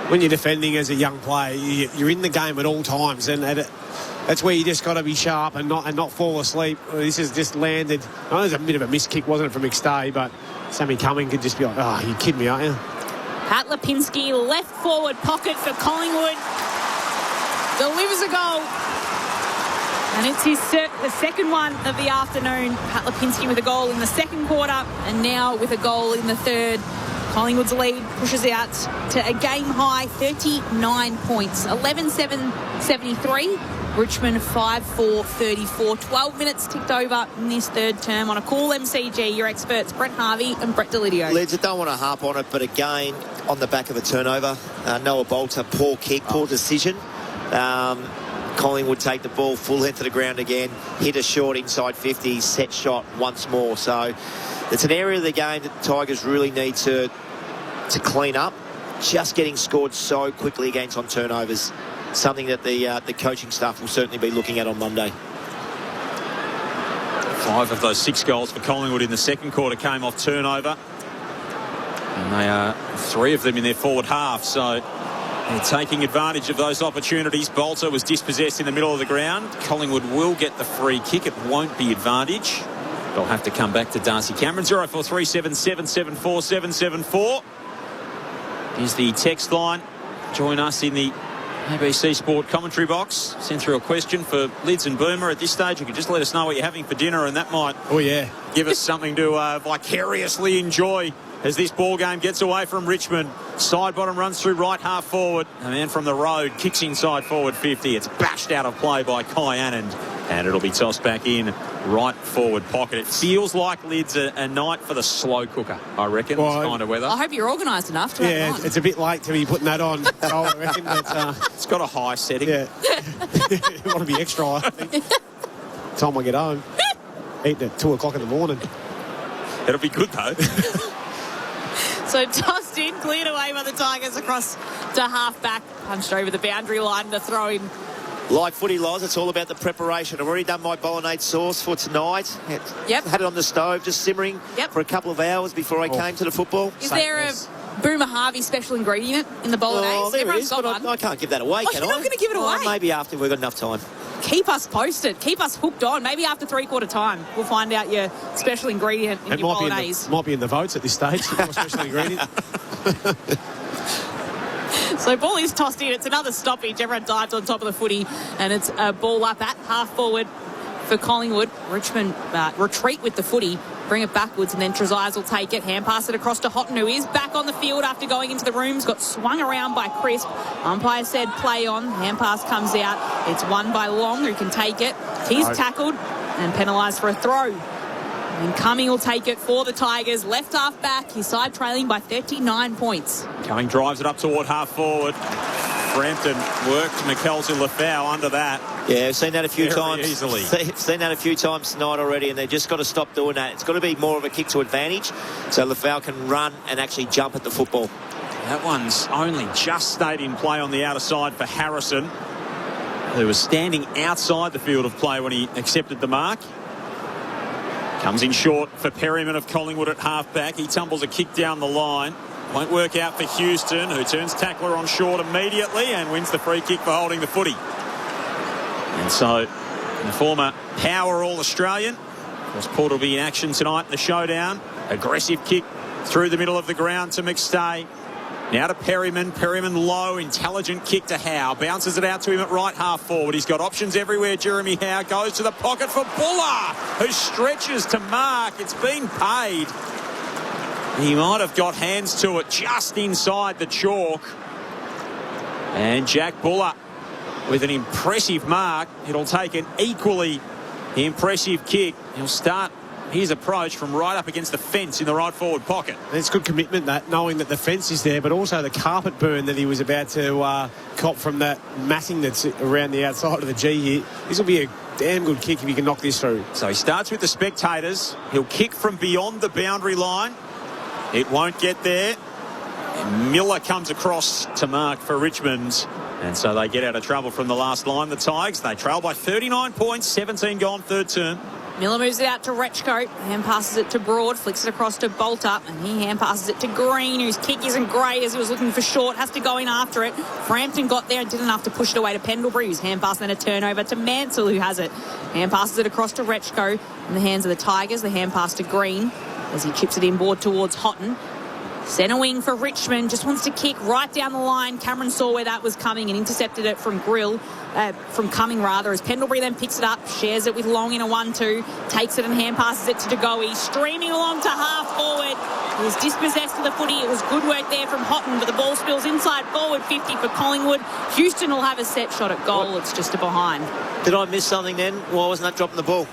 When you're defending as a young player, you're in the game at all times, and that's where you just got to be sharp and not fall asleep. This has just landed. I know it was a bit of a miss kick, wasn't it, from McStay, but Sammy Cumming could just be like, oh, you kidding me, aren't you? Pat Lipinski, left forward pocket for Collingwood. Delivers a goal. And it's the second one of the afternoon. Pat Lipinski with a goal in the second quarter, and now with a goal in the third. Collingwood's lead pushes out to a game-high 39 points. 11-7-73. Richmond 5-4-34. 12 minutes ticked over in this third term on a cool MCG. Your experts, Brett Harvey and Brett Delidio. Lids, I don't want to harp on it, but again, on the back of a turnover, Noah Bolter, poor kick, poor decision. Collingwood take the ball full length to the ground again, hit a short inside 50, set shot once more. So it's an area of the game that the Tigers really need to clean up. Just getting scored so quickly against on turnovers, something that the coaching staff will certainly be looking at on Monday. 5 of those 6 goals for Collingwood in the second quarter came off turnover, and they are 3 of them in their forward half. So they're taking advantage of those opportunities. Bolter was dispossessed in the middle of the ground. Collingwood will get the free kick. It won't be advantage. They'll have to come back to Darcy Cameron. 0437774774 is the text line. Join us in the ABC Sport commentary box. Send through a question for Lids and Boomer. At this stage, you can just let us know what you're having for dinner, and that might give us something to vicariously enjoy as this ball game gets away from Richmond. Side bottom runs through right half forward. A man from the road kicks inside forward 50. It's bashed out of play by Kai Anand, and it'll be tossed back in right forward pocket. It feels like, Lids, a night for the slow cooker, I reckon, this kind of weather. I hope you're organised enough to have it on. It's a bit late to be putting that on. I reckon it's got a high setting. Yeah. You want to be extra, I think. Time I get home. Eating at 2 o'clock in the morning. It'll be good, though. So tossed in, cleared away by the Tigers across to half-back. Punched over the boundary line to throw in. Like footy, Loz, it's all about the preparation. I've already done my bolognese sauce for tonight. Yep. Had it on the stove, just simmering for a couple of hours before I came to the football. Is there a Boomer Harvey special ingredient in the bolognese? Oh, there Everyone's is, got but one. I can't give that away, can I? You're not going to give it away? Maybe after we've got enough time. Keep us posted. Keep us hooked on. Maybe after three-quarter time, we'll find out your special ingredient in your bolognese. Might be in the votes at this stage. Your special ingredient. So ball is tossed in. It's another stoppage. Everyone dives on top of the footy, and it's a ball up at half forward for Collingwood. Richmond retreat with the footy, bring it backwards, and then Trezise will take it. Hand pass it across to Houghton, who is back on the field after going into the rooms. Got swung around by Crisp. Umpire said play on. Hand pass comes out. It's won by Long, who can take it. He's tackled and penalised for a throw. And Cumming will take it for the Tigers. Left half back. His side trailing by 39 points. Cumming drives it up toward half forward. Frampton worked Mackenzie Lafau under that. Yeah, we've seen that a few times. Easily. Seen that a few times tonight already, and they've just got to stop doing that. It's got to be more of a kick to advantage, so Lafau can run and actually jump at the football. That one's only just stayed in play on the outer side for Harrison, who was standing outside the field of play when he accepted the mark. Comes in short for Perryman of Collingwood at half-back. He tumbles a kick down the line. Won't work out for Houston, who turns tackler on short immediately and wins the free kick for holding the footy. And so, the former power All-Australian, of course, Port will be in action tonight in the showdown. Aggressive kick through the middle of the ground to McStay. Now to Perryman. Perryman low, intelligent kick to Howe. Bounces it out to him at right half forward. He's got options everywhere. Jeremy Howe goes to the pocket for Buller, who stretches to mark. It's been paid. He might have got hands to it just inside the chalk. And Jack Buller with an impressive mark. It'll take an equally impressive kick. He'll start his approach from right up against the fence in the right forward pocket. It's good commitment, that, knowing that the fence is there, but also the carpet burn that he was about to cop from that matting that's around the outside of the G here. This will be a damn good kick if he can knock this through. So he starts with the spectators. He'll kick from beyond the boundary line. It won't get there. And Miller comes across to mark for Richmond. And so they get out of trouble from the last line. The Tigers, they trail by 39 points, 17 gone, third term. Miller moves it out to Rechko, hand passes it to Broad, flicks it across to Bolter, and he hand passes it to Green, whose kick isn't great as he was looking for short, has to go in after it. Frampton got there and didn't have to push it away to Pendlebury, whose hand pass then a turnover to Mansell, who has it. Hand passes it across to Rechko in the hands of the Tigers. The hand pass to Green as he chips it inboard towards Houghton. Centre wing for Richmond, just wants to kick right down the line. Cameron saw where that was coming and intercepted it from Cumming as Pendlebury then picks it up, shares it with Long in a 1-2, takes it and hand passes it to DeGoey, streaming along to half forward. He was dispossessed of the footy. It was good work there from Houghton, but the ball spills inside forward 50 for Collingwood. Houston will have a set shot at goal. It's just a behind. Did I miss something then? Why wasn't that dropping the ball?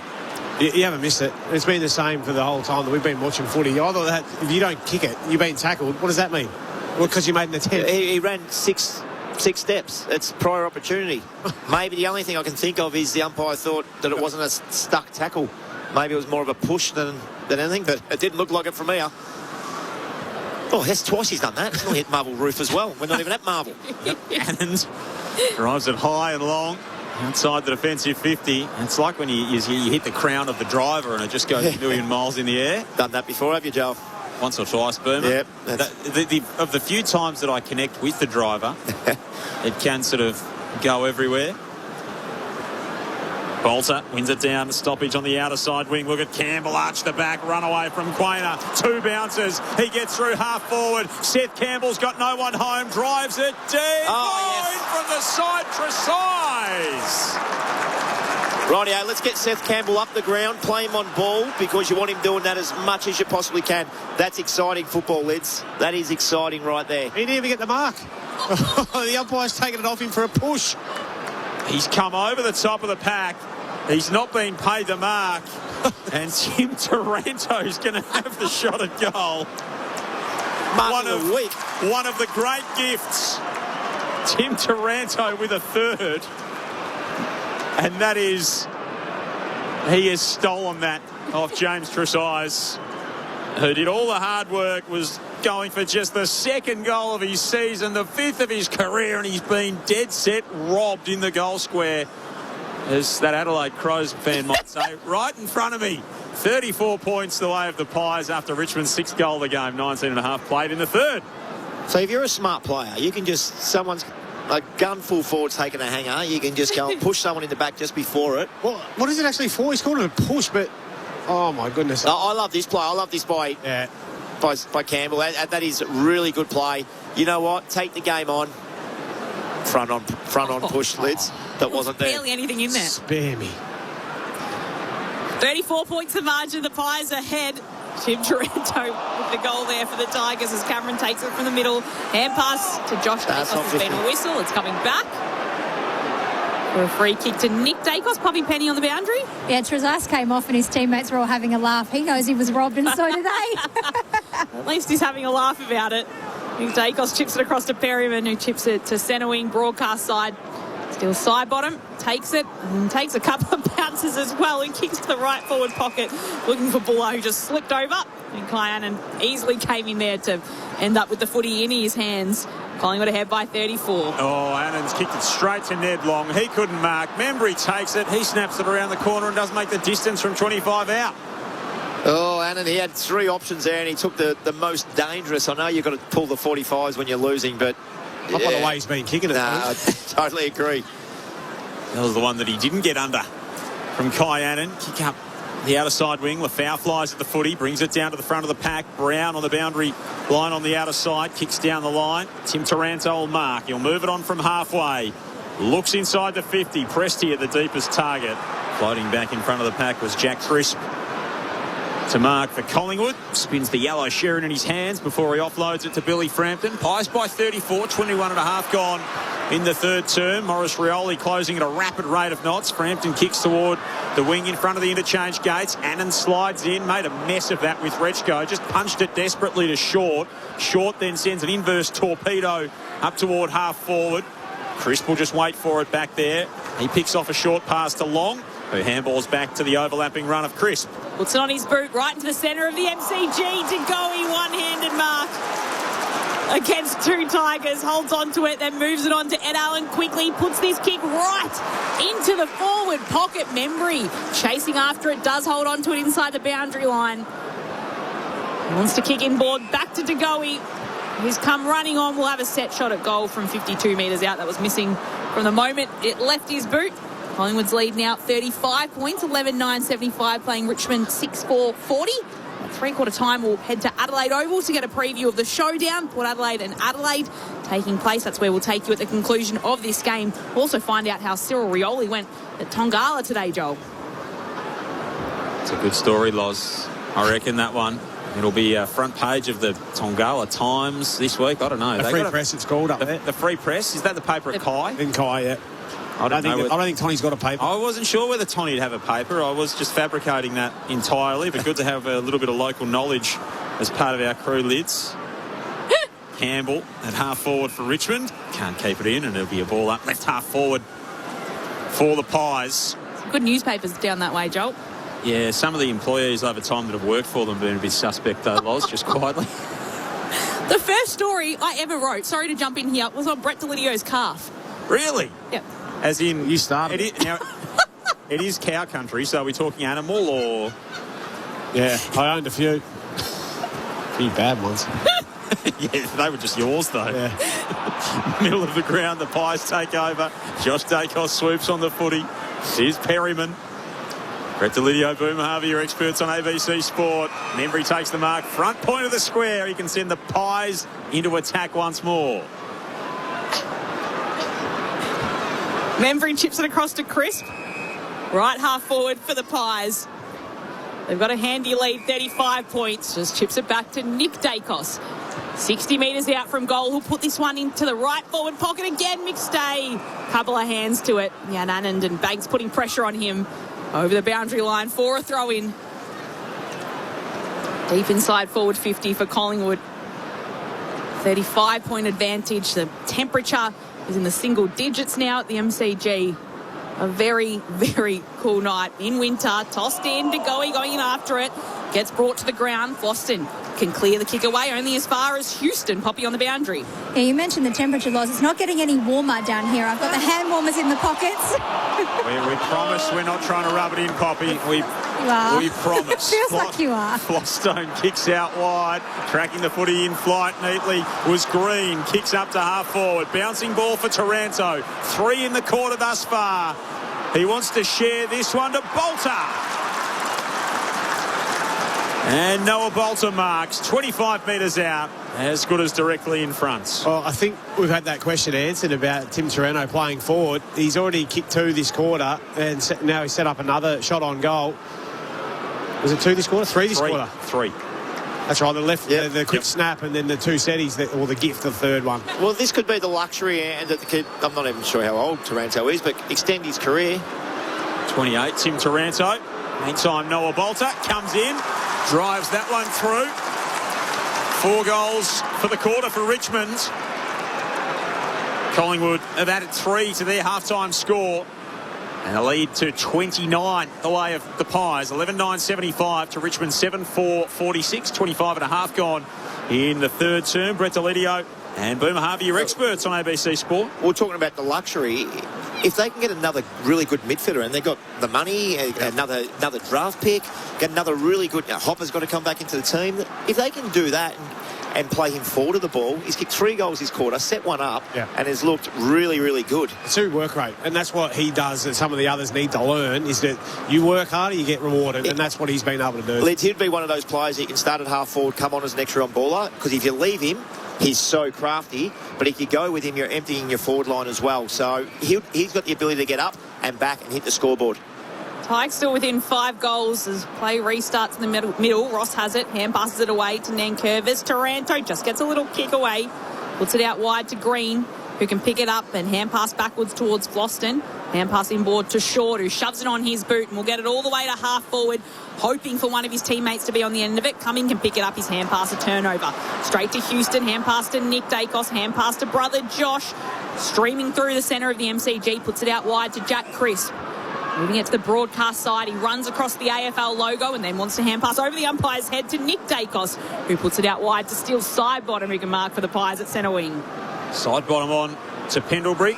You haven't missed it. It's been the same for the whole time that we've been watching footy. I thought that if you don't kick it, you've been tackled. What does that mean? Well, because you made an attempt. He ran six steps. It's prior opportunity. Maybe the only thing I can think of is the umpire thought that it wasn't a stuck tackle. Maybe it was more of a push than anything, but it didn't look like it from here. Oh, that's twice he's done that. He's not hit Marble Roof as well. We're not even at Marble. And drives it high and long. Outside the defensive 50. It's like when you hit the crown of the driver and it just goes a million miles in the air. Done that before, have you, Joel? Once or twice, Boomer. Yep. Of the few times that I connect with the driver, it can sort of go everywhere. Bolter wins it down, stoppage on the outer side wing. Look at Campbell, arch the back, run away from Quainer. 2 bounces. He gets through half forward. Seth Campbell's got no one home, drives it deep. From the side, Tresize. Rightio, let's get Seth Campbell up the ground, play him on ball, because you want him doing that as much as you possibly can. That's exciting football, Lids. That is exciting right there. He didn't even get the mark. The umpire's taken it off him for a push. He's come over the top of the pack. He's not been paid the mark. And Tim Taranto's going to have the shot at goal. One of the great gifts. Tim Taranto with a third. And that is, he has stolen that off James Tresize, who did all the hard work, was going for just the second goal of his season, the 5th of his career, and he's been dead set robbed in the goal square, as that Adelaide Crows fan might say, right in front of me. 34 points the way of the Pies after Richmond's 6th goal of the game, 19.5 played in the third. So if you're a smart player, you can just, someone's a gun full forward taking a hanger, you can just go and push someone in the back just before it. Well, what is it actually for? He's called it a push, but oh my goodness. I love this play. I love this by Campbell. That is really good play. You know what? Take the game on. Front on push, Lids. That wasn't there. Barely anything in there. Spare me. 34 points the margin. The Pies ahead. Tim Taranto with the goal there for the Tigers as Cameron takes it from the middle. Hand pass to Josh Dacos. Has been a whistle. It's coming back for a free kick to Nick Dacos. Poppy Penny on the boundary. Yeah, Tresize came off and his teammates were all having a laugh. He knows he was robbed, and so do they. At least he's having a laugh about it. Nick Dacos chips it across to Perryman, who chips it to centre wing, broadcast side. Still side bottom, takes it, and takes a couple of bounces as well, and kicks to the right forward pocket, looking for Buller, who just slipped over. And Kyanan easily came in there to end up with the footy in his hands. Collingwood ahead by 34. Oh, Annan's kicked it straight to Ned Long. He couldn't mark. Membry takes it. He snaps it around the corner and doesn't make the distance from 25 out. Oh, Annan, he had 3 options there, and he took the most dangerous. I know you've got to pull the 45s when you're losing, but not by the way he's been kicking it. I totally agree. That was the one that he didn't get under from Kyanan. Kick up The outer side wing, Lafau flies at the footy, brings it down to the front of the pack. Brown on the boundary line on the outer side, kicks down the line. Tim Taranto will mark. He'll move it on from halfway. Looks inside the 50. Presti at the deepest target. Floating back in front of the pack was Jack Crisp to mark for Collingwood. Spins the yellow Sharon in his hands before he offloads it to Billy Frampton. Pies by 34, 21 and a half gone in the third term. Maurice Rioli closing at a rapid rate of knots. Frampton kicks toward the wing in front of the interchange gates. Annan slides in, made a mess of that with Rechko. Just punched it desperately to Short. Short then sends an inverse torpedo up toward half forward. Crisp will just wait for it back there. He picks off a short pass to Long, who handballs back to the overlapping run of Crisp. Puts it on his boot right into the centre of the MCG. Degoe, one-handed mark against two Tigers. Holds on to it, then moves it on to Ed Allen quickly. Puts this kick right into the forward pocket. Membry chasing after it, does hold on to it inside the boundary line. Wants to kick inboard, back to Degoe, who's come running on. Will have a set shot at goal from 52 metres out. That was missing from the moment it left his boot. Collingwood's lead now 35 points, 11-9-75, playing Richmond 6-4-40. At three-quarter time, we'll head to Adelaide Oval to get a preview of the showdown. Port Adelaide and Adelaide taking place. That's where we'll take you at the conclusion of this game. We'll also find out how Cyril Rioli went at Tongala today, Joel. It's a good story, Loz. I reckon that one. It'll be front page of the Tongala Times this week. I don't know. The Free Press, it's called up there. The Free Press? Is that the paper at Kai? In Kai, yeah. I don't think Tony's got a paper. I wasn't sure whether Tony'd have a paper. I was just fabricating that entirely, but good to have a little bit of local knowledge as part of our crew lids. Campbell at half forward for Richmond. Can't keep it in, and it'll be a ball up left half forward for the Pies. Good newspapers down that way, Joel. Yeah, some of the employees over time that have worked for them have been a bit suspect, though, Loz, just quietly. The first story I ever wrote, sorry to jump in here, was on Brett Delidio's calf. Really? Yep. As in, you started. It is cow country, so are we talking animal or? Yeah, I owned a few. Few bad ones. Yeah, they were just yours, though. Yeah. Middle of the ground, the Pies take over. Josh Dacos swoops on the footy. Here's Perryman. Brett Delidio, Boomer Harvey, your experts on ABC Sport. Membry takes the mark. Front point of the square. He can send the Pies into attack once more. Membry chips it across to Crisp. Right half forward for the Pies. They've got a handy lead, 35 points. Just chips it back to Nick Dacos. 60 metres out from goal. He'll put this one into the right forward pocket again. McStay. Couple of hands to it. Jan Anand and Banks putting pressure on him over the boundary line for a throw-in. Deep inside forward 50 for Collingwood. 35-point advantage. The temperature is in the single digits now at the MCG. A very, very cool night in winter. Tossed in to going in after it. Gets brought to the ground. Boston can clear the kick away only as far as Houston. Poppy on the boundary. Yeah, you mentioned the temperature, Loz. It's not getting any warmer down here. I've got the hand warmers in the pockets. We promise we're not trying to rub it in, Poppy. We promise. Feels like you are. Flostone kicks out wide. Tracking the footy in flight neatly was Green. Kicks up to half forward. Bouncing ball for Taranto. 3 in the quarter thus far. He wants to share this one to Bolter. And Noah Bolter marks 25 metres out, as good as directly in front. Well, I think we've had that question answered about Tim Taranto playing forward. He's already kicked 2 this quarter, and now he's set up another shot on goal. Was it 2 this quarter? 3 this quarter? 3. That's right, the quick snap and then the 2 setties, or the gift, the third one. Well, this could be the luxury, and that the kid, I'm not even sure how old Taranto is, but extend his career. 28, Tim Taranto. Meantime, Noah Bolter comes in, drives that one through. 4 goals for the quarter for Richmond. Collingwood have added 3 to their half-time score. And a lead to 29 the way of the Pies. 11-9-75 to Richmond 7-4-46. 25 and a half gone in the third term. Brett Delidio and Boomer Harvey, your experts on ABC Sport. We're talking about the luxury. If they can get another really good midfielder, and they've got the money, another draft pick, get another really good... Hopper's got to come back into the team. If they can do that and play him forward of the ball. He's kicked 3 goals this quarter, set one up, and has looked really, really good. It's through work rate, and that's what he does that some of the others need to learn, is that you work harder, you get rewarded, and that's what he's been able to do. Lids, he'd be one of those players that you can start at half forward, come on as an extra on baller, because if you leave him, he's so crafty, but if you go with him, you're emptying your forward line as well. So he's got the ability to get up and back and hit the scoreboard. Tigers still within 5 goals as play restarts in the middle. Ross has it, hand passes it away to Nankervis. Taranto just gets a little kick away, puts it out wide to Green, who can pick it up and hand pass backwards towards Floston. Hand pass inboard to Short, who shoves it on his boot and will get it all the way to half forward, hoping for one of his teammates to be on the end of it. Cumming can pick it up, his hand pass, a turnover. Straight to Houston, hand pass to Nick Dacos, hand pass to brother Josh. Streaming through the centre of the MCG, puts it out wide to Jack Crisp. Moving it to the broadcast side, he runs across the AFL logo and then wants to hand pass over the umpire's head to Nick Dacos, who puts it out wide to Steele Sidebottom, who can mark for the Pies at centre wing. Sidebottom on to Pendlebury.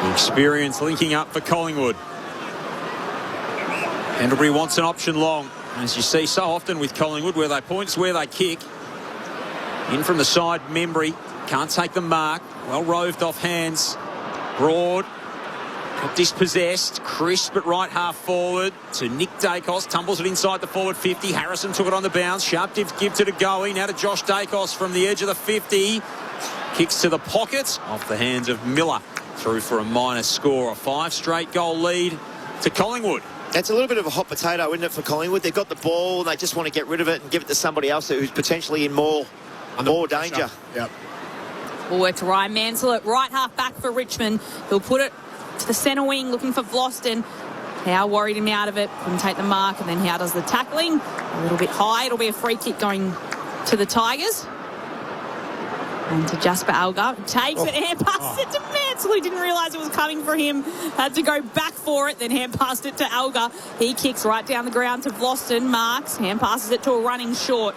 The experience linking up for Collingwood. Pendlebury wants an option long, as you see so often with Collingwood, where they points where they kick. In from the side, Membry can't take the mark. Well roved off hands. Broad. Got dispossessed. Crisp at right half forward to Nick Dacos. Tumbles it inside the forward 50. Harrison took it on the bounce. Sharp give to Goey. Now to Josh Dacos from the edge of the 50. Kicks to the pocket. Off the hands of Miller. Through for a minor score. A 5 straight goal lead to Collingwood. It's a little bit of a hot potato, isn't it, for Collingwood? They've got the ball and they just want to get rid of it and give it to somebody else who's potentially in more danger. Yep. We'll work to Ryan Mansell at right half back for Richmond. He'll put it to the centre wing, looking for Vlosten. Howe worried him out of it, couldn't take the mark, and then Howe does the tackling. A little bit high. It'll be a free kick going to the Tigers. And to Jasper Algar, takes it, hand passes it to Mansell, who didn't realise it was coming for him. Had to go back for it, then hand passed it to Algar. He kicks right down the ground to Vlosten, marks, hand passes it to a running Short.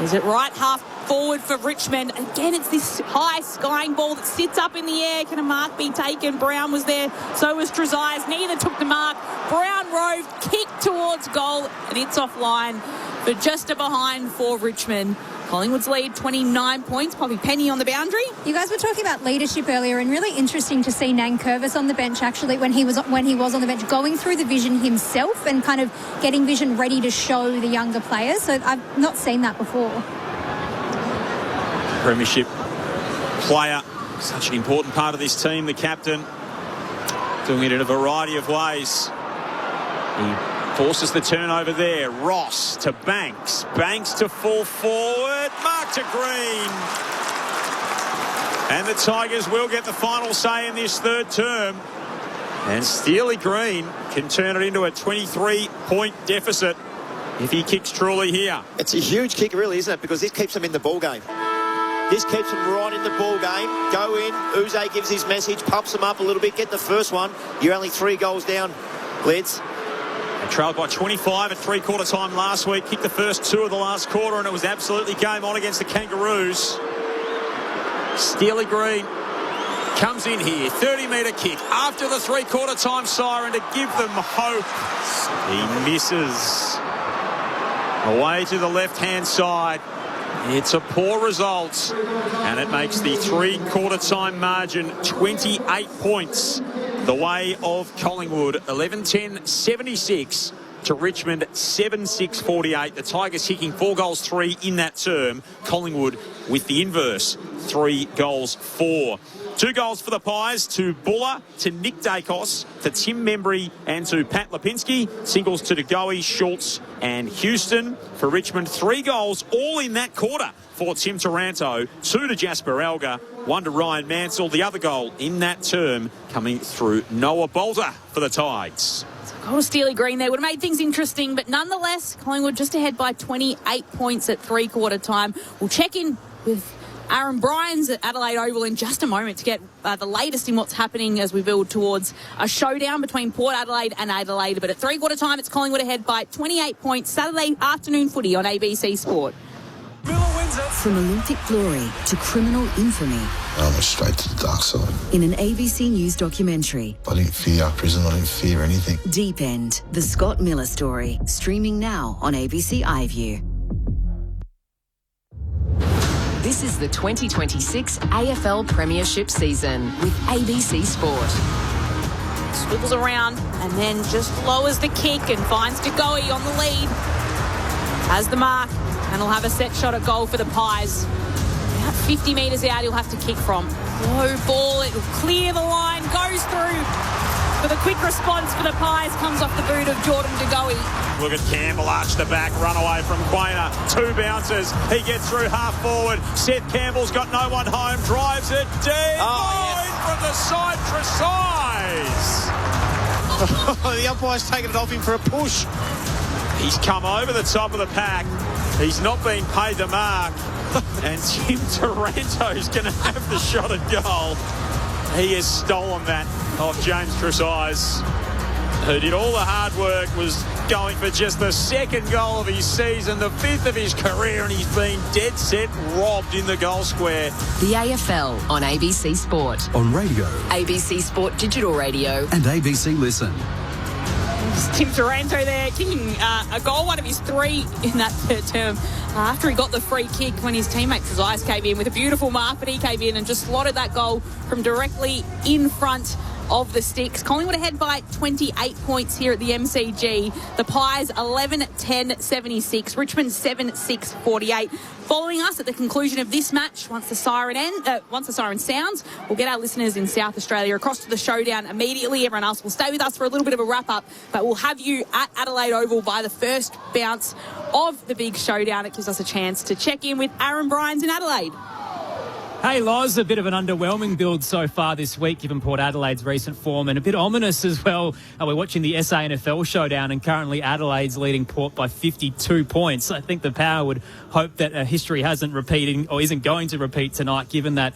Is it right half forward for Richmond? Again, it's this high skying ball that sits up in the air. Can a mark be taken? Brown was there, so was Trezise. Neither took the mark. Brown roved, kicked towards goal, and it's offline for just a behind for Richmond. Collingwood's lead 29 points. Probably Penny on the boundary. You guys were talking about leadership earlier, and really interesting to see Nankervis on the bench actually when he was on the bench, going through the vision himself and kind of getting vision ready to show the younger players. So I've not seen that before. Premiership player, such an important part of this team, the captain, doing it in a variety of ways. He forces the turnover there. Ross to Banks. Banks to full forward. Mark to Green. And the Tigers will get the final say in this third term. And Steely Green can turn it into a 23-point deficit if he kicks truly here. It's a huge kick, really, isn't it? Because this keeps them in the ball game. This keeps them right in the ball game. Go in. Uze gives his message, pumps them up a little bit. Get the first one. You're only 3 goals down, Lids. They trailed by 25 at three-quarter time last week. Kicked the first 2 of the last quarter, and it was absolutely game on against the Kangaroos. Steely Green comes in here. 30-metre kick after the three-quarter time siren to give them hope. He misses. Away to the left-hand side. It's a poor result, and it makes the three-quarter time margin 28 points the way of Collingwood. 11-10-76 to Richmond 7-6-48. The Tigers kicking 4 goals 3 in that term. Collingwood with the inverse, 3 goals 4. 2 goals for the Pies, to Buller, to Nick Dacos, to Tim Membry and to Pat Lipinski. Singles to DeGoey, Schultz and Houston. For Richmond, 3 goals all in that quarter for Tim Taranto. 2 to Jasper Algar, 1 to Ryan Mansell. The other goal in that term coming through Noah Bolter for the Tigers. Goal to Steely Green there would have made things interesting, but nonetheless, Collingwood just ahead by 28 points at three-quarter time. We'll check in with Aaron Bryans at Adelaide Oval in just a moment to get the latest in what's happening as we build towards a showdown between Port Adelaide and Adelaide. But at three-quarter time, it's Collingwood ahead by 28 points. Saturday afternoon footy on ABC Sport. From Olympic glory to criminal infamy. I went straight to the dark side. In an ABC News documentary. I didn't fear prison, I didn't fear anything. Deep End, the Scott Miller story. Streaming now on ABC iView. This is the 2026 AFL Premiership season with ABC Sport. Swivels around and then just lowers the kick and finds DeGoey on the lead. Has the mark and he'll have a set shot at goal for the Pies. About 50 metres out he'll have to kick from. Low ball, it'll clear the line, goes through. But the quick response for the Pies comes off the boot of Jordan DeGoey. Look at Campbell, arch the back, run away from Quainer. 2 bounces. He gets through half forward. Seth Campbell's got no one home. Drives it deep. From the side, Tresize. The umpire's taken it off him for a push. He's come over the top of the pack. He's not been paid the mark. And Tim Taranto's going to have the shot at goal. He has stolen that off James Tresize, who did all the hard work, was going for just the 2nd goal of his season, the 5th of his career, and he's been dead set robbed in the goal square. The AFL on ABC Sport. On radio. ABC Sport Digital Radio. And ABC Listen. Tim Taranto there kicking a goal, one of his 3 in that third term, after he got the free kick when his teammate Tresize came in with a beautiful mark, but he came in and just slotted that goal from directly in front of the sticks. Collingwood ahead by 28 points here at the MCG. The Pies 11-10-76. Richmond 7-6-48. Following us at the conclusion of this match, once the siren sounds, we'll get our listeners in South Australia across to the showdown immediately. Everyone else will stay with us for a little bit of a wrap-up, but we'll have you at Adelaide Oval by the first bounce of the big showdown. It gives us a chance to check in with Aaron Bryans in Adelaide. Hey, Loz, a bit of an underwhelming build so far this week, given Port Adelaide's recent form, and a bit ominous as well. We're watching the SANFL showdown, and currently Adelaide's leading Port by 52 points. I think the Power would hope that history hasn't repeated or isn't going to repeat tonight, given that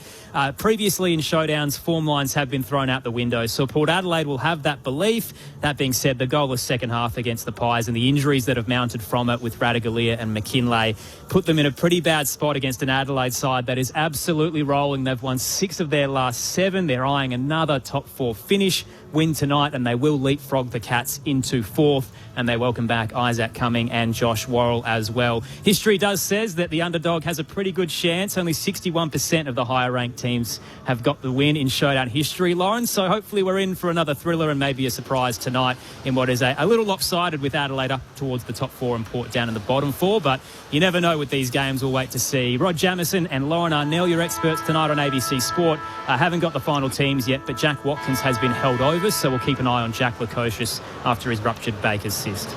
previously in showdowns, form lines have been thrown out the window. So Port Adelaide will have that belief. That being said, the goalless second half against the Pies and the injuries that have mounted from it with Radaglia and McKinlay put them in a pretty bad spot against an Adelaide side that is absolutely rolling. They've won 6 of their last 7. They're eyeing another top 4 finish win tonight, and they will leapfrog the Cats into 4th, and they welcome back Isaac Cumming and Josh Worrell as well. History does says that the underdog has a pretty good chance. Only 61% of the higher ranked teams have got the win in showdown history, Lauren, so hopefully we're in for another thriller and maybe a surprise tonight in what is a little lopsided with Adelaide up towards the top 4 and Port down in the bottom 4, but you never know with these games. We'll wait to see. Rod Jamieson and Lauren Arnell, your experts tonight on ABC Sport. Haven't got the final teams yet, but Jack Watkins has been held over, so we'll keep an eye on Jack Lukosius after his ruptured Baker's cyst.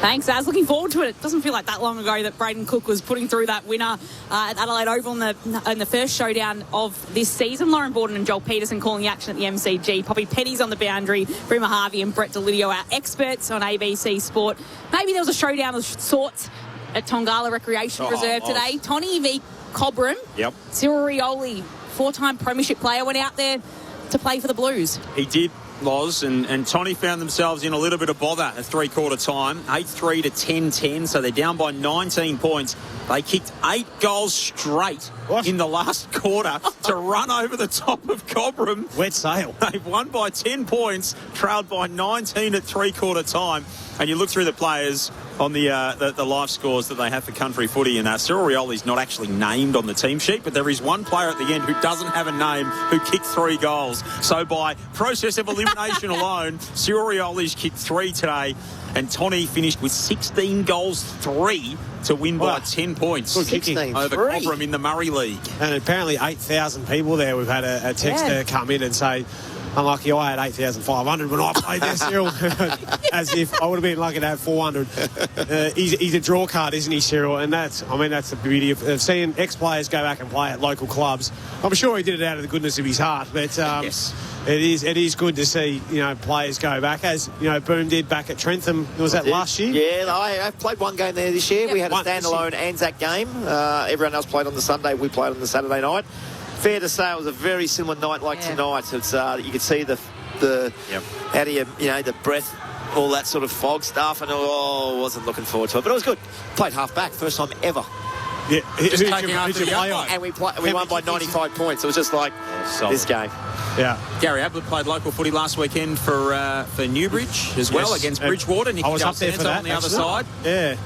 Thanks, Az. Looking forward to it. It doesn't feel like that long ago that Braden Cook was putting through that winner at Adelaide Oval in the first showdown of this season. Lauren Borden and Joel Peterson calling the action at the MCG. Poppy Petty's on the boundary. Brima Harvey and Brett Delidio, our experts on ABC Sport. Maybe there was a showdown of sorts at Tongala Recreation Reserve today. Tony v Cobram. Yep. Cyril Rioli, 4-time premiership player, went out there to play for the Blues. He did, Loz, and Tony found themselves in a little bit of bother at 3/4 time. 8-3 to 10-10, so they're down by 19 points. They kicked 8 goals straight in the last quarter to run over the top of Cobram. Wet sail. They've won by 10 points, trailed by 19 at 3/4 time. And you look through the players on the live scores that they have for country footy, and Cyril Rioli's not actually named on the team sheet, but there is one player at the end who doesn't have a name who kicked 3 goals. So by process of elimination alone, Cyril Rioli's kicked 3 today, and Tony finished with 16 goals, 3 to win by 10 points. 16 over Cobram in the Murray League. And apparently 8,000 people there. We've had a texter come in and say, unlucky I had 8,500 when I played there, Cyril. As if I would have been lucky to have 400. He's a draw card, isn't he, Cyril? And that's the beauty of seeing ex-players go back and play at local clubs. I'm sure he did it out of the goodness of his heart, but yes. It is good to see, players go back, as, Boom did back at Trentham. Was that last year? Yeah, I played one game there this year. Yep. We had a standalone Anzac game. Everyone else played on the Sunday. We played on the Saturday night. Fair to say it was a very similar night like tonight. It's you could see the how do you the breath, all that sort of fog stuff, and wasn't looking forward to it, but it was good. Played half back, first time ever. Yeah, just taking after the play on, and we won by 95 points. It was just like this game. Yeah, Gary Ablett played local footy last weekend for Newbridge as well against Bridgewater. I was up there for that on the other side. Yeah.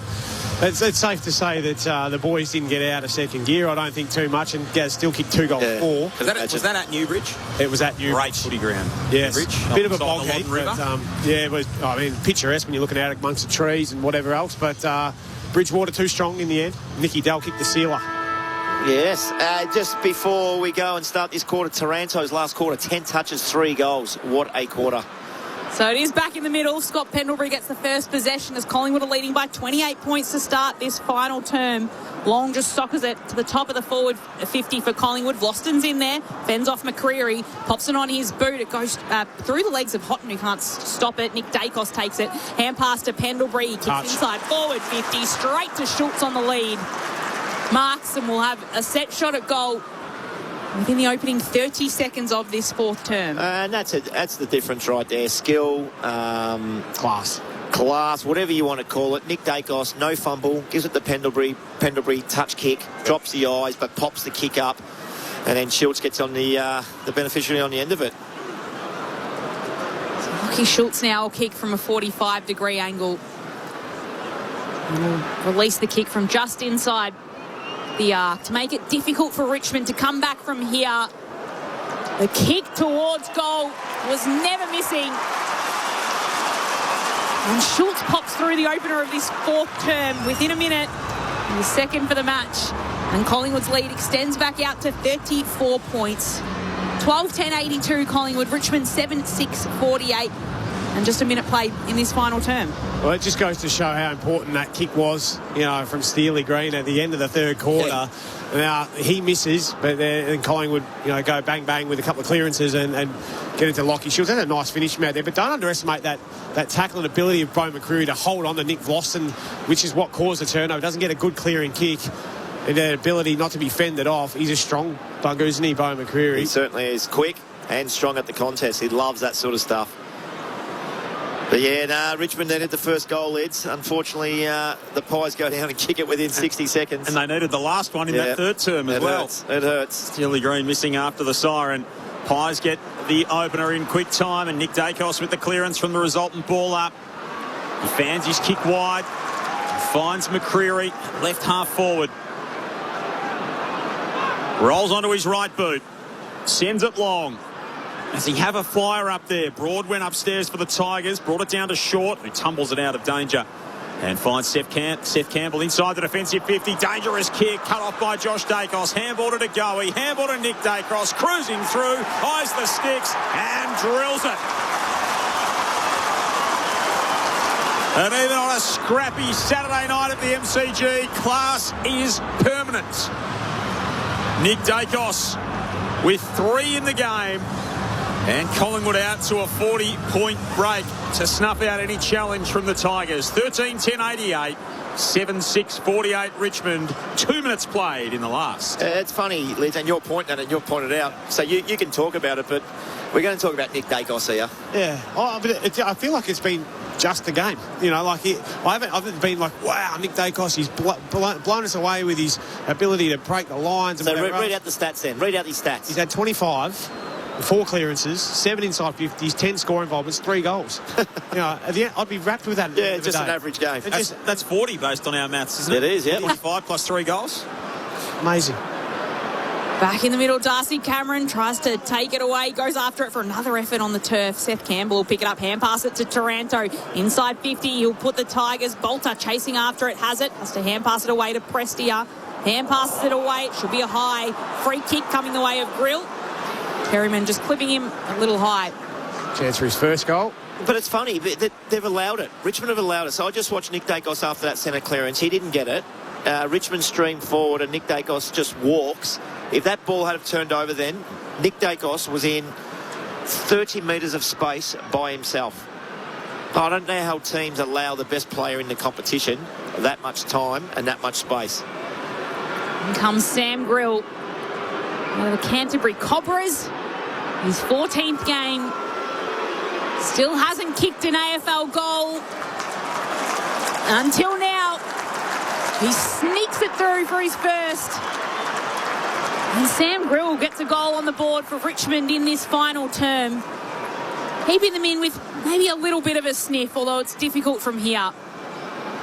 It's safe to say that the boys didn't get out of second gear. I don't think too much, and Gaz still kicked 2 goals for. Was that at Newbridge? It was at Newbridge. Great footy ground. Yes, Newbridge, bit of a alongside bog the heap, Loddon but it was. I mean, picturesque when you're looking out amongst the trees and whatever else. But Bridgewater too strong in the end. Nicky Dell kicked the sealer. Yes, just before we go and start this quarter, Taranto's last quarter, 10 touches, 3 goals. What a quarter. So it is back in the middle. Scott Pendlebury gets the first possession as Collingwood are leading by 28 points to start this final term. Long just soccers it to the top of the forward 50 for Collingwood. Vlosten's in there, fends off McCreery, pops it on his boot. It goes through the legs of Houghton, who can't stop it. Nick Dacos takes it. Hand pass to Pendlebury. He kicks inside forward 50, straight to Schultz on the lead. Marks and will have a set shot at goal within the opening 30 seconds of this fourth term. And that's the difference right there. Skill, class, whatever you want to call it. Nick Dacos, no fumble, gives it to Pendlebury. Pendlebury touch kick, drops the eyes, but pops the kick up, and then Schultz gets on the beneficiary on the end of it. So Lachie Schultz now will kick from a 45-degree angle. And will release the kick from just inside the arc to make it difficult for Richmond to come back from here. The kick towards goal was never missing. And Schultz pops through the opener of this fourth term within a minute. The second for the match. And Collingwood's lead extends back out to 34 points. 12-10-82 Collingwood. Richmond 7-6-48. And just a minute played in this final term. Well, it just goes to show how important that kick was, from Steely Green at the end of the third quarter. Yeah. Now, he misses, but then Collingwood, go bang-bang with a couple of clearances and get into Lachie Schultz. That's a nice finish from out there, but don't underestimate that tackling ability of Bo McCreery to hold on to Nick Vlosten, which is what caused the turnover. Doesn't get a good clearing kick. And that ability not to be fended off. He's a strong bugger, isn't he, Bo McCreery? He certainly is quick and strong at the contest. He loves that sort of stuff. But Richmond needed the first goal, Lids. Unfortunately, the Pies go down and kick it within 60 seconds. And they needed the last one in that third term as well. It hurts. Steely Green missing after the siren. Pies get the opener in quick time, and Nick Dacos with the clearance from the resultant ball up. He fans his kick wide, finds McCreery, left half forward. Rolls onto his right boot, sends it long. Does he have a flyer up there? Broad went upstairs for the Tigers, brought it down to Short, who tumbles it out of danger. And finds Seth Campbell inside the defensive 50. Dangerous kick, cut off by Josh Dacos. Handball to Goey, handball to Nick Dacos, cruising through, eyes the sticks, and drills it. And even on a scrappy Saturday night at the MCG, class is permanent. Nick Dacos with 3 in the game. And Collingwood out to a 40-point break to snuff out any challenge from the Tigers. 13-10-88, 7-6-48 Richmond. 2 minutes played in the last. It's funny, Liz, and you're pointing at it, you're pointed out. So you can talk about it, but we're going to talk about Nick Dacos here. Yeah, I feel like it's been just a game. I haven't been like, wow, Nick Dacos, he's blown us away with his ability to break the lines. So read out the stats then. Read out these stats. He's had 25. 4 clearances, 7 inside 50s, 10 score involvements, 3 goals. At the end, I'd be wrapped with that. Yeah, just an average game. That's 40 based on our maths, isn't it? It is, yeah. 45 plus 3 goals. Amazing. Back in the middle, Darcy Cameron tries to take it away, goes after it for another effort on the turf. Seth Campbell will pick it up, hand pass it to Taranto. Inside 50, he'll put the Tigers. Bolter chasing after it, has to hand pass it away to Prestia. Hand passes it away, it should be a high. Free kick coming the way of Grill. Perryman just clipping him a little high. Chance for his first goal. But it's funny, they've allowed it. Richmond have allowed it. So I just watched Nick Dacos after that centre clearance. He didn't get it. Richmond streamed forward and Nick Dacos just walks. If that ball had turned over then, Nick Dacos was in 30 metres of space by himself. I don't know how teams allow the best player in the competition that much time and that much space. In comes Sam Grill. One of the Canterbury Cobras, his 14th game, still hasn't kicked an AFL goal until now. He sneaks it through for his first. And Sam Grill gets a goal on the board for Richmond in this final term, keeping them in with maybe a little bit of a sniff, although it's difficult from here.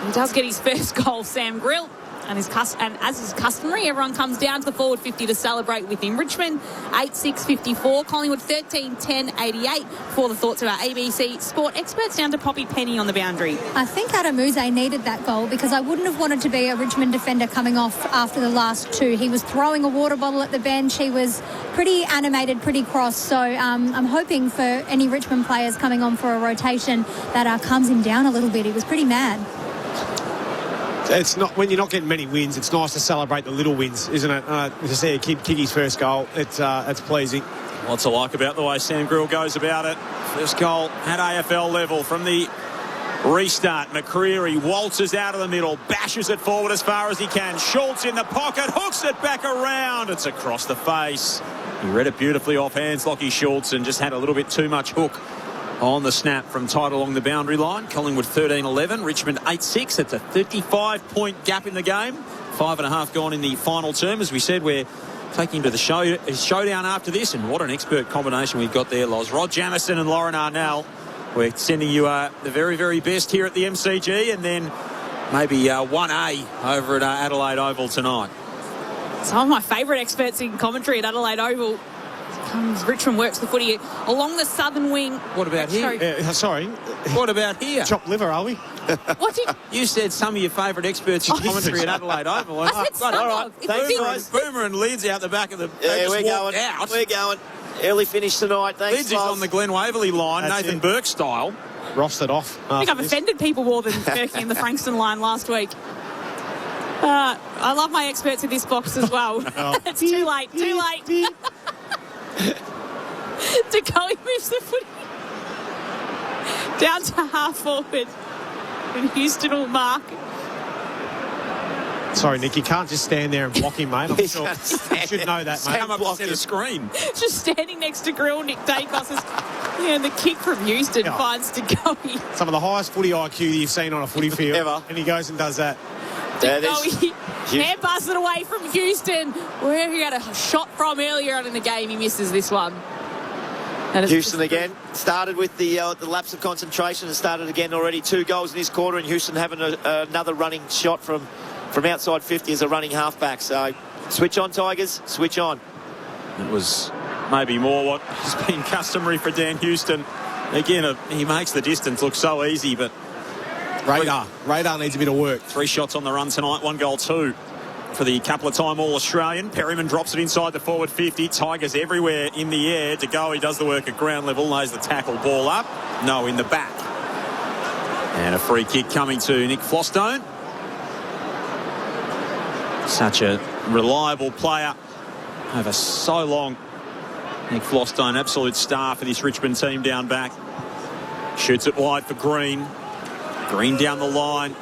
He does get his first goal, Sam Grill. And as is customary, everyone comes down to the forward 50 to celebrate with him. Richmond, 8-6-54. Collingwood, 13-10-88. For the thoughts of our ABC Sport experts, down to Poppy Penny on the boundary. I think Adamuzze needed that goal because I wouldn't have wanted to be a Richmond defender coming off after the last two. He was throwing a water bottle at the bench. He was pretty animated, pretty cross. So I'm hoping for any Richmond players coming on for a rotation that calms him down a little bit. He was pretty mad. It's not when you're not getting many wins. It's nice to celebrate the little wins, isn't it? To see a kid kick his first goal, it's pleasing. Lots to like about the way Sam Grill goes about it. First goal at AFL level from the restart. McCreery waltzes out of the middle, bashes it forward as far as he can. Schultz in the pocket, hooks it back around. It's across the face. He read it beautifully off hands, Lockie Schultz, and just had a little bit too much hook on the snap from tight along the boundary line. Collingwood 13-11, Richmond 8-6. It's a 35-point gap in the game. 5.5 gone in the final term. As we said, we're taking to the showdown after this, and what an expert combination we've got there, Loz. Rod Jamieson and Lauren Arnell. We're sending you the very, very best here at the MCG, and then maybe 1A over at Adelaide Oval tonight. Some of my favourite experts in commentary at Adelaide Oval. Richmond works the footy along the southern wing. What about here? Sorry. What about here? Chopped liver, are we? What did you said? Some of your favourite experts in commentary at Adelaide Oval. I said all right. Boomer and Lids out the back of the. Yeah, we're going. Early finish tonight. Thanks. Lids is on the Glen Waverley line, That's Nathan it. Burke style. Rostered off. I think I've offended people more than Burkie in the Frankston line last week. I love my experts in this box as well. It's too late. DeCoey moves the footy down to half forward, and Houston will mark. Sorry, Nick, you can't just stand there and block him, mate. I'm sure you should know that, mate. Come up and set a screen. Just standing next to Grill, Nick Dacos is, and the kick from Houston finds DeCoey. Some of the highest footy IQ you've seen on a footy field. Ever. And he goes and does that. DeCoey hand passes it away from Houston, where he had a shot from earlier on in the game. He misses this one. Houston again started with the lapse of concentration and started again already. 2 goals in this quarter, and Houston having another running shot from outside 50 as a running halfback. So switch on, Tigers, switch on. It was maybe more what has been customary for Dan Houston. Again, he makes the distance look so easy, but Radar needs a bit of work. 3 shots on the run tonight, 1 goal, 2 for the couple-of-time All-Australian. Perryman drops it inside the forward 50. Tigers everywhere in the air. DeGoey does the work at ground level, lays the tackle, ball up. No, in the back. And a free kick coming to Nick Flostone. Such a reliable player over so long. Nick Flostone, absolute star for this Richmond team down back. Shoots it wide for Green. Green down the line.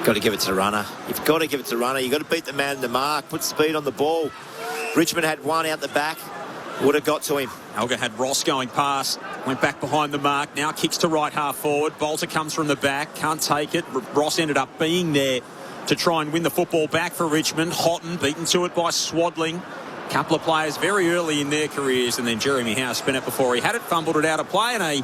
Got to give it to the runner. You've got to give it to the runner. You've got to beat the man in the mark. Put speed on the ball. Richmond had one out the back. Would have got to him. Elga had Ross going past. Went back behind the mark. Now kicks to right half forward. Bolter comes from the back. Can't take it. Ross ended up being there to try and win the football back for Richmond. Houghton beaten to it by Swadling. Couple of players very early in their careers, and then Jeremy Howe spent it before he had it, fumbled it out of play, and a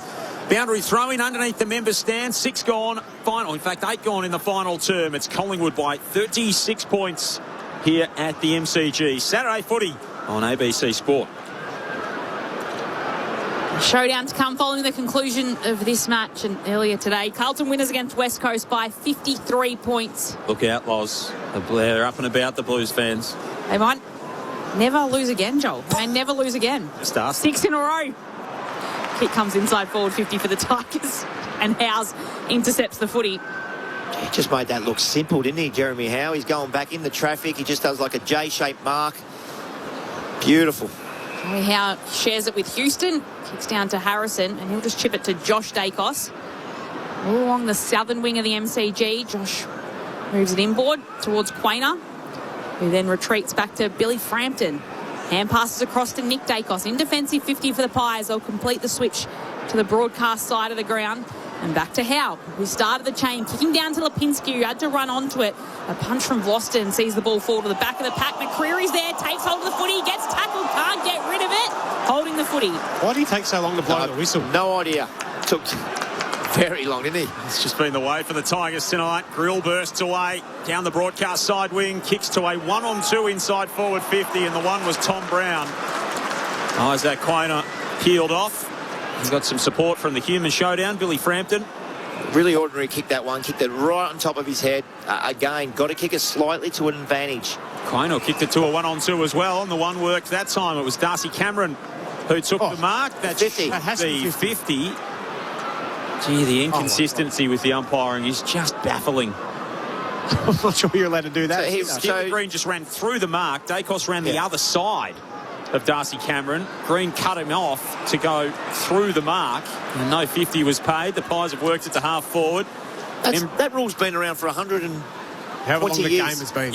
boundary throw-in underneath the members' stand. 6 gone, final. In fact, 8 gone in the final term. It's Collingwood by 36 points here at the MCG. Saturday footy on ABC Sport. Showdown to come following the conclusion of this match, and earlier today, Carlton winners against West Coast by 53 points. Look out, Loz. They're up and about, the Blues fans. They might never lose again, Joel. They never lose again. Just ask. 6 in a row. Kick comes inside forward 50 for the Tigers, and Howes intercepts the footy. He just made that look simple, didn't he, Jeremy Howe? He's going back in the traffic. He just does like a J-shaped mark. Beautiful. Jeremy Howe shares it with Houston. Kicks down to Harrison, and he'll just chip it to Josh Dacos. All along the southern wing of the MCG. Josh moves it inboard towards Quainer, who then retreats back to Billy Frampton. Hand passes across to Nick Dacos. In defensive 50 for the Pies. They'll complete the switch to the broadcast side of the ground. And back to Howe, who started the chain, kicking down to Lipinski, who had to run onto it. A punch from Vlosten, sees the ball fall to the back of the pack. McCreery's there, takes hold of the footy, gets tackled, can't get rid of it. Holding the footy. Why did he take so long to blow the whistle? No idea. Took Very long, didn't he? It's just been the way for the Tigers tonight. Grill bursts away down the broadcast side wing, kicks to a 1-on-2 inside forward 50, and the one was Tom Brown. Isaac Quainer peeled off. He's got some support from the human showdown, Billy Frampton. Really ordinary kick, that one. Kicked it right on top of his head. Again, got to kick it slightly to an advantage. Quainer kicked it to a 1-on-2 as well, and the one worked that time. It was Darcy Cameron who took the mark. That's 50. That has to be 50. Gee, the inconsistency with the umpiring is just baffling. I'm not sure you're allowed to do that. So Green just ran through the mark. Dacos ran the other side of Darcy Cameron. Green cut him off to go through the mark, and no 50 was paid. The Pies have worked it to half forward. That rule's been around for 120 However long the years. game has been.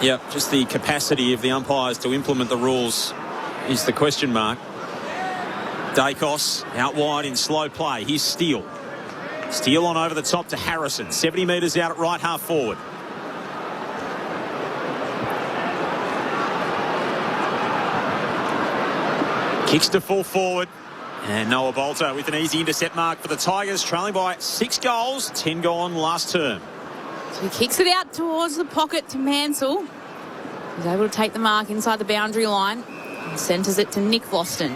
Yep, just the capacity of the umpires to implement the rules is the question mark. Dacos out wide in slow play. Here's Steele. Steele on over the top to Harrison. 70 metres out at right half forward. Kicks to full forward. And Noah Bolter with an easy intercept mark for the Tigers, trailing by 6 goals, 10 gone last term. So he kicks it out towards the pocket to Mansell. He's able to take the mark inside the boundary line and centres it to Nick Voston.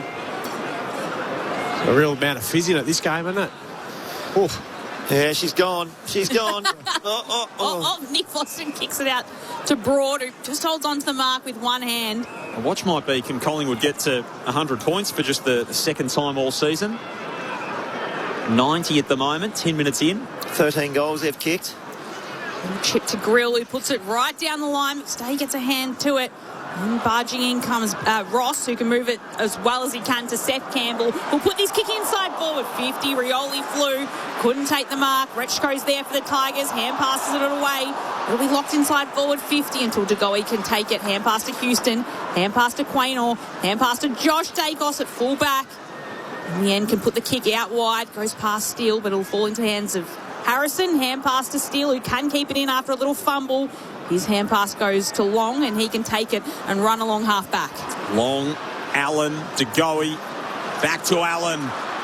A real amount of fizz in it this game, isn't it? Oof. Yeah, she's gone. She's gone. Nick Voston kicks it out to Broad, who just holds on to the mark with one hand. The watch might be, can Collingwood get to 100 points for just the second time all season? 90 at the moment, 10 minutes in. 13 goals they've kicked. Chip to Grill, who puts it right down the line. McStay gets a hand to it. And barging in comes Ross, who can move it as well as he can to Seth Campbell, who'll put this kick inside forward 50. Rioli flew, couldn't take the mark. Rechko's there for the Tigers. Hand passes it away. It'll be locked inside forward 50 until DeGoey can take it. Hand pass to Houston. Hand pass to Quaynor. Hand pass to Josh Dacos at fullback. In the end, can put the kick out wide. Goes past Steele, but it'll fall into hands of Harrison. Hand pass to Steele, who can keep it in after a little fumble. His hand pass goes to Long, and he can take it and run along half-back. Long, Allen, DeGoey, back to Allen.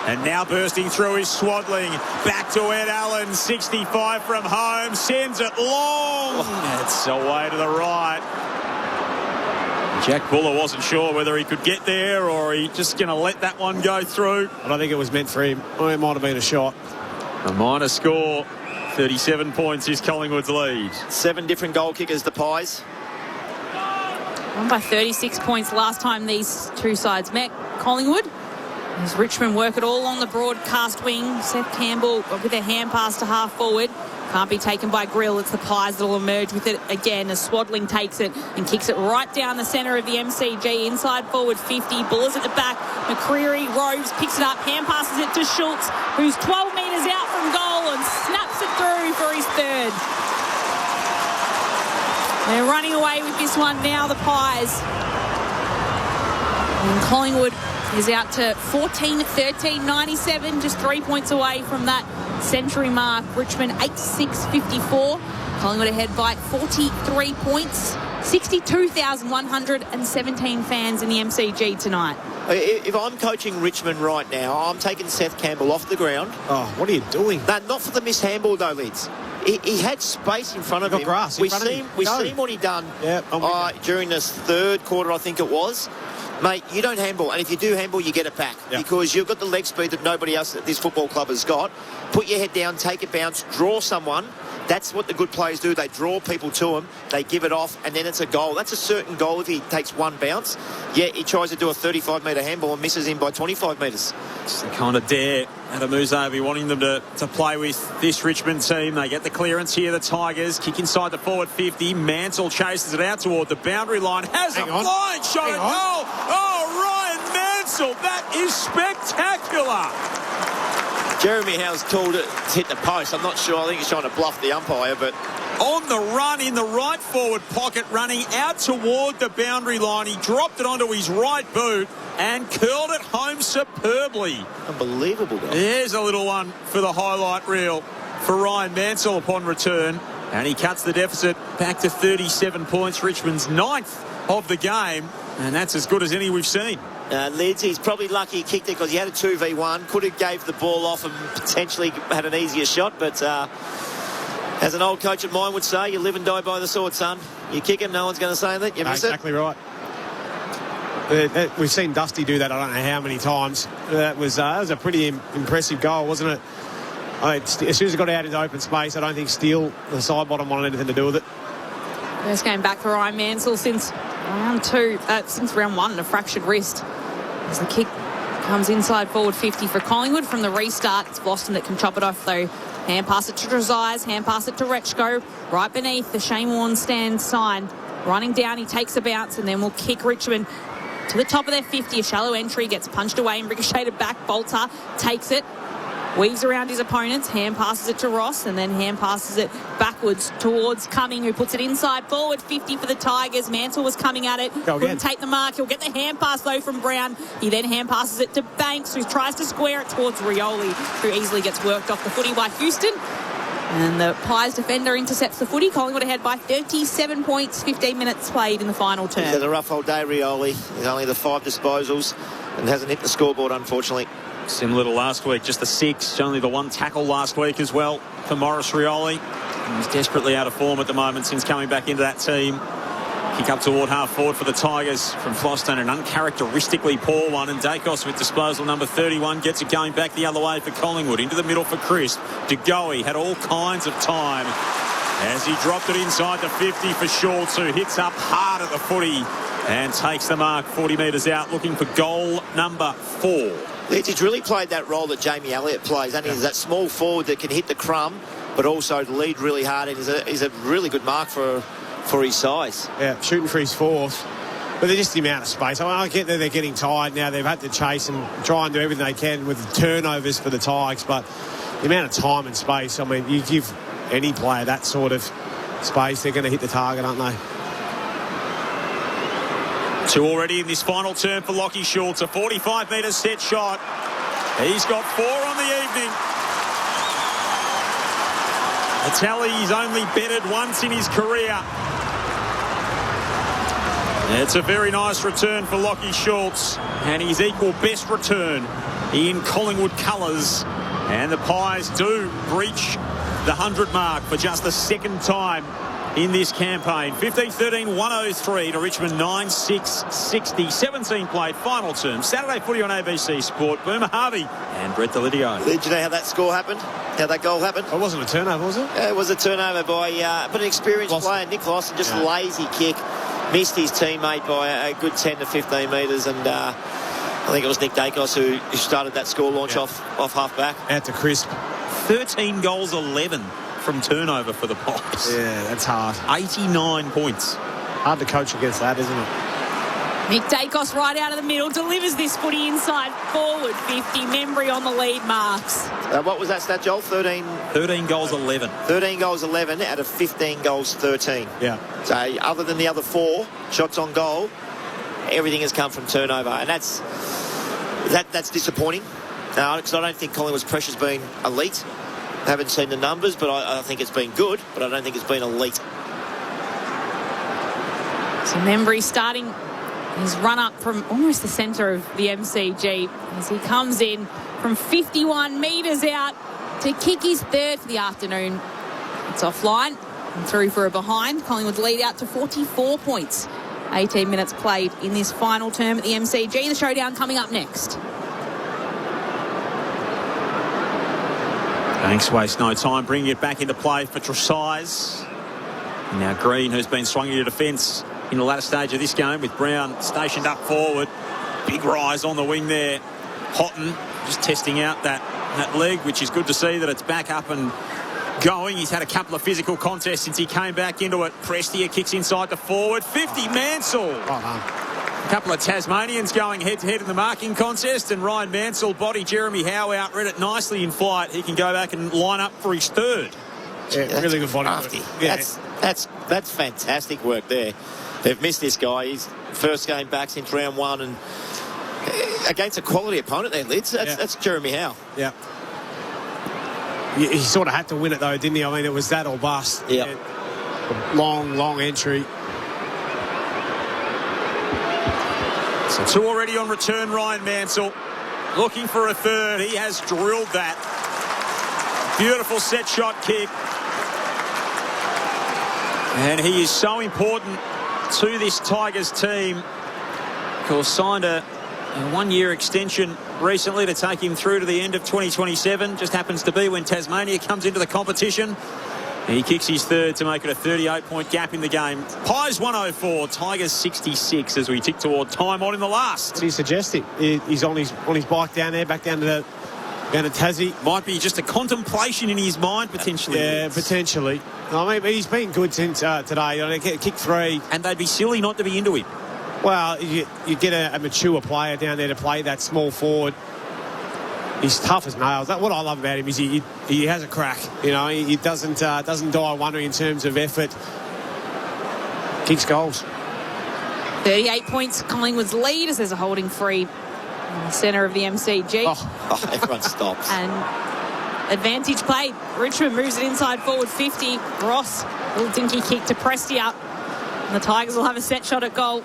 And now bursting through is Swadling. Back to Ed Allen, 65 from home. Sends it long. It's away to the right. Jack Buller wasn't sure whether he could get there or he just going to let that one go through. I don't think it was meant for him. Or it might have been a shot. A minor score. 37 points is Collingwood's lead. 7 different goal kickers, the Pies. Won by 36 points last time these two sides met. Collingwood, as Richmond work it all on the broadcast wing. Seth Campbell with a hand pass to half forward. Can't be taken by Grill. It's the Pies that will emerge with it again as Swadling takes it and kicks it right down the centre of the MCG. Inside forward 50. Bullers at the back. McCreary, Roves picks it up. Hand passes it to Schultz, who's 12 metres out from goal and snaps it through for his third. They're running away with this one now, the Pies. And Collingwood is out to 14-13, 97, just 3 points away from that century mark. Richmond 8-6-54. Collingwood ahead by 43 points. 62,117 fans in the MCG tonight. If I'm coaching Richmond right now, I'm taking Seth Campbell off the ground. Oh, what are you doing? No, not for the missed handball though, Lids. He had space in front of him. Grass we seen what he done during this third quarter, I think it was. Mate, you don't handball, and if you do handball, you get it back because you've got the leg speed that nobody else at this football club has got. Put your head down, take a bounce, draw someone. That's what the good players do. They draw people to them, they give it off, and then it's a goal. That's a certain goal if he takes one bounce. Yeah, he tries to do a 35-metre handball and misses him by 25 metres. It's the kind of dare Adam Uzo be wanting them to play with this Richmond team. They get the clearance here, the Tigers. Kick inside the forward 50. Mansell chases it out toward the boundary line. Has a flying shot at goal. Oh, Ryan Mansell. That is spectacular. Jeremy Howe's told it to hit the post. I'm not sure. I think he's trying to bluff the umpire, but on the run in the right forward pocket, running out toward the boundary line. He dropped it onto his right boot and curled it home superbly. Unbelievable. There's a little one for the highlight reel for Ryan Mansell upon return. And he cuts the deficit back to 37 points. Richmond's 9th of the game. And that's as good as any we've seen. Lids. He's probably lucky he kicked it because he had a 2v1. Could have gave the ball off and potentially had an easier shot, but as an old coach of mine would say, you live and die by the sword, son. You kick him, no one's going to say that. You miss exactly right. We've seen Dusty do that I don't know how many times. That was a pretty impressive goal, wasn't it? As soon as it got out into open space, I don't think Steele, the side bottom, wanted anything to do with it. First game back for Ryan Mansell since round 1, a fractured wrist. As the kick comes inside forward 50 for Collingwood from the restart. It's Boston that can chop it off though. Hand pass it to Dresize, hand pass it to Rechko, right beneath the Shane Warne stand sign. Running down, he takes a bounce and then will kick Richmond to the top of their 50. A shallow entry, gets punched away and ricocheted back. Bolter takes it, weaves around his opponents, hand passes it to Ross and then hand passes it backwards towards Cumming, who puts it inside forward 50 for the Tigers. Mansell was coming at it, couldn't take the mark. He'll get the hand pass though from Brown. He then hand passes it to Banks, who tries to square it towards Rioli, who easily gets worked off the footy by Houston. And the Pies defender intercepts the footy. Collingwood ahead by 37 points, 15 minutes played in the final term. He's had a rough old day, Rioli. He's only the 5 disposals and hasn't hit the scoreboard, unfortunately. Similar to last week, just the 6. Only the 1 tackle last week as well for Maurice Rioli. He's desperately out of form at the moment since coming back into that team. Kick up toward half forward for the Tigers from Floston, an uncharacteristically poor one, and Dacos with disposal number 31 gets it going back the other way for Collingwood. Into the middle for Crisp. De Goey had all kinds of time as he dropped it inside the 50 for Schultz, who hits up hard at the footy and takes the mark 40 metres out, looking for goal number 4. He's really played that role that Jamie Elliott plays, and he's that small forward that can hit the crumb but also lead really hard, and he's a really good mark for his size. Yeah, shooting for his 4th. But they're just the amount of space. I get that they're getting tired now. They've had to chase and try and do everything they can with the turnovers for the Tigers, but the amount of time and space, I mean, you give any player that sort of space, they're going to hit the target, aren't they? 2 already in this final term for Lachie Schultz. A 45-metre set shot. He's got 4 on the evening. A tally he's only betted once in his career. It's a very nice return for Lachie Schultz, and his equal best return in Collingwood colours. And the Pies do breach the 100 mark for just the 2nd time in this campaign. 15-13, 103 to Richmond 9-6-60. 17 played, final term. Saturday footy on ABC Sport. Boomer Harvey and Brett Delidio. Did you know how that score happened? How that goal happened? It wasn't a turnover, was it? It was a turnover by but an experienced player, Nick Lawson. Just lazy kick. Missed his teammate by a good 10 to 15 metres, and I think it was Nick Dacos who started that score launch off half back. Out to Crisp. 13 goals, 11 from turnover for the Pies. Yeah, that's hard. 89 points. Hard to coach against that, isn't it? Nick Dacos right out of the middle, delivers this footy inside forward 50. Membry on the lead marks. What was that stat, Joel? 13 goals, 11. 13 goals, 11 out of 15 goals, 13. Yeah. So other than the other 4 shots on goal, everything has come from turnover, and that's disappointing. Because I don't think Collingwood's pressure's been elite. I haven't seen the numbers, but I think it's been good, but I don't think it's been elite. So Membry starting his run up from almost the centre of the MCG as he comes in from 51 metres out to kick his 3rd for the afternoon. It's offline and through for a behind. Collingwood lead out to 44 points. 18 minutes played in this final term at the MCG. The showdown coming up next. Banks waste no time bringing it back into play for Dresize. Now Green, who's been swung into defence in the latter stage of this game, with Brown stationed up forward. Big rise on the wing there. Houghton just testing out that leg, which is good to see that it's back up and going. He's had a couple of physical contests since he came back into it. Prestia kicks inside the forward. 50, Mansell. A couple of Tasmanians going head-to-head in the marking contest, and Ryan Mansell body Jeremy Howe out, read it nicely in flight. He can go back and line up for his 3rd. Yeah, really good body. Yeah. That's fantastic work there. They've missed this guy. He's first game back since round 1, and against a quality opponent there, Lids. That's Jeremy Howe. Yeah. He sort of had to win it though, didn't he? I mean, it was that or bust. Yeah. Long entry. So 2 already on return. Ryan Mansell looking for a third. He has drilled that. Beautiful set shot kick. And he is so important to this Tigers team. Of course, signed a 1-year extension recently to take him through to the end of 2027. Just happens to be when Tasmania comes into the competition. He kicks his third to make it a 38-point gap in the game. Pies 104, Tigers 66 as we tick toward time on in the last. What are you suggesting? He's on his bike down there, back down to Tassie. Might be just a contemplation in his mind, potentially. Yeah, potentially. I mean, he's been good since today. You know, kick 3. And they'd be silly not to be into him. Well, you get a mature player down there to play that small forward. He's tough as nails. What I love about him is he has a crack. You know, he doesn't die wondering in terms of effort. Kicks goals. 38 points, Collingwood's lead as there's a holding free in the centre of the MCG. Oh, everyone stops. And advantage play. Richmond moves it inside forward 50. Ross, little dinky kick to Prestia. And the Tigers will have a set shot at goal.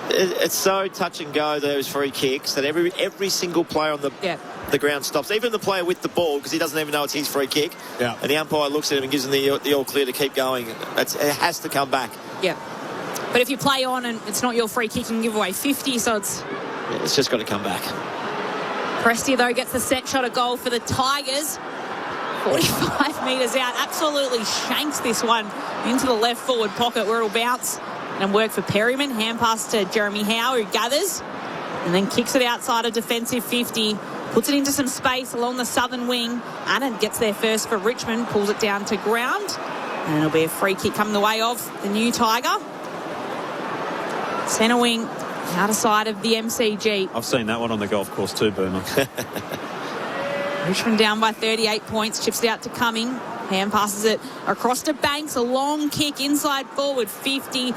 It's so touch and go, those free kicks, that every single player on the ground stops. Even the player with the ball, because he doesn't even know it's his free kick. Yeah. And the umpire looks at him and gives him the all clear to keep going. It has to come back. Yeah. But if you play on and it's not your free kick, you can give away 50, so it's just got to come back. Prestia, though, gets the set shot at goal for the Tigers. 45 metres out. Absolutely shanks this one into the left forward pocket where it'll bounce and work for Perryman. Hand pass to Jeremy Howe, who gathers and then kicks it outside a defensive 50. Puts it into some space along the southern wing. Annan gets there first for Richmond. Pulls it down to ground. And it'll be a free kick coming the way of the new Tiger. Centre wing, outer side of the MCG. I've seen that one on the golf course too, Boomer. Richmond down by 38 points. Chips it out to Cumming. Hand passes it across to Banks. A long kick inside forward 50.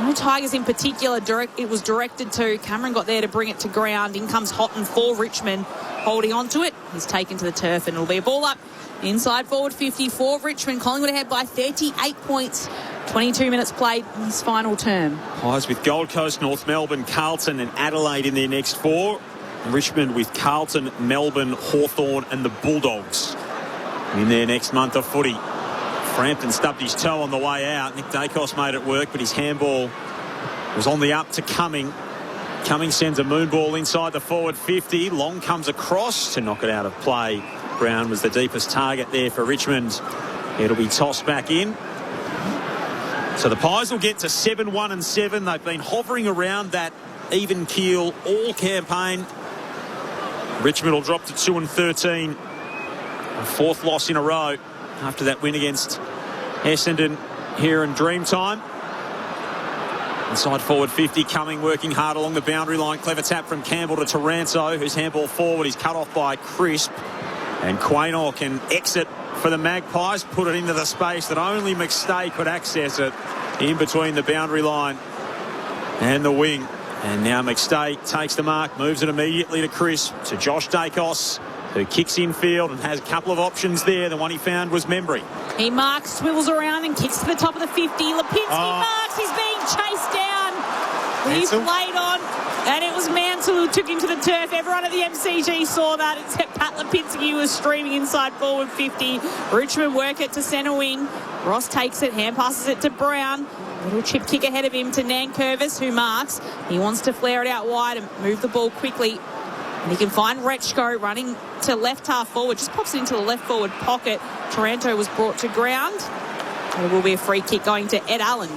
No Tigers in particular. It was directed to. Cameron got there to bring it to ground. In comes Houghton for Richmond. Holding on to it. He's taken to the turf and it'll be a ball up. Inside forward 50 for Richmond. Collingwood ahead by 38 points. 22 minutes played in this final term. Pies with Gold Coast, North Melbourne, Carlton and Adelaide in their next 4. Richmond with Carlton, Melbourne, Hawthorn and the Bulldogs in their next month of footy. Frampton stubbed his toe on the way out. Nick Dacos made it work, but his handball was on the up to Cumming. Cumming sends a moon ball inside the forward 50. Long comes across to knock it out of play. Brown was the deepest target there for Richmond. It'll be tossed back in. So the Pies will get to 7-1-7. They've been hovering around that even keel all campaign. Richmond will drop to 2-13. A 4th loss in a row after that win against Essendon here in Dreamtime. Inside forward 50, Cumming working hard along the boundary line. Clever tap from Campbell to Taranto, whose handball forward is cut off by Crisp. And Quaynor can exit for the Magpies, put it into the space that only McStay could access it in between the boundary line and the wing. And now McStay takes the mark, moves it immediately to Crisp, to Josh Dacos, who kicks infield and has a couple of options there. The one he found was Membry. He marks, swivels around and kicks to the top of the 50. Lipinski marks, he's being chased down. He played on, and it was Mansell who took him to the turf. Everyone at the MCG saw that, except Pat Lipinski, who was streaming inside forward 50. Richmond work it to centre wing. Ross takes it, hand passes it to Brown. Little chip kick ahead of him to Nankervis, who marks. He wants to flare it out wide and move the ball quickly. And he can find Retchko running to left half forward. Just pops it into the left forward pocket. Taranto was brought to ground. And it will be a free kick going to Ed Allen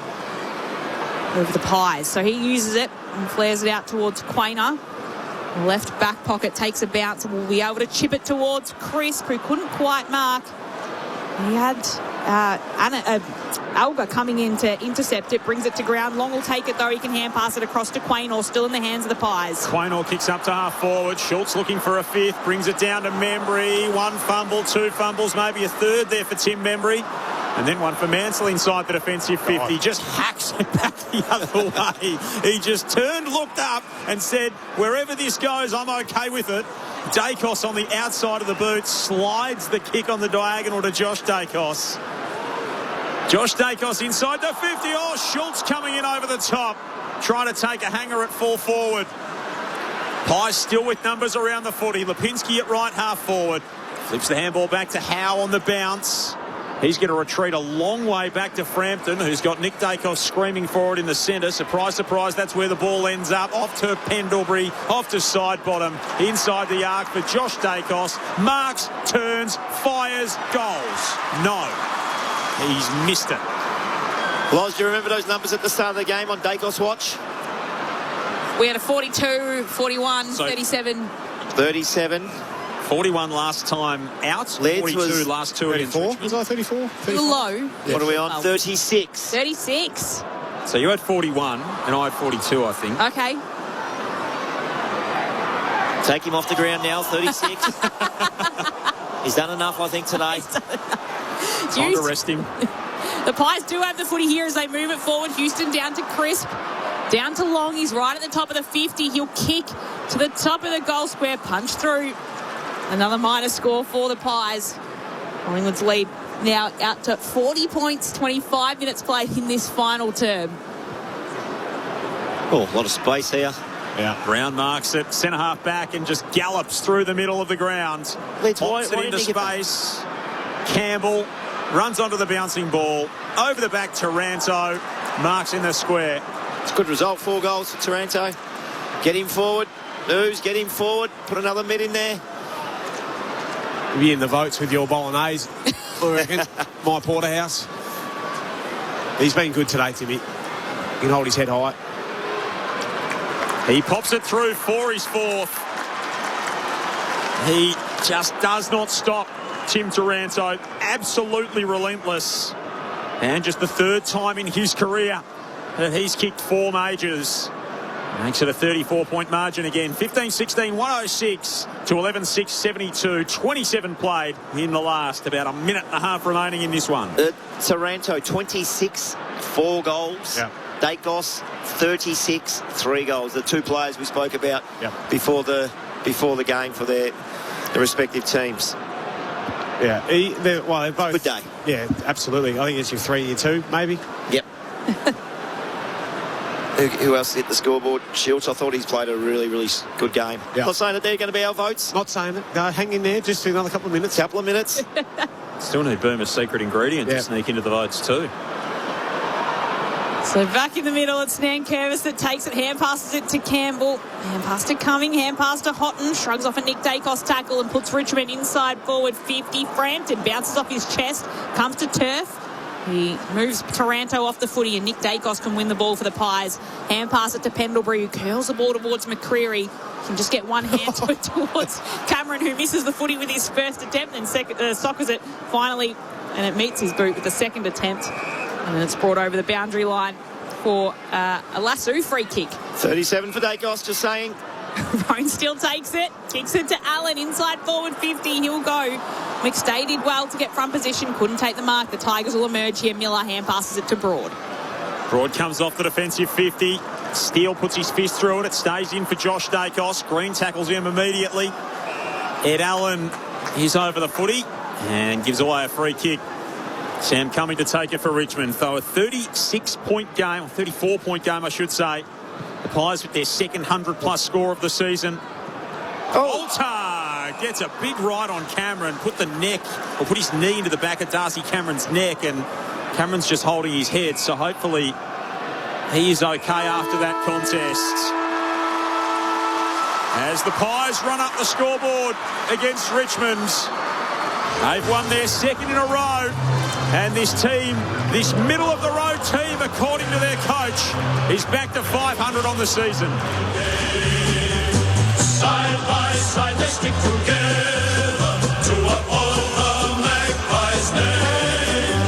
over the Pies. So he uses it and flares it out towards Quaynor. Left back pocket takes a bounce and will be able to chip it towards Crisp, who couldn't quite mark. He had Alba coming in to intercept it, brings it to ground. Long will take it though. He can hand pass it across to Quaynor, still in the hands of the Pies. Quaynor kicks up to half forward. Schultz looking for a 5th, brings it down to Membry. 1 fumble, 2 fumbles, maybe a 3rd there for Tim Membry. And then one for Mansell inside the defensive 50. Just hacks it back the other way. He just turned, looked up and said, wherever this goes, I'm okay with it. Dacos on the outside of the boot slides the kick on the diagonal to Josh Dacos. Josh Dacos inside the 50. Oh, Schultz coming in over the top. trying to take a hanger at full forward. Pies still with numbers around the footy. Lipinski at right half forward. Flips the handball back to Howe on the bounce. He's going to retreat a long way back to Frampton, who's got Nick Dacos screaming forward in the centre. Surprise, surprise, that's where the ball ends up. Off to Pendlebury, off to side bottom, inside the arc for Josh Dacos. Marks, turns, fires, goals. No, he's missed it. Loz, do you remember those numbers at the start of the game on Dacos' watch? We had a 42, 41, 37. 37. 41 last time out. Leeds 42 was last two against Richmond. Was I 34? Low. Yeah. What are we on? 36. 36. So you had 41 and I had 42, I think. Okay. Take him off the ground now, 36. He's done enough, I think, today. Time to rest him. The Pies do have the footy here as they move it forward. Houston down to Crisp. Down to Long. He's right at the top of the 50. He'll kick to the top of the goal square. Punch through. Another minor score for the Pies. Collingwood's lead now out to 40 points, 25 minutes played in this final term. Oh, a lot of space here. Yeah. Brown marks it, centre half back, and just gallops through the middle of the ground. Pops it into space. Campbell runs onto the bouncing ball. Over the back, Taranto marks in the square. It's a good result, 4 goals for Taranto. Get him forward. News, get him forward. Put another mid in there. Be in the votes with your bolognese, I reckon. My porterhouse. He's been good today, Timmy. He can hold his head high. He pops it through for his fourth. He just does not stop. Tim Taranto, absolutely relentless. And just the third time in his career that he's kicked 4 majors. Makes it a 34-point margin again. 15-16, 106 to 11-6, 72. 27 played in the last. About a minute and a half remaining in this one. Taranto, 26, 4 goals. Yeah. Dacos, 36, 3 goals. The 2 players we spoke about before the game for their respective teams. Yeah, they're both. Good day. Yeah, absolutely. I think it's your 3, your 2, maybe. Yep. Who else hit the scoreboard? Schultz, I thought he's played a really, really good game. Yeah. Not saying that they're going to be our votes. Not saying it. Go, hang in there just for another couple of minutes. Couple of minutes. Still need Burma's secret ingredient to sneak into the votes too. So back in the middle, it's Nankervis that takes it, hand passes it to Campbell. Hand pass to Cumming, hand pass to Houghton, shrugs off a Nick Dacos tackle and puts Richmond inside forward 50. Frampton bounces off his chest, comes to turf. He moves Taranto off the footy and Nick Dacos can win the ball for the Pies. Hand pass it to Pendlebury, who curls the ball towards McCreary. Can just get one hand towards Cameron, who misses the footy with his first attempt and soccers it finally, and it meets his boot with the second attempt. And then it's brought over the boundary line for a lasso free kick. 37 for Dacos, just saying. Roan still takes it, kicks it to Allen, inside forward 50, he'll go. McStay did well to get front position, couldn't take the mark. The Tigers will emerge here. Miller hand passes it to Broad. Broad comes off the defensive 50. Steele puts his fist through it. It stays in for Josh Dacos. Green tackles him immediately. Ed Allen is over the footy and gives away a free kick. Sam Cumming to take it for Richmond. Though a 36-point game, or 34-point game, I should say. The Pies with their second 100-plus score of the season. Alter gets a big right on Cameron, put his knee into the back of Darcy Cameron's neck, and Cameron's just holding his head, so hopefully he is okay after that contest. As the Pies run up the scoreboard against Richmond, they've won their second in a row, and this team, this middle-of-the-road team, according to their coach, is back to 500 on the season. Side by side they stick together to uphold the Magpies' name.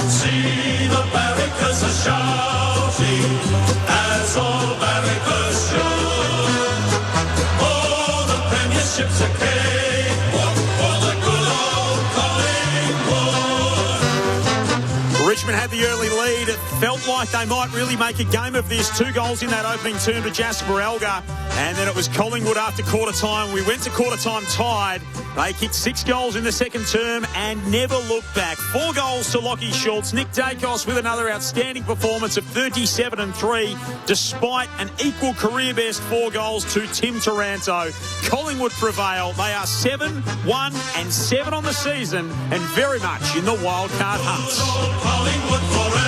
See the barricades are shouting as all barricades should. Oh, the premiership's a cakewalk for the good old Collingwood. Richmond had the early lead. lead. It felt like they might really make a game of this. 2 goals in that opening term to Jasper Elgar. And then it was Collingwood after quarter time. We went to quarter time tied. They kicked 6 goals in the second term and never looked back. 4 goals to Lockie Schultz. Nick Dacos with another outstanding performance of 37 and 3, despite an equal career best 4 goals to Tim Taranto. Collingwood prevail. They are 7, 1 and 7 on the season and very much in the wildcard hunt. Collingwood forever.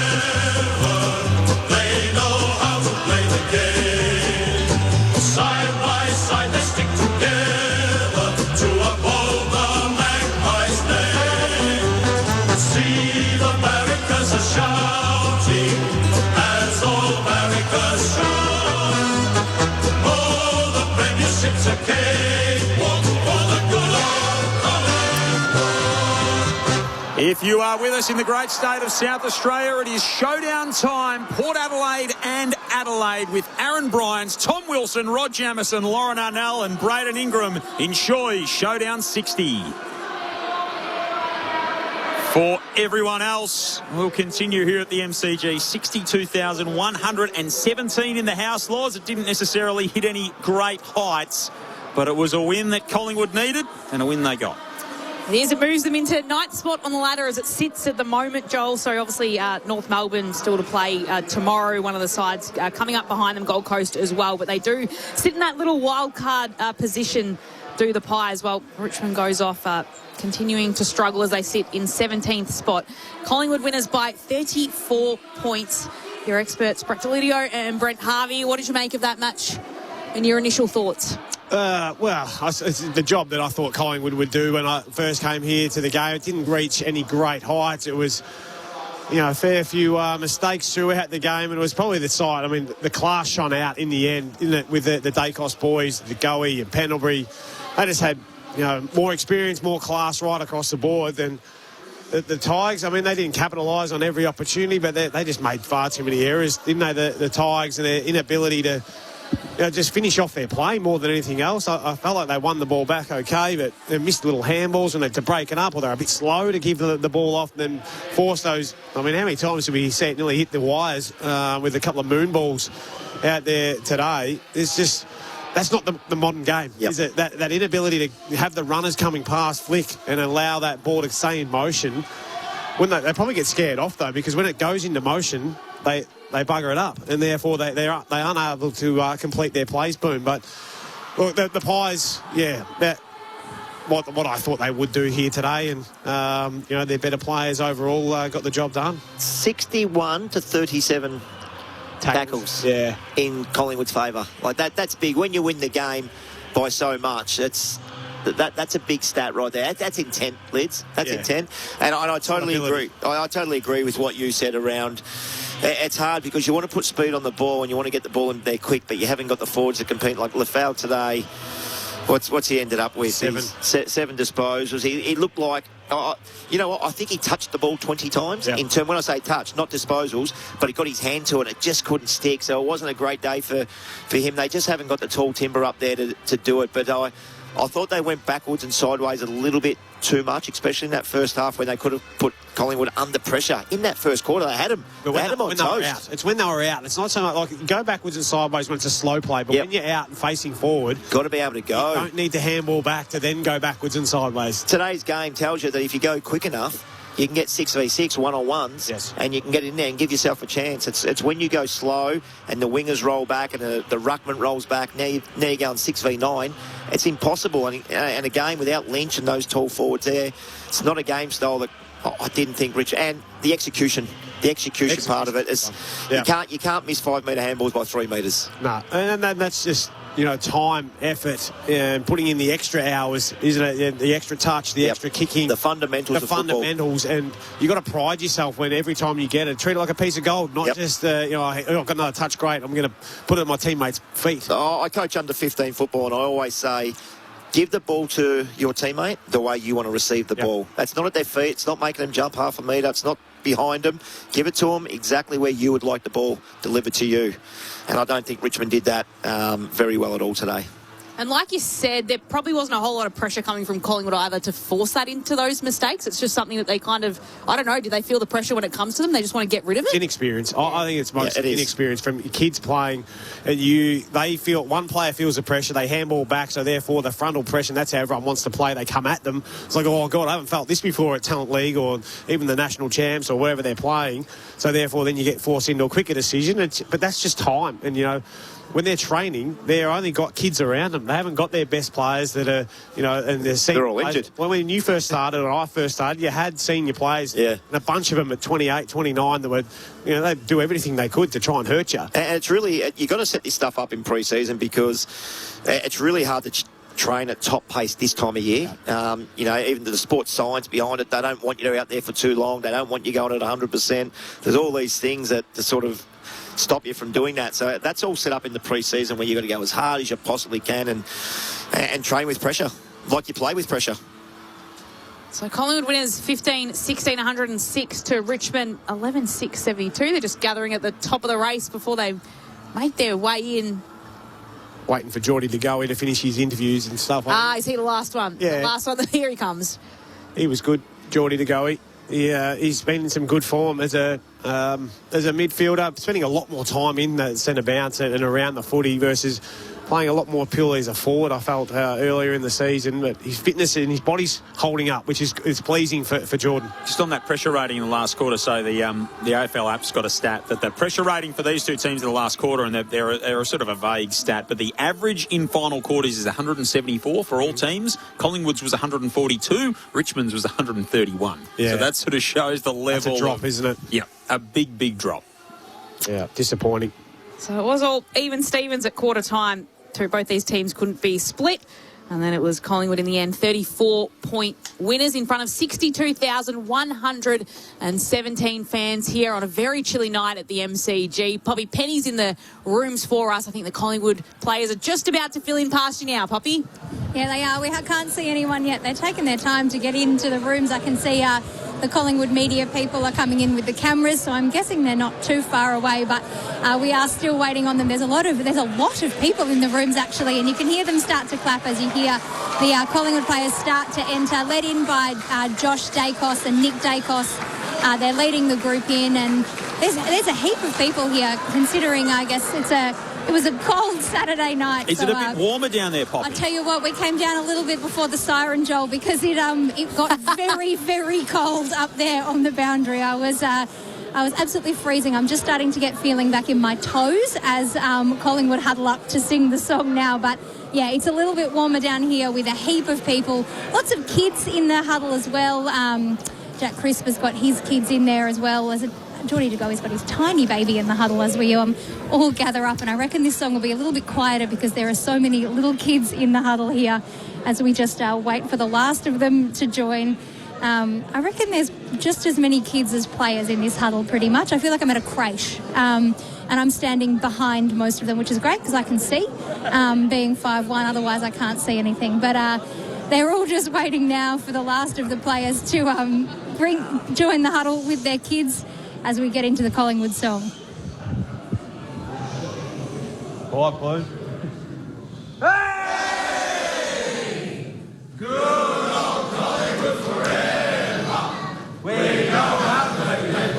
They know how to play the game. Side by side they stick together to uphold the Magpies' name. See the barricades are shouting as all barricades shout. Oh, the premiership's a cakewalk for the good old Collingwood. If you are with us in the great state of South Australia, it is showdown time. Port Adelaide and Adelaide with Aaron Bryans, Tom Wilson, Rod Jamieson, Lauren Arnell and Braden Ingram in Shoy's Showdown 60. For everyone else, we'll continue here at the MCG. 62,117 in the house, Laws. It didn't necessarily hit any great heights, but it was a win that Collingwood needed and a win they got. It moves them into ninth spot on the ladder as it sits at the moment, Joel. So obviously North Melbourne still to play tomorrow. One of the sides coming up behind them, Gold Coast as well. But they do sit in that little wild card position, do the Pies. Well, Richmond goes off continuing to struggle as they sit in 17th spot. Collingwood winners by 34 points. Your experts, Brett Delidio and Brent Harvey. What did you make of that match and your initial thoughts? It's the job that I thought Collingwood would do when I first came here to the game. It didn't reach any great heights. It was, a fair few mistakes throughout the game, and it was probably the side. I mean, the class shone out in the end, didn't it, with the Dacos boys, the Goey and Pendlebury. They just had, more experience, more class right across the board than the Tigers. I mean, they didn't capitalise on every opportunity, but they just made far too many errors, didn't they, the Tigers, and their inability to just finish off their play more than anything else. I felt like they won the ball back okay, but they missed little handballs and to break it up, or they're a bit slow to give the ball off and then force those. I mean, how many times did we see it nearly hit the wires with a couple of moon balls out there today? It's just, that's not the modern game, is it? That inability to have the runners coming past flick and allow that ball to stay in motion. When they probably get scared off, though, because when it goes into motion, they bugger it up, and therefore they aren't able to complete their plays. Boom. But look, the Pies, what I thought they would do here today, and their better players overall got the job done. 61 to 37 tackles in Collingwood's favour. Like that's big. When you win the game by so much, that's a big stat right there. That's intent, Lids. That's intent. And I totally agree. I totally agree with what you said around. It's hard because you want to put speed on the ball and you want to get the ball in there quick, but you haven't got the forwards to compete. Like Lafau today, what's he ended up with? 7 disposals. He looked like, you know what? I think he touched the ball 20 times. In turn, when I say touch, not disposals, but he got his hand to it. It just couldn't stick. So it wasn't a great day for him. They just haven't got the tall timber up there to do it. But I thought they went backwards and sideways a little bit too much, especially in that first half when they could have put Collingwood under pressure. In that first quarter, they had them. They had them on toast. It's when they were out. It's not so much like go backwards and sideways when it's a slow play, but when you're out and facing forward, got to be able to go. You don't need to handball back to then go backwards and sideways. Today's game tells you that if you go quick enough, you can get 6v6 one-on-ones, and you can get in there and give yourself a chance. It's when you go slow and the wingers roll back and the ruckman rolls back. Now you're going 6v9. It's impossible. And a game without Lynch and those tall forwards there, it's not a game style that I didn't think Rich. And the execution part of it is you can't miss 5 metre handballs by 3 metres. No, and that's just time, effort, and putting in the extra hours, isn't it? The extra touch, the extra kicking, the fundamentals, and you got to pride yourself when every time you get it, treat it like a piece of gold, not just I've got another touch, great, I'm going to put it at my teammates' feet. I coach under 15 football, and I always say, give the ball to your teammate the way you want to receive the ball. That's not at their feet. It's not making them jump half a metre. It's not behind them. Give it to them exactly where you would like the ball delivered to you. And I don't think Richmond did that very well at all today. And like you said, there probably wasn't a whole lot of pressure coming from Collingwood either to force that into those mistakes. It's just something that they kind of, I don't know, do they feel the pressure when it comes to them? They just want to get rid of it? Inexperience. I think it's most inexperience from kids playing. And they feel, one player feels the pressure, they handball back, so therefore the frontal pressure, and that's how everyone wants to play. They come at them. It's like, oh, God, I haven't felt this before at Talent League or even the national champs or wherever they're playing. So therefore then you get forced into a quicker decision. But that's just time. And, you know, when they're training, they've only got kids around them. They haven't got their best players that are, you know, and they're all injured. Well, when you first started, or I first started, you had senior players, and a bunch of them at 28, 29 that would, you know, they'd do everything they could to try and hurt you. And it's really, you've got to set this stuff up in pre-season because it's really hard to train at top pace this time of year. You know, even the sports science behind it, they don't want you out there for too long. They don't want you going at 100%. There's all these things that sort of stop you from doing that. So that's all set up in the pre-season where you've got to go as hard as you possibly can and train with pressure, like you play with pressure. So Collingwood winners 15-16, 106 to Richmond 11-6, 72. They're just gathering at the top of the race before they make their way in. Waiting for Geordie to go in to finish his interviews and stuff. Is he the last one? Yeah. The last one. Here he comes. He was good, Geordie to go. He's been in some good form as a midfielder, spending a lot more time in the centre bounce and around the footy versus playing a lot more purely as a forward, I felt, earlier in the season. But his fitness and his body's holding up, which is pleasing for Jordan. Just on that pressure rating in the last quarter, so the AFL app's got a stat that the pressure rating for these two teams in the last quarter, and they're a sort of a vague stat, but the average in final quarters is 174 for all teams. Collingwood's was 142, Richmond's was 131. Yeah. So that sort of shows the level. That's a drop, isn't it? Yeah, a big drop. Yeah, disappointing. So it was all even Stevens at quarter time. Both these teams couldn't be split. And then it was Collingwood in the end, 34-point winners in front of 62,117 fans here on a very chilly night at the MCG. Poppy, Penny's in the rooms for us. I think the Collingwood players are just about to fill in past you now, Poppy. Yeah, they are. We can't see anyone yet. They're taking their time to get into the rooms. I can see the Collingwood media people are coming in with the cameras, so I'm guessing they're not too far away, but we are still waiting on them. There's a lot of people in the rooms, actually, and you can hear them start to clap as you hear the Collingwood players start to enter, led in by Josh Dacos and Nick Dacos. They're leading the group in, and there's a heap of people here, considering, I guess, it was a cold Saturday night. Is it a bit warmer down there, Poppy? I tell you what, we came down a little bit before the siren, Joel, because it got very, very cold up there on the boundary. I was absolutely freezing. I'm just starting to get feeling back in my toes as Collingwood huddle up to sing the song now. But yeah, it's a little bit warmer down here with a heap of people. Lots of kids in the huddle as well. Jack Crisp has got his kids in there as well. Geordie DeGoey's got his tiny baby in the huddle as we all gather up, and I reckon this song will be a little bit quieter because there are so many little kids in the huddle here as we just wait for the last of them to join. I reckon there's just as many kids as players in this huddle pretty much. I feel like I'm at a creche, and I'm standing behind most of them, which is great because I can see, being 5'1", otherwise I can't see anything. But they're all just waiting now for the last of the players to join the huddle with their kids as we get into the Collingwood song. All right, boys. Hey! Good old Collingwood forever. We know how to play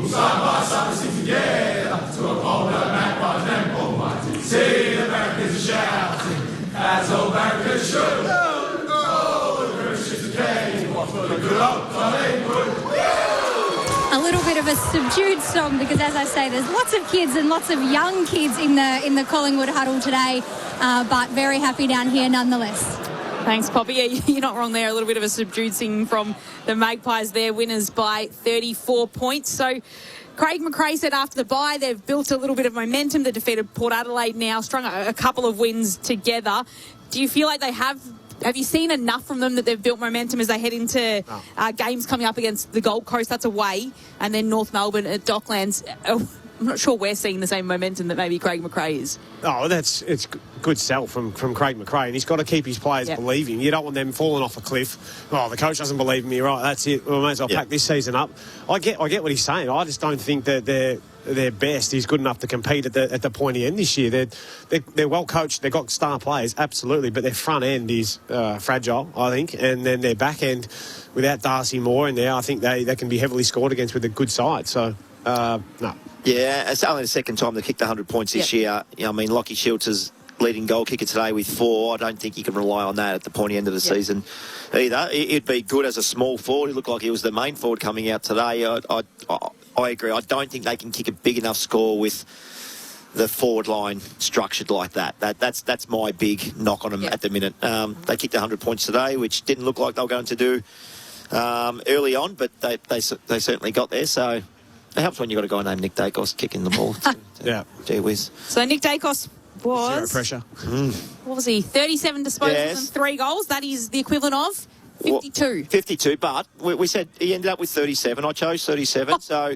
side by side, sing together to uphold the magpies and almighty. See the Americans shouting as old Americans should. Oh, the Christians came for the good old Collingwood. A little bit of a subdued song because, as I say, there's lots of kids and lots of young kids in the Collingwood huddle today, but very happy down here nonetheless. Thanks, Poppy. Yeah, you're not wrong there. A little bit of a subdued singing from the Magpies there, winners by 34 points. So Craig McRae said after the bye they've built a little bit of momentum. They defeated Port Adelaide now, strung a couple of wins together. Do you feel like they have you seen enough from them that they've built momentum as they head into games coming up against the Gold Coast? That's away, and then North Melbourne at Docklands. I'm not sure we're seeing the same momentum that maybe Craig McRae is. Oh, it's good sell from Craig McRae, and he's got to keep his players believing. You don't want them falling off a cliff. Oh, the coach doesn't believe in me, right? That's it. We may as well pack this season up. I get what he's saying. I just don't think that their best is good enough to compete at the pointy end this year. They're well coached. They've got star players, absolutely, but their front end is fragile, I think, and then their back end, without Darcy Moore in there, I think they can be heavily scored against with a good side. So, no. Yeah, it's only the second time they kicked 100 points this year. I mean, Lockie Schultz is leading goal kicker today with 4. I don't think you can rely on that at the pointy end of the season either. It'd be good as a small forward. It looked like he was the main forward coming out today. I agree. I don't think they can kick a big enough score with the forward line structured like that. That's my big knock on them at the minute. They kicked 100 points today, which didn't look like they were going to do early on, but they certainly got there. So it helps when you've got a guy named Nick Dacos kicking the ball. Gee whiz. So Nick Dacos was... Zero pressure. What was he? 37 disposals and 3 goals. That is the equivalent of 52. Well, 52, but we said he ended up with 37. I chose 37. So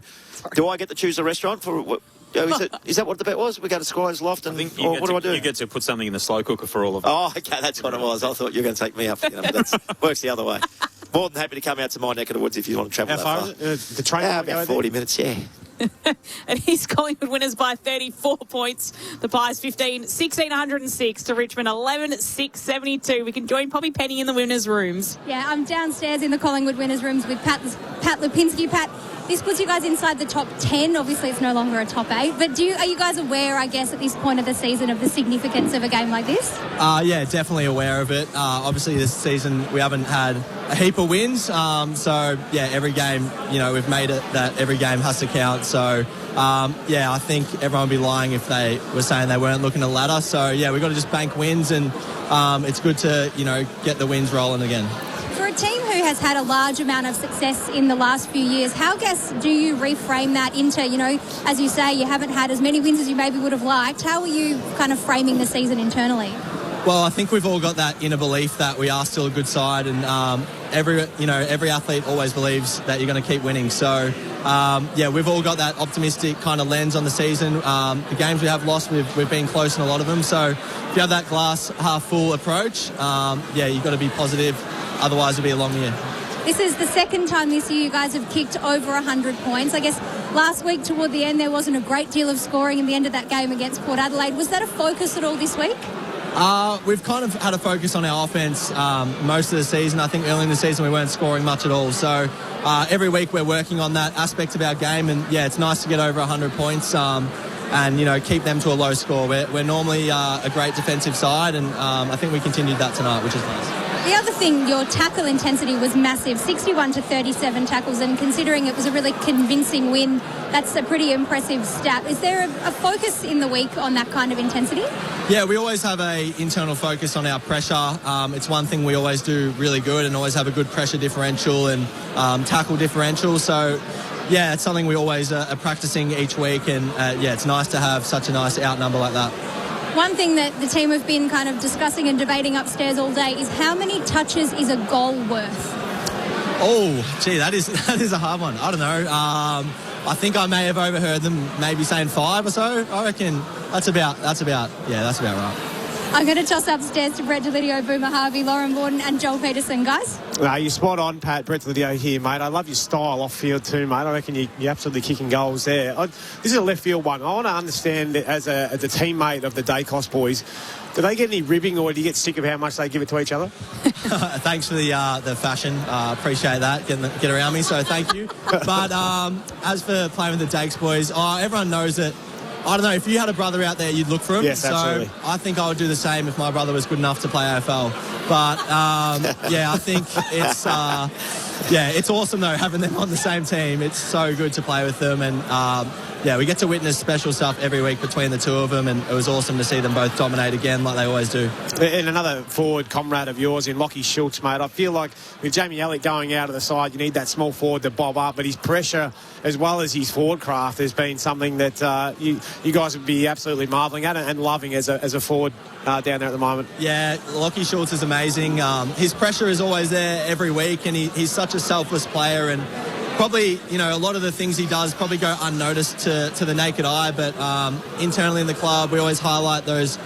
do I get to choose a restaurant for... Is that what the bet was? We go to Squire's Loft and what do I do? You get to put something in the slow cooker for all of them. Oh, okay, that's what it was. I thought you were going to take me up. But that works the other way. More than happy to come out to my neck of the woods if you want to travel How far far. is it? The train about 40 minutes, yeah. And he's Collingwood winners by 34 points. The Pies 15, 1,606 to Richmond 11,672. We can join Poppy Penny in the winners' rooms. Yeah, I'm downstairs in the Collingwood winners' rooms with Pat Lipinski. Pat, this puts you guys inside the top 10. Obviously, it's no longer a top 8. But are you guys aware, I guess, at this point of the season of the significance of a game like this? Yeah, definitely aware of it. Obviously, this season we haven't had a heap of wins. So, yeah, every game, we've made it that every game has to count. So, I think everyone would be lying if they were saying they weren't looking at the ladder. So, yeah, we've got to just bank wins and it's good to, get the wins rolling again. For a team who has had a large amount of success in the last few years, how, do you reframe that into, as you say, you haven't had as many wins as you maybe would have liked. How are you kind of framing the season internally? Well, I think we've all got that inner belief that we are still a good side, and every athlete always believes that you're going to keep winning. So, we've all got that optimistic kind of lens on the season. The games we have lost, we've been close in a lot of them. So, if you have that glass half full approach, you've got to be positive. Otherwise, it'll be a long year. This is the second time this year you guys have kicked over 100 points. I guess last week toward the end there wasn't a great deal of scoring in the end of that game against Port Adelaide. Was that a focus at all this week? We've kind of had a focus on our offence most of the season. I think early in the season we weren't scoring much at all. So every week we're working on that aspect of our game, and it's nice to get over 100 points and keep them to a low score. We're normally a great defensive side, and I think we continued that tonight, which is nice. The other thing, your tackle intensity was massive, 61 to 37 tackles, and considering it was a really convincing win, that's a pretty impressive stat. Is there a focus in the week on that kind of intensity? Yeah, we always have an internal focus on our pressure. It's one thing we always do really good, and always have a good pressure differential and tackle differential. So, yeah, it's something we always are practicing each week, and it's nice to have such a nice outnumber like that. One thing that the team have been kind of discussing and debating upstairs all day is how many touches is a goal worth? Oh, gee, that is a hard one. I don't know. I think I may have overheard them maybe saying 5 or so. I reckon that's about right. I'm going to toss upstairs to Brett Delidio, Boomer Harvey, Lauren Borden and Joel Peterson, guys. You're spot on, Pat. Brett Delidio here, mate. I love your style off field too, mate. I reckon you're absolutely kicking goals there. This is a left field one. I want to understand as a teammate of the Dacos boys, do they get any ribbing, or do you get sick of how much they give it to each other? Thanks for the fashion. Appreciate that. Get around me, so thank you. But as for playing with the Dakes boys, everyone knows that. I don't know, if you had a brother out there, you'd look for him. Yes, absolutely. So I think I would do the same if my brother was good enough to play AFL. But, I think it's awesome, though, having them on the same team. It's so good to play with them. And, we get to witness special stuff every week between the two of them. And it was awesome to see them both dominate again like they always do. And another forward comrade of yours in Lockie Schultz, mate. I feel like with Jamie Elliott going out of the side, you need that small forward to bob up. But his pressure, as well as his forward craft, has been something that you guys would be absolutely marvelling at and loving as a forward down there at the moment. Yeah, Lockie Schultz is amazing. His pressure is always there every week, and he's such a selfless player, and probably, a lot of the things he does probably go unnoticed to the naked eye, but internally in the club we always highlight those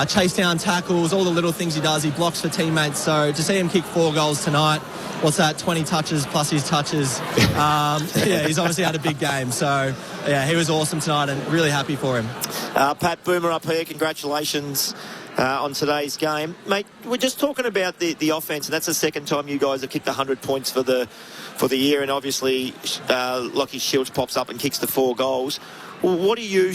chase down tackles, all the little things he does. He blocks for teammates. So to see him kick 4 goals tonight, what's that, 20 touches plus his touches. He's obviously had a big game. So, yeah, he was awesome tonight and really happy for him. Pat Boomer up here, congratulations on today's game. Mate, we're just talking about the offence, and that's the second time you guys have kicked 100 points for the year, and obviously Lockie Shields pops up and kicks the 4 goals. What do you,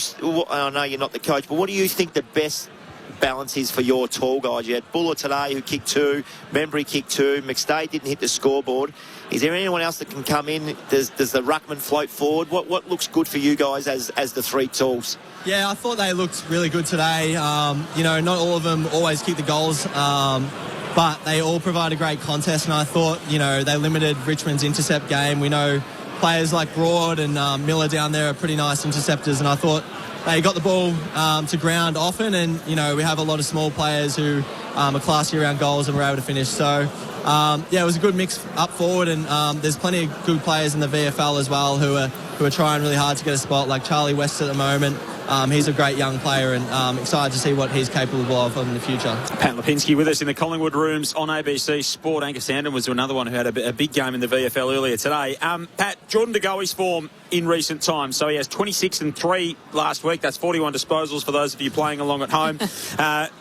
I know you're not the coach, but what do you think the best balance is for your tall guys? You had Buller today who kicked 2, Membry kicked 2, McStay didn't hit the scoreboard. Is there anyone else that can come in? Does the ruckman float forward? What looks good for you guys as the 3 talls? Yeah, I thought they looked really good today. Not all of them always kick the goals, but they all provide a great contest, and I thought, they limited Richmond's intercept game. We know players like Broad and Miller down there are pretty nice interceptors, and I thought they got the ball to ground often, and, we have a lot of small players who are classy around goals and were able to finish. So, it was a good mix up forward, and there's plenty of good players in the VFL as well who are trying really hard to get a spot, like Charlie West at the moment. He's a great young player, and excited to see what he's capable of in the future. Pat Lipinski with us in the Collingwood rooms on ABC Sport. Angus Sandon was another one who had a big game in the VFL earlier today. Pat, Jordan De Goey's form in recent times. So he has 26 and 3 last week. That's 41 disposals for those of you playing along at home.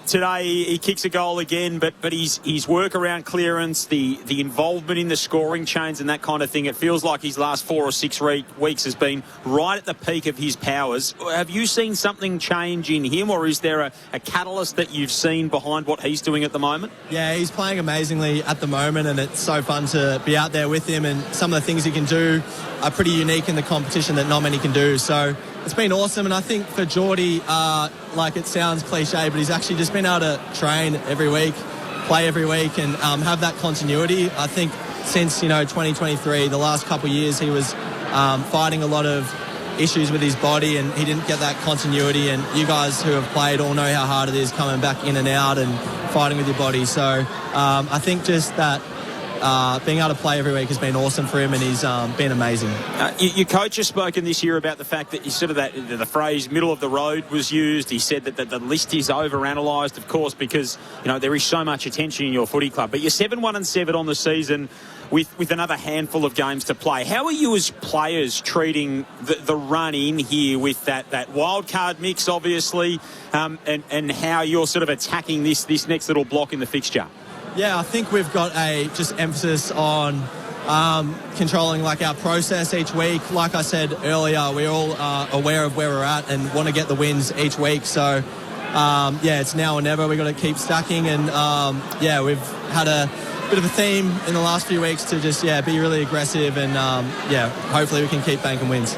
Today he kicks a goal again, but his work around clearance, the involvement in the scoring chains and that kind of thing, it feels like his last 4 or 6 weeks has been right at the peak of his powers. Have you seen something change in him, or is there a catalyst that you've seen behind what he's doing at the moment? Yeah, he's playing amazingly at the moment, and it's so fun to be out there with him, and some of the things he can do are pretty unique in the competition that not many can do. So it's been awesome, and I think for Geordie, it sounds cliche, but he's actually just been able to train every week, play every week, and have that continuity. I think since 2023, the last couple of years, he was fighting a lot of issues with his body, and he didn't get that continuity, and you guys who have played all know how hard it is coming back in and out and fighting with your body. So I think just that being able to play every week has been awesome for him, and he's been amazing. Your coach has spoken this year about the fact that the phrase middle of the road was used. He said that the list is overanalyzed, of course, because there is so much attention in your footy club. But you're 7-1-7 on the season with another handful of games to play. How are you as players treating the run in here with that wild card mix, obviously, and how you're sort of attacking this next little block in the fixture? Yeah, I think we've got a just emphasis on controlling our process each week. Like I said earlier, we're all aware of where we're at and want to get the wins each week. So, it's now or never. We've got to keep stacking, and we've had a bit of a theme in the last few weeks to just be really aggressive, and hopefully we can keep banking wins.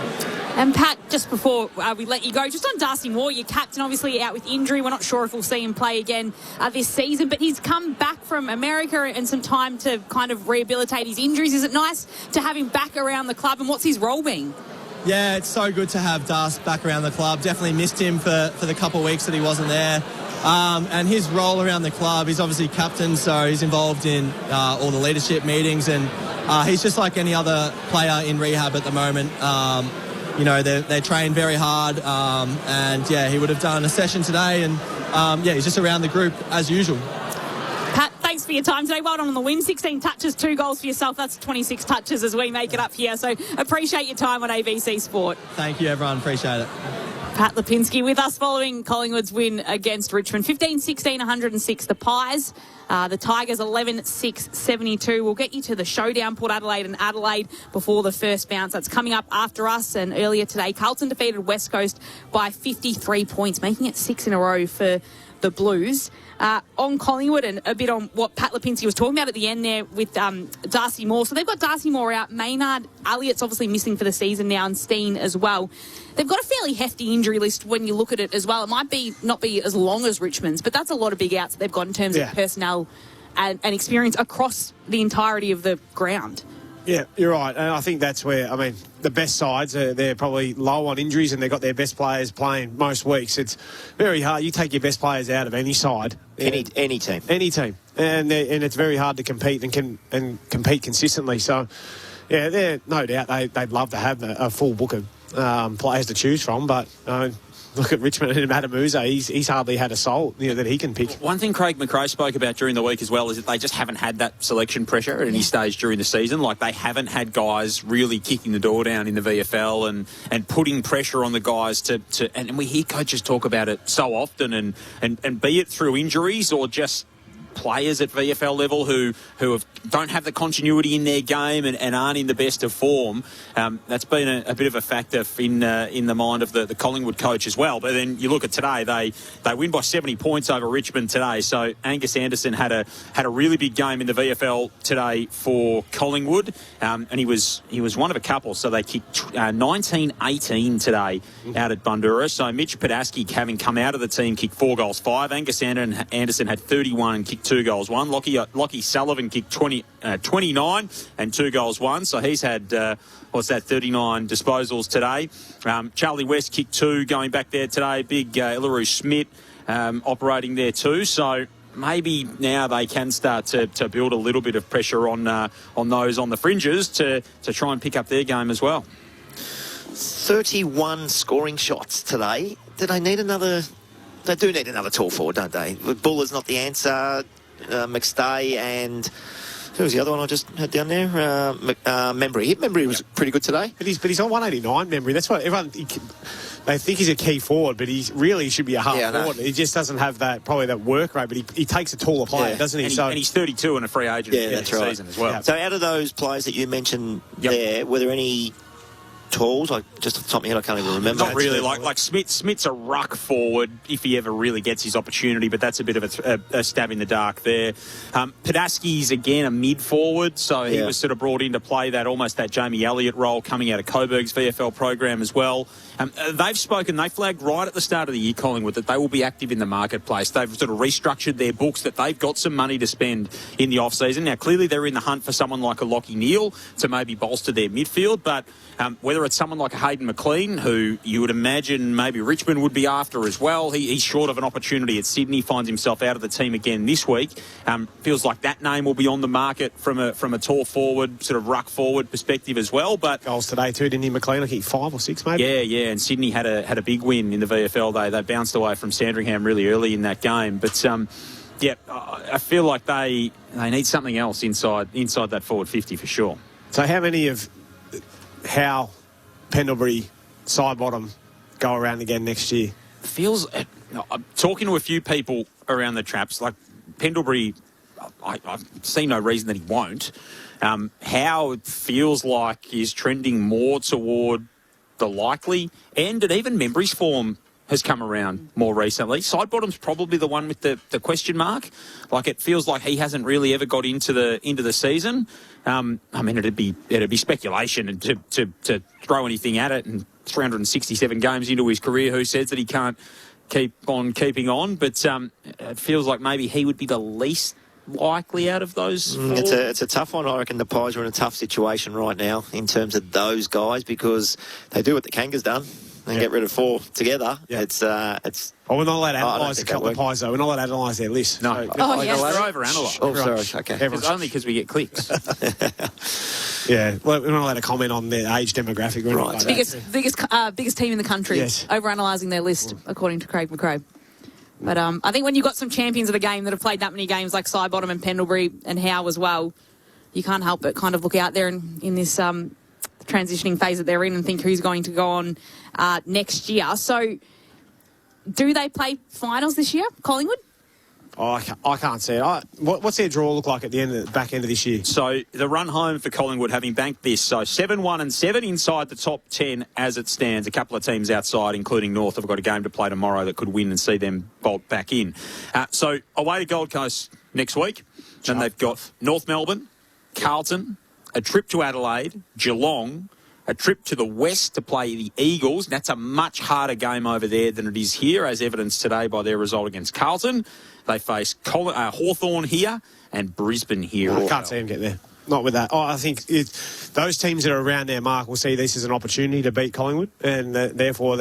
And Pat, just before we let you go, just on Darcy Moore, your captain, obviously out with injury. We're not sure if we'll see him play again this season, but he's come back from America and some time to kind of rehabilitate his injuries. Is it nice to have him back around the club, and what's his role been? Yeah, it's so good to have Darcy back around the club. Definitely missed him for the couple of weeks that he wasn't there. And his role around the club, he's obviously captain, so he's involved in all the leadership meetings, and he's just like any other player in rehab at the moment. They train very hard, and he would have done a session today, and he's just around the group as usual. Pat, thanks for your time today. Well done on the win. 16 touches, 2 goals for yourself. That's 26 touches as we make it up here. So appreciate your time on ABC Sport. Thank you, everyone. Appreciate it. Pat Lipinski with us following Collingwood's win against Richmond. 15-16, 106 the Pies. The Tigers 11-6, 72. We'll get you to the showdown, Port Adelaide and Adelaide, before the first bounce. That's coming up after us. And earlier today, Carlton defeated West Coast by 53 points, making it 6 in a row for the Blues. On Collingwood, and a bit on what Pat Lipinski was talking about at the end there with Darcy Moore. So they've got Darcy Moore out. Maynard, Elliott's obviously missing for the season now, and Steen as well. They've got a fairly hefty injury list when you look at it as well. It might not be as long as Richmond's, but that's a lot of big outs that they've got in terms of personnel and experience across the entirety of the ground. Yeah, you're right. And I think that's where, the best sides, they're probably low on injuries, and they've got their best players playing most weeks. It's very hard. You take your best players out of any side. Any team. Any team. And it's very hard to compete and compete consistently. So, they're no doubt they'd love to have a full book of players to choose from, but look at Richmond and Adam Uzo. He's hardly had a soul that he can pick. One thing Craig McRae spoke about during the week as well is that they just haven't had that selection pressure at any stage during the season. Like, they haven't had guys really kicking the door down in the VFL and putting pressure on the guys to and we hear coaches talk about it so often, and be it through injuries or just players at VFL level who don't have the continuity in their game and aren't in the best of form. That's been a bit of a factor in the mind of the Collingwood coach as well. But then you look at today, they win by 70 points over Richmond today. So Angus Anderson had a really big game in the VFL today for Collingwood, and he was one of a couple. So they kicked 19-18 today out at Bundoora. So Mitch Padaski, having come out of the team, kicked 4 goals, 5. Angus Anderson had 31 and kicked 2 goals, 1. Lockie Sullivan kicked 29 and 2 goals, 1. So he's had 39 disposals today. Charlie West kicked 2 going back there today. Big Illaru Smith operating there too. So maybe now they can start to build a little bit of pressure on those on the fringes to try and pick up their game as well. 31 scoring shots today. Do they need another? They do need another tall forward, don't they? Buller's not the answer. McStay and who was the other one I just had down there? Membry. Membry was pretty good today. But he's on 189, Membry. That's what everyone... They think he's a key forward, but he should be a half forward. He just doesn't have that work rate, but he takes a taller player, doesn't he? And he's 32 and a free agent that's right. season as well. Yeah. So out of those players that you mentioned there, were there any talls? Just off the top of my head, I can't even remember. Not really. Like Smith's a ruck forward if he ever really gets his opportunity, but that's a bit of a stab in the dark there. Padaski's, again, a mid-forward, so he was sort of brought in to play that Jamie Elliott role coming out of Coburg's VFL program as well. They flagged right at the start of the year, Collingwood, that they will be active in the marketplace. They've sort of restructured their books, that they've got some money to spend in the off-season. Now, clearly they're in the hunt for someone like a Lockie Neal to maybe bolster their midfield, but whether it's someone like a Hayden McLean, who you would imagine maybe Richmond would be after as well, he's short of an opportunity at Sydney, finds himself out of the team again this week. Feels like that name will be on the market from a tall forward, sort of ruck forward perspective as well. But goals today too, didn't he, McLean? I think 5 or 6 maybe. Yeah. And Sydney had a big win in the VFL. They bounced away from Sandringham really early in that game. But I feel like they need something else inside that forward 50 for sure. So how many of Howe, Pendlebury, Sidebottom go around again next year? I'm talking to a few people around the traps, like Pendlebury. I see no reason that he won't. Howe, it feels like he's trending more toward the likely end, and even Membry's form has come around more recently. Sidebottom's probably the one with the question mark. Like, it feels like he hasn't really ever got into the season. I mean, it'd be speculation to throw anything at it. And 367 games into his career, who says that he can't keep on keeping on? But it feels like maybe he would be the least likely out of those four. It's a tough one. I reckon the Pies are in a tough situation right now in terms of those guys, because they do what the Kangas done and get rid of 4 together. Yeah. It's we're not allowed to analyse a couple of Pies, though. We're not allowed to analyse their list. No. So, they're over-analyse. Oh, sorry. Okay. It's only because we get clicks. Yeah, well, we're not allowed to comment on their age demographic or anything like that. Biggest team in the country, over-analysing their list, according to Craig McRae. But I think when you've got some champions of the game that have played that many games, like Sidebottom and Pendlebury and Howe as well, you can't help but kind of look out there in this transitioning phase that they're in and think who's going to go on next year. So do they play finals this year, Collingwood? Oh, I can't see it. What's their draw look like at the back end of this year? So the run home for Collingwood, having banked this, so 7-1-7 inside the top 10 as it stands. A couple of teams outside, including North, have got a game to play tomorrow that could win and see them bolt back in. So away to Gold Coast next week. Then they've got North Melbourne, Carlton, a trip to Adelaide, Geelong, a trip to the west to play the Eagles. That's a much harder game over there than it is here, as evidenced today by their result against Carlton. They face Hawthorn here and Brisbane here. I can't see them get there. Not with that. I think those teams that are around their mark will see this as an opportunity to beat Collingwood, and therefore,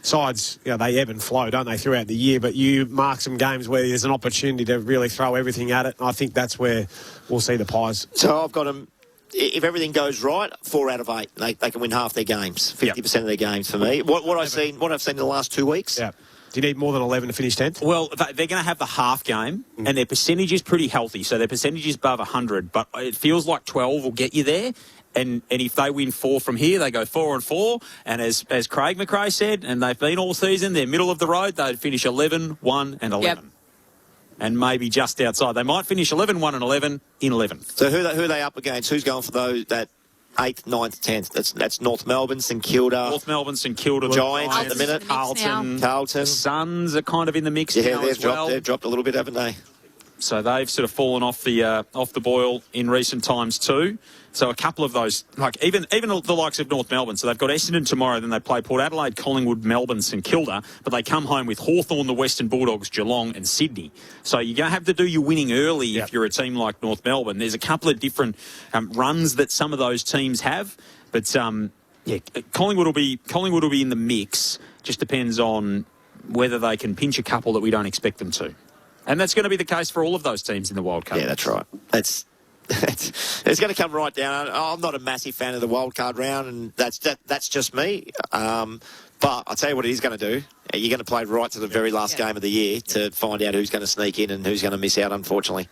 sides, they ebb and flow, don't they, throughout the year? But you mark some games where there's an opportunity to really throw everything at it, and I think that's where we'll see the Pies. So I've got them if everything goes right, 4 out of 8, they can win half their games, 50% of their games for me. What I've seen in the last 2 weeks. Yeah. Do you need more than 11 to finish 10th? Well, they're going to have the half game, and their percentage is pretty healthy. So their percentage is above 100, but it feels like 12 will get you there. And if they win 4 from here, they go 4-4. And as Craig McRae said, and they've been all season, they're middle of the road. They'd finish 11, 1 and 11. Yep. And maybe just outside. They might finish 11, 1 and 11 in 11. So who are they up against? Who's going for that 8th, 9th, 10th? That's North Melbourne, St Kilda. North Melbourne, St Kilda. Giants at the minute. Carlton. The Suns are kind of in the mix now as well. They've dropped a little bit, haven't they? So they've sort of fallen off the boil in recent times too. So a couple of those, like even the likes of North Melbourne. So they've got Essendon tomorrow, then they play Port Adelaide, Collingwood, Melbourne, St Kilda, but they come home with Hawthorn, the Western Bulldogs, Geelong and Sydney. So you're going to have to do your winning early if you're a team like North Melbourne. There's a couple of different runs that some of those teams have, but Collingwood will be in the mix. Just depends on whether they can pinch a couple that we don't expect them to. And that's going to be the case for all of those teams in the Wild Card. Yeah, that's right. It's going to come right down. I'm not a massive fan of the wild card round, and that's just me. But I'll tell you what it is going to do. You're going to play right to the very last game of the year to find out who's going to sneak in and who's going to miss out, unfortunately.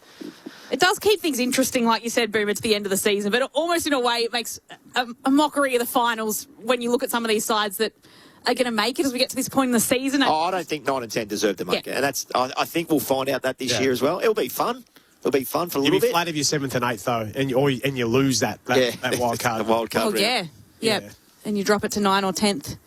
It does keep things interesting, like you said, Boomer, to the end of the season. But almost in a way, it makes a mockery of the finals when you look at some of these sides that are going to make it as we get to this point in the season. I don't think 9 and 10 deserve to make it. And I think we'll find out that this year as well. It'll be fun. It'll be fun for a little bit. You'll be flat if you're 7th and 8th, though, and you lose that wild card. The wild card. Yeah. And you drop it to 9 or 10th.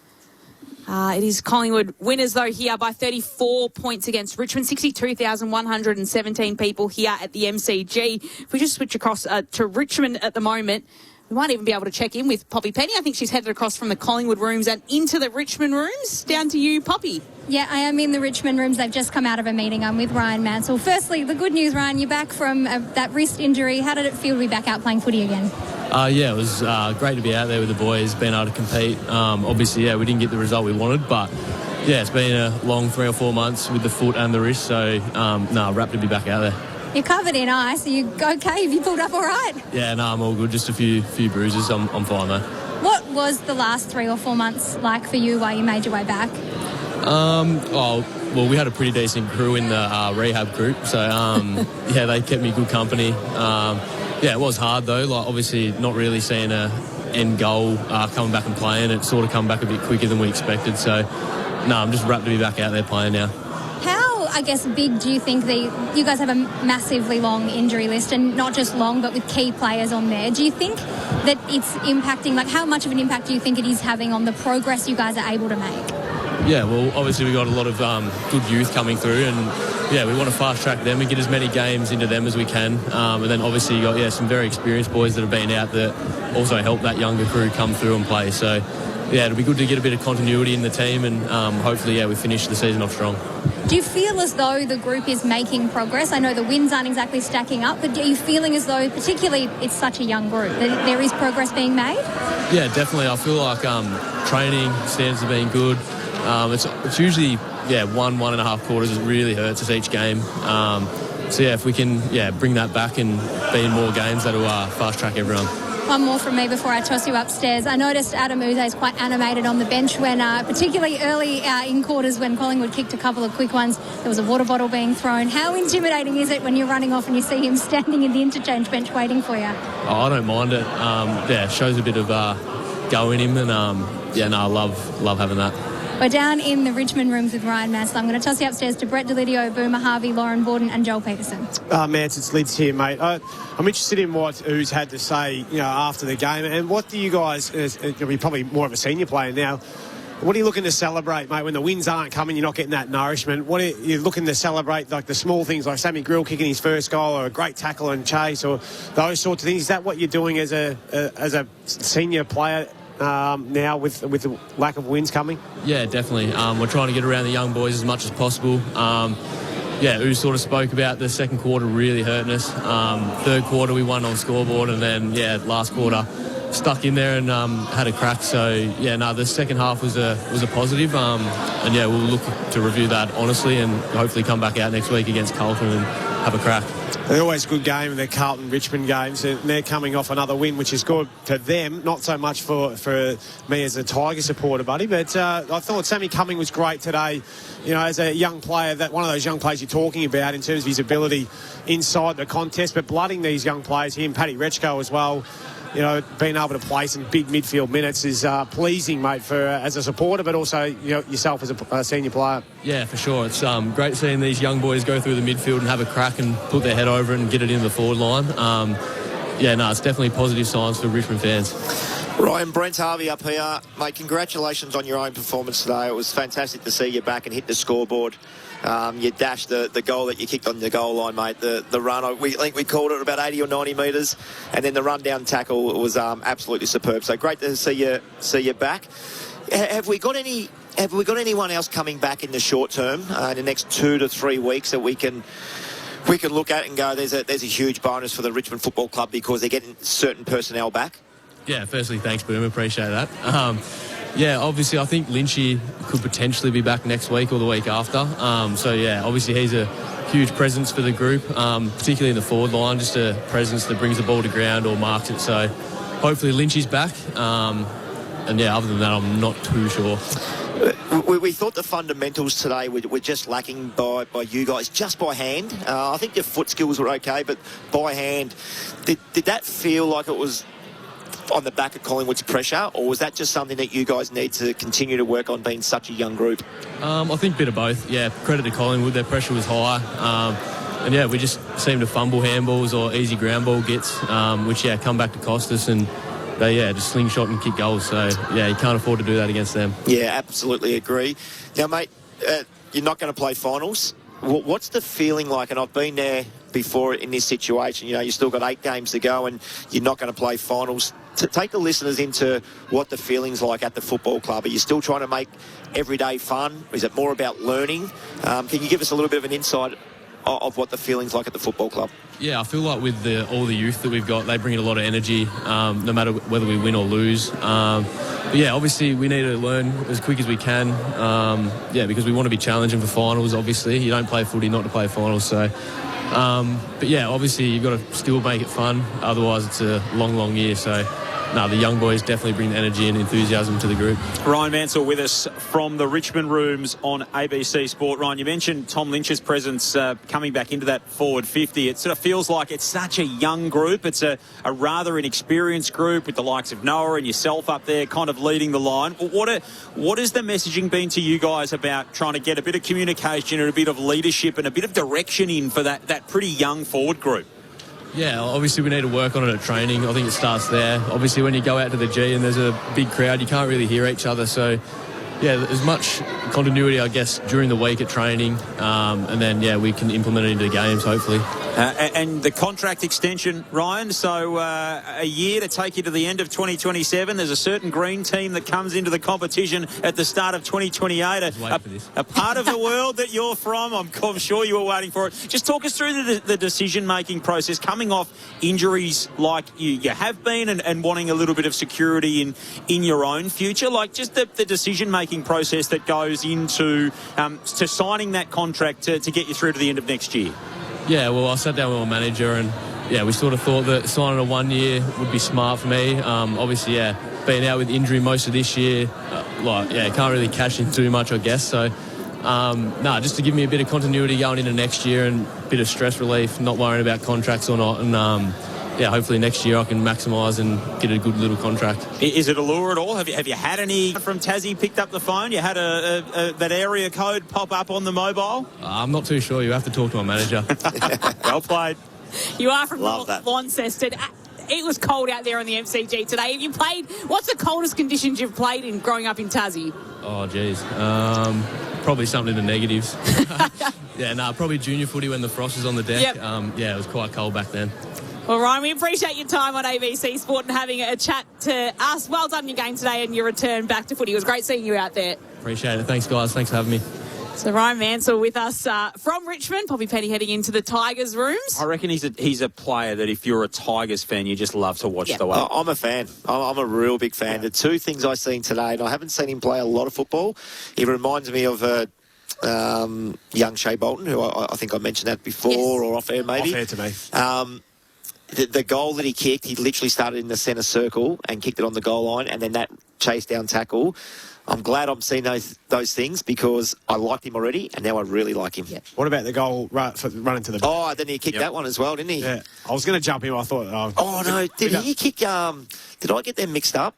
It is Collingwood winners, though, here by 34 points against Richmond. 62,117 people here at the MCG. If we just switch across to Richmond at the moment, we might even be able to check in with Poppy Penny. I think she's headed across from the Collingwood rooms and into the Richmond rooms. Down to you, Poppy. Yeah, I am in the Richmond rooms. They've just come out of a meeting. I'm with Ryan Mansell. Firstly, the good news, Ryan, you're back from that wrist injury. How did it feel to be back out playing footy again? Yeah, it was great to be out there with the boys, being able to compete. Obviously, we didn't get the result we wanted, but yeah, it's been a long 3 or 4 months with the foot and the wrist, so wrapped to be back out there. You're covered in ice. Are you okay? Have you pulled up all right? Yeah, I'm all good. Just a few bruises. I'm fine though. What was the last 3 or 4 months like for you while you made your way back? Well, we had a pretty decent crew in the rehab group, so they kept me good company. It was hard though. Like obviously, not really seeing a end goal coming back and playing. It sort of come back a bit quicker than we expected. So, I'm just wrapped to be back out there playing now. How, I guess, big do you think you guys have a massively long injury list, and not just long, but with key players on there? Do you think that it's impacting, like how much of an impact do you think it is having on the progress you guys are able to make? Yeah, well, obviously we've got a lot of good youth coming through, and we want to fast track them and get as many games into them as we can. And then obviously you got some very experienced boys that have been out that also help that younger crew come through and play. So it'll be good to get a bit of continuity in the team, and hopefully we finish the season off strong. Do you feel as though the group is making progress? I know the wins aren't exactly stacking up, but are you feeling as though, particularly it's such a young group, that there is progress being made? Yeah, definitely. I feel like training standards have been good. It's usually 1.5 quarters. It really hurts us each game. If we can bring that back and be in more games, that'll fast track everyone. One more from me before I toss you upstairs. I noticed Adam Uze is quite animated on the bench when, particularly early in quarters when Collingwood kicked a couple of quick ones, there was a water bottle being thrown. How intimidating is it when you're running off and you see him standing in the interchange bench waiting for you? I don't mind it. It shows a bit of go in him, and I love having that. We're down in the Richmond rooms with Ryan Mansell. I'm going to toss you upstairs to Brett Delidio, Boomer Harvey, Lauren Borden and Joel Peterson. Mance, it's Lids here, mate. I'm interested in what Ooze had to say, after the game. And what do you guys, you're probably more of a senior player now, what are you looking to celebrate, mate, when the wins aren't coming, you're not getting that nourishment? What are you looking to celebrate, like the small things like Sammy Grill kicking his first goal, or a great tackle and chase, or those sorts of things? Is that what you're doing as a senior player now with the lack of wins coming? Yeah, definitely. We're trying to get around the young boys as much as possible. Ooze sort of spoke about the second quarter really hurting us. Third quarter we won on scoreboard, and then last quarter stuck in there and had a crack. So the second half was a positive. yeah, we'll look to review that honestly and hopefully come back out next week against Carlton and have a crack. They're always a good game in their Carlton-Richmond games, and they're coming off another win, which is good for them, not so much for me as a Tiger supporter, buddy, but I thought Sammy Cumming was great today, as a young player, that one of those young players you're talking about in terms of his ability inside the contest, but blooding these young players, him, Paddy Rechko as well, being able to play some big midfield minutes is pleasing, mate, for as a supporter, but also yourself as a senior player. Yeah, for sure. It's great seeing these young boys go through the midfield and have a crack and put their head over it and get it in the forward line. It's definitely positive signs for Richmond fans. Ryan, Brent Harvey up here. Mate, congratulations on your own performance today. It was fantastic to see you back and hit the scoreboard. You dashed the goal that you kicked on the goal line, mate. The run, I think we called it about 80 or 90 metres, and then the run down tackle was absolutely superb. So great to see you back. Have we got anyone else coming back in the short term in the next 2 to 3 weeks that we can look at and go, there's a huge bonus for the Richmond Football Club because they're getting certain personnel back? Yeah, firstly, thanks, Boom. Appreciate that. Obviously, I think Lynchy could potentially be back next week or the week after. Obviously, he's a huge presence for the group, particularly in the forward line, just a presence that brings the ball to ground or marks it. So hopefully Lynchy's back. Other than that, I'm not too sure. We thought the fundamentals today were just lacking by you guys, just by hand. I think your foot skills were okay, but by hand, did that feel like it was on the back of Collingwood's pressure, or was that just something that you guys need to continue to work on being such a young group? I think a bit of both. Yeah, credit to Collingwood, their pressure was high. We just seem to fumble handballs or easy ground ball gets, which come back to cost us, and they just slingshot and kick goals. So you can't afford to do that against them. Yeah, absolutely agree. Now, mate, you're not going to play finals. What's the feeling like? And I've been there before in this situation. You've still got 8 games to go, and you're not going to play finals. To take the listeners into what the feeling's like at the football club. Are you still trying to make every day fun? Is it more about learning? Can you give us a little bit of an insight of what the feeling's like at the football club? Yeah, I feel like with all the youth that we've got, they bring in a lot of energy, no matter whether we win or lose. Obviously we need to learn as quick as we can, because we want to be challenging for finals, obviously. You don't play footy not to play finals, so... obviously you've got to still make it fun, otherwise it's a long, long year, so... No, the young boys definitely bring energy and enthusiasm to the group. Ryan Mansell with us from the Richmond Rooms on ABC Sport. Ryan, you mentioned Tom Lynch's presence coming back into that forward 50. It sort of feels like it's such a young group. It's a rather inexperienced group with the likes of Noah and yourself up there kind of leading the line. What has the messaging been to you guys about trying to get a bit of communication and a bit of leadership and a bit of direction in for that pretty young forward group? Yeah, obviously we need to work on it at training. I think it starts there. Obviously when you go out to the G and there's a big crowd, you can't really hear each other. So, there's much continuity, I guess, during the week at training. And then, we can implement it into the games, hopefully. And the contract extension, Ryan, so a year to take you to the end of 2027. There's a certain green team that comes into the competition at the start of 2028. A part of the world that you're from. I'm sure you were waiting for it. Just talk us through the decision-making process, coming off injuries like you have been and wanting a little bit of security in your own future. Like just the decision-making process that goes into to signing that contract to get you through to the end of next year. Yeah, well, I sat down with my manager and, we sort of thought that signing a 1 year would be smart for me. Obviously, being out with injury most of this year, can't really cash in too much, I guess. So, just to give me a bit of continuity going into next year and a bit of stress relief, not worrying about contracts or not. And, hopefully next year I can maximise and get a good little contract. Is it a lure at all? Have you had any from Tassie picked up the phone? You had that area code pop up on the mobile? I'm not too sure. You have to talk to my manager. Well played. You are from Launceston. It was cold out there on the MCG today. Have you played? What's the coldest conditions you've played in growing up in Tassie? Oh, geez. Probably something in the negatives. Probably junior footy when the frost was on the deck. Yep. It was quite cold back then. Well, Ryan, we appreciate your time on ABC Sport and having a chat to us. Well done your game today and your return back to footy. It was great seeing you out there. Appreciate it. Thanks, guys. Thanks for having me. So Ryan Mansell with us from Richmond. Poppy Penny heading into the Tigers' rooms. I reckon he's a player that if you're a Tigers fan, you just love to watch the way. I'm a fan. I'm a real big fan. The two things I've seen today, and I haven't seen him play a lot of football, he reminds me of young Shea Bolton, who I think I mentioned that before or off air maybe. Off air to me. The goal that he kicked, he literally started in the centre circle and kicked it on the goal line, and then that chase down tackle. I'm glad I'm seeing those things because I liked him already, and now I really like him. What about the goal for running to the... Oh, then he kicked that one as well, didn't he? Yeah. I was going to jump in. I thought... Oh, no. Did he kick... did I get them mixed up?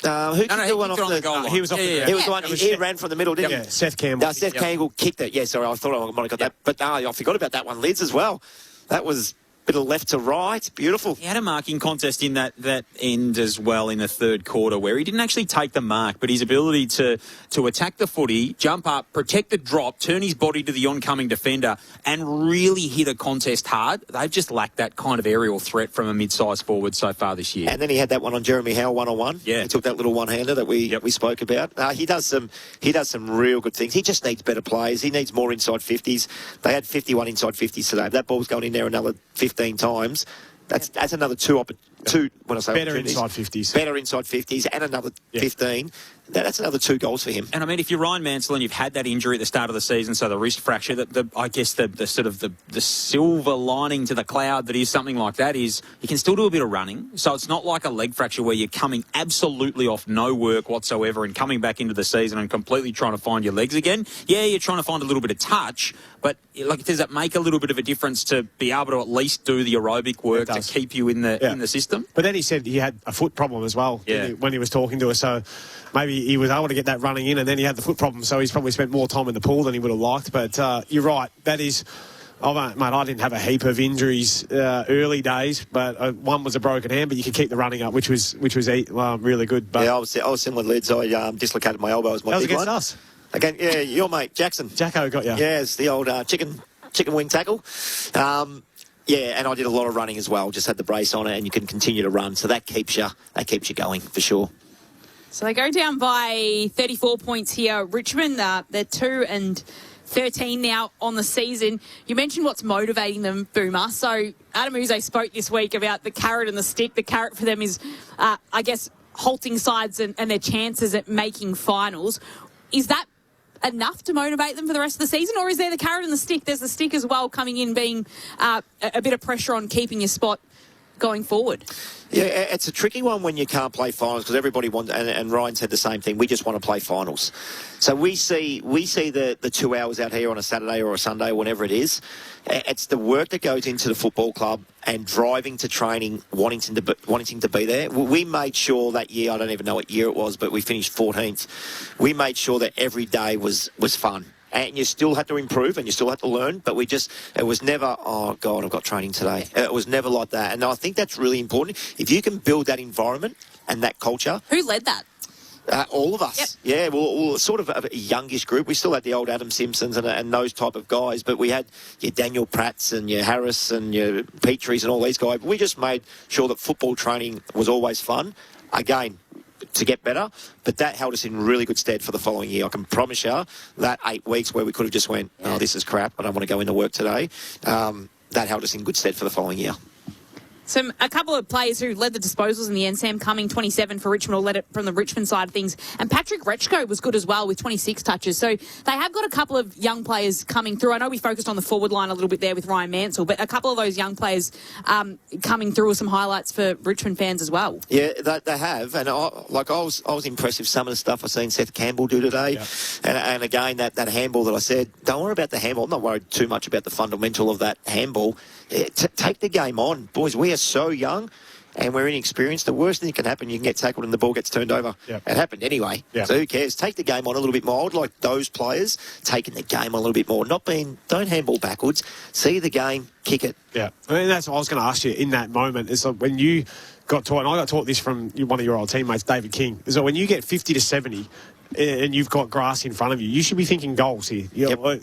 Who kicked the one off the goal line? He was off the ground. He was the one. He ran from the middle, didn't he? Yeah, Seth Campbell. Seth Campbell kicked it. Yeah, sorry, I thought I might have got that. But no, I forgot about that one. Lids as well. That was... bit of left to right. Beautiful. He had a marking contest in that end as well in the third quarter where he didn't actually take the mark, but his ability to attack the footy, jump up, protect the drop, turn his body to the oncoming defender and really hit a contest hard. They've just lacked that kind of aerial threat from a mid-sized forward so far this year. And then he had that one on Jeremy Howe one-on-one. Yeah. He took that little one-hander that we spoke about. He does some real good things. He just needs better players. He needs more inside 50s. They had 51 inside 50s today. If that ball's going in there another 15 times, that's another two when I say better inside 50s. Better inside 50s and another 15. That's another 2 goals for him. And I mean, if you're Ryan Mansell and you've had that injury at the start of the season, so the wrist fracture, I guess the sort of the silver lining to the cloud that is something like that is you can still do a bit of running. So it's not like a leg fracture where you're coming absolutely off no work whatsoever and coming back into the season and completely trying to find your legs again. Yeah, you're trying to find a little bit of touch, but like, does it make a little bit of a difference to be able to at least do the aerobic work to keep you in the system? But then he said he had a foot problem as well when he was talking to us. So maybe he was able to get that running in, and then he had the foot problem. So he's probably spent more time in the pool than he would have liked. But you're right. That is... Oh, mate, I didn't have a heap of injuries early days, but one was a broken hand, but you could keep the running up, which was really good. But yeah, I was similar, Lids. I dislocated my elbow as my that was big against one. us. Again, yeah, your mate, Jackson. Jacko got you. Yeah, it's the old chicken wing tackle. Yeah, and I did a lot of running as well. Just had the brace on it, and you can continue to run. So that keeps you going for sure. So they go down by 34 points here. Richmond, they're 2-13 now on the season. You mentioned what's motivating them, Boomer. So Adam Uze spoke this week about the carrot and the stick. The carrot for them is, I guess, halting sides and their chances at making finals. Is that enough to motivate them for the rest of the season, or is there the carrot and the stick? There's the stick as well coming in, being a bit of pressure on keeping your spot going forward. Yeah, it's a tricky one when you can't play finals because everybody wants, and Ryan said the same thing, we just want to play finals. So we see the 2 hours out here on a Saturday or a Sunday, whatever it is. It's the work that goes into the football club and driving to training, wanting to be there. We made sure that year, I don't even know what year it was, but we finished 14th. We made sure that every day was fun. And you still had to improve and you still had to learn, but it was never, oh, God, I've got training today. It was never like that. And I think that's really important. If you can build that environment and that culture. Who led that? All of us. Yep. Yeah, well, sort of a youngish group. We still had the old Adam Simpsons and those type of guys, but we had your Daniel Pratts and your Harris and your Petries and all these guys. We just made sure that football training was always fun. Again, to get better, but that held us in really good stead for the following year. I can promise you that 8 weeks where we could have just went, oh, this is crap, I don't want to go into work today, that held us in good stead for the following year. A couple of players who led the disposals in the end, Sam Cumming, 27 for Richmond, or led it from the Richmond side of things. And Patrick Rechko was good as well with 26 touches. So they have got a couple of young players coming through. I know we focused on the forward line a little bit there with Ryan Mansell, but a couple of those young players coming through with some highlights for Richmond fans as well. Yeah, they have. And I was impressed with some of the stuff I've seen Seth Campbell do today. Yeah. And again, that handball that I said, don't worry about the handball. I'm not worried too much about the fundamental of that handball. Take the game on. Boys, we are so young and we're inexperienced. The worst thing that can happen, you can get tackled and the ball gets turned over. Yep. It happened anyway. Yep. So who cares? Take the game on a little bit more. I would like those players taking the game on a little bit more. Don't handball backwards. See the game, kick it. Yeah. I mean, that's what I was going to ask you in that moment. Is like when you got taught, and I got taught this from one of your old teammates, David King, is that when you get 50 to 70, and you've got grass in front of you, you should be thinking goals here.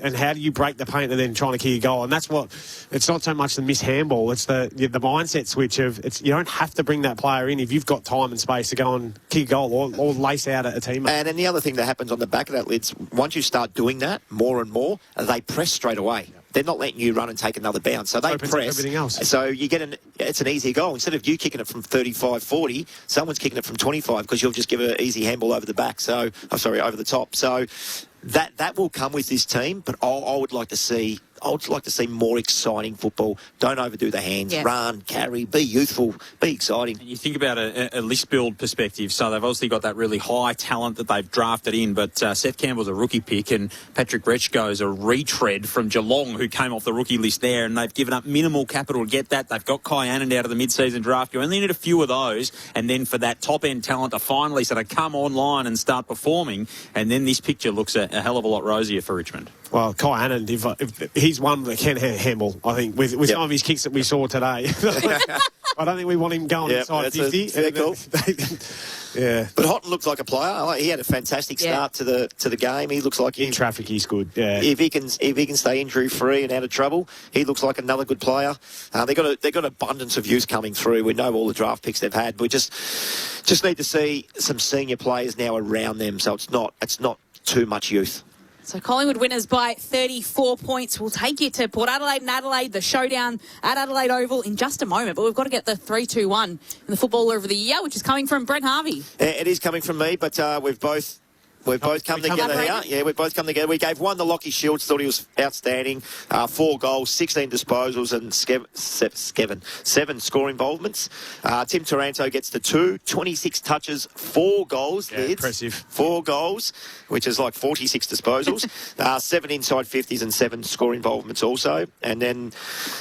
And how do you break the paint and then trying to kick a goal? And that's what, it's not so much the missed handball, it's the mindset switch of, you don't have to bring that player in if you've got time and space to go and kick a goal or lace out a teammate. And then the other thing that happens on the back of that, Lids, once you start doing that more and more, they press straight away. They're not letting you run and take another bounce. So they press. Everything else. So you get it's an easier goal. Instead of you kicking it from 35, 40, someone's kicking it from 25 because you'll just give an easy handball over the back. So, over the top. So that will come with this team, but I would like to see more exciting football. Don't overdo the hands. Yeah. Run, carry, be youthful, be exciting. And you think about a list build perspective, so they've obviously got that really high talent that they've drafted in, but Seth Campbell's a rookie pick and Patrick Rechko's a retread from Geelong who came off the rookie list there, and they've given up minimal capital to get that. They've got Kai Anand out of the mid-season draft. You only need a few of those, and then for that top-end talent to finally sort of come online and start performing, and then this picture looks a hell of a lot rosier for Richmond. Well, Kai Anand, if he's one that can handle, I think, with some of his kicks that we saw today. I don't think we want him going inside 50. Cool. Yeah, but Houghton looks like a player. He had a fantastic start to the game. He looks like in traffic he's good. Yeah, if he can stay injury free and out of trouble, he looks like another good player. They've got abundance of youth coming through. We know all the draft picks they've had. We just need to see some senior players now around them, so it's not too much youth. So Collingwood winners by 34 points. We'll take you to Port Adelaide and Adelaide, the showdown at Adelaide Oval in just a moment. But we've got to get the 3-2-1 in the Footballer of the Year, which is coming from Brent Harvey. It is coming from me, but we've both come together here. Yeah, we've both come together. We gave one to Lockie Shields, thought he was outstanding. 4 goals, 16 disposals and 7 score involvements. Tim Taranto gets the 2, 26 touches, 4 goals. Yeah, impressive. 4 goals, which is like 46 disposals. 7 inside 50s and 7 score involvements also. And then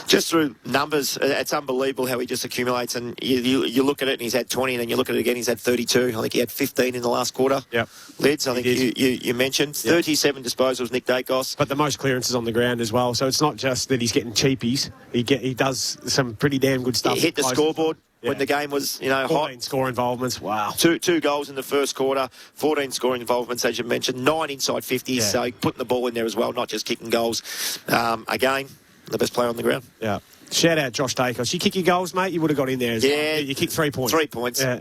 just through numbers, it's unbelievable how he just accumulates. And you look at it and he's had 20, and then you look at it again, he's had 32. I think he had 15 in the last quarter. Yep. Lids, I think you mentioned 37 disposals, Nick Dacos. But the most clearances on the ground as well. So it's not just that he's getting cheapies. He does some pretty damn good stuff. He hit the scoreboard when the game was, 14 hot. Score involvements. Wow. 2 goals in the first quarter, 14 scoring involvements, as you mentioned, 9 inside 50s. Yeah. So putting the ball in there as well, not just kicking goals. Again, the best player on the ground. Yeah. Shout out Josh Dacos. You kick your goals, mate, you would have got in there as well. You kicked 3 points. 3 points. Yeah.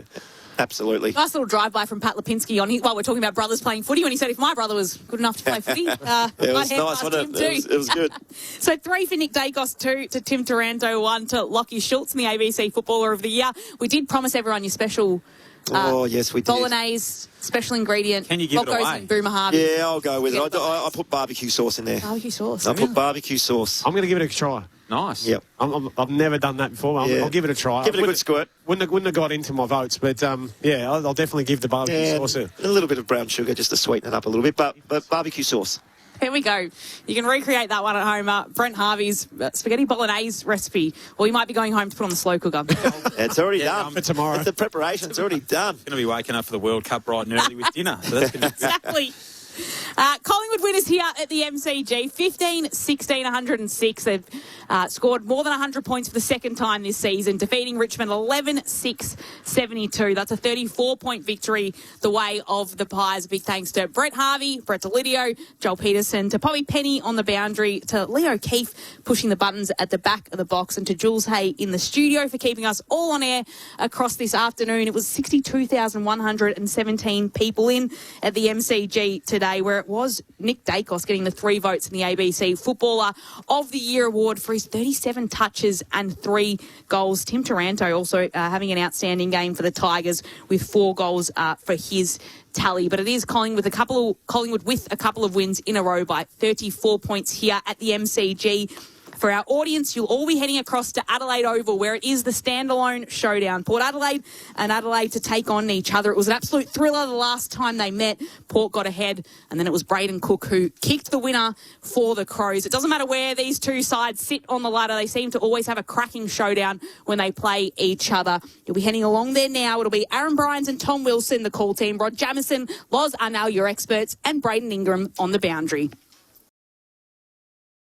Absolutely. Nice little drive-by from Pat Lipinski on while we're talking about brothers playing footy, when he said if my brother was good enough to play footy, it was nice, wasn't it? It was good. So 3 for Nick Dacos, 2 to Tim Taranto, 1 to Lockie Schultz in the ABC Footballer of the Year. We did promise everyone your special yes, we did. bolognese special ingredient. Can you give it away? And Boomer Harvey. Yeah, I'll go with it. I put barbecue sauce in there. Barbecue sauce. I put barbecue sauce. I'm going to give it a try. Nice. Yep. I've never done that before. I'll give it a try. Give it a good squirt. Wouldn't have got into my votes, but I'll definitely give the barbecue sauce a little bit of brown sugar just to sweeten it up a little bit, but barbecue sauce. Here we go. You can recreate that one at home. Brent Harvey's spaghetti bolognese recipe, or you might be going home to put on the slow cooker. It's already done. For tomorrow. The preparation's already done. Going to be waking up for the World Cup bright and early with dinner. So that's going to be exactly. Collingwood winners here at the MCG, 15-16, 106. They've scored more than 100 points for the second time this season, defeating Richmond 11-6, 72. That's a 34-point victory the way of the Pies. Big thanks to Brett Harvey, Brett DeLidio, Joel Peterson, to Poppy Penny on the boundary, to Leo Keefe pushing the buttons at the back of the box, and to Jules Hay in the studio for keeping us all on air across this afternoon. It was 62,117 people in at the MCG today, where it was Nick Dacos getting the 3 votes in the ABC Footballer of the Year award for his 37 touches and 3 goals. Tim Taranto also having an outstanding game for the Tigers with 4 goals for his tally. But it is Collingwood with a couple of wins in a row by 34 points here at the MCG. For our audience, you'll all be heading across to Adelaide Oval, where it is the standalone showdown. Port Adelaide and Adelaide to take on each other. It was an absolute thriller the last time they met. Port got ahead, and then it was Braden Cook who kicked the winner for the Crows. It doesn't matter where these two sides sit on the ladder. They seem to always have a cracking showdown when they play each other. You'll be heading along there now. It'll be Aaron Bryans and Tom Wilson, the call team. Rod Jamison, Loz Arnell, your experts, and Braden Ingram on the boundary.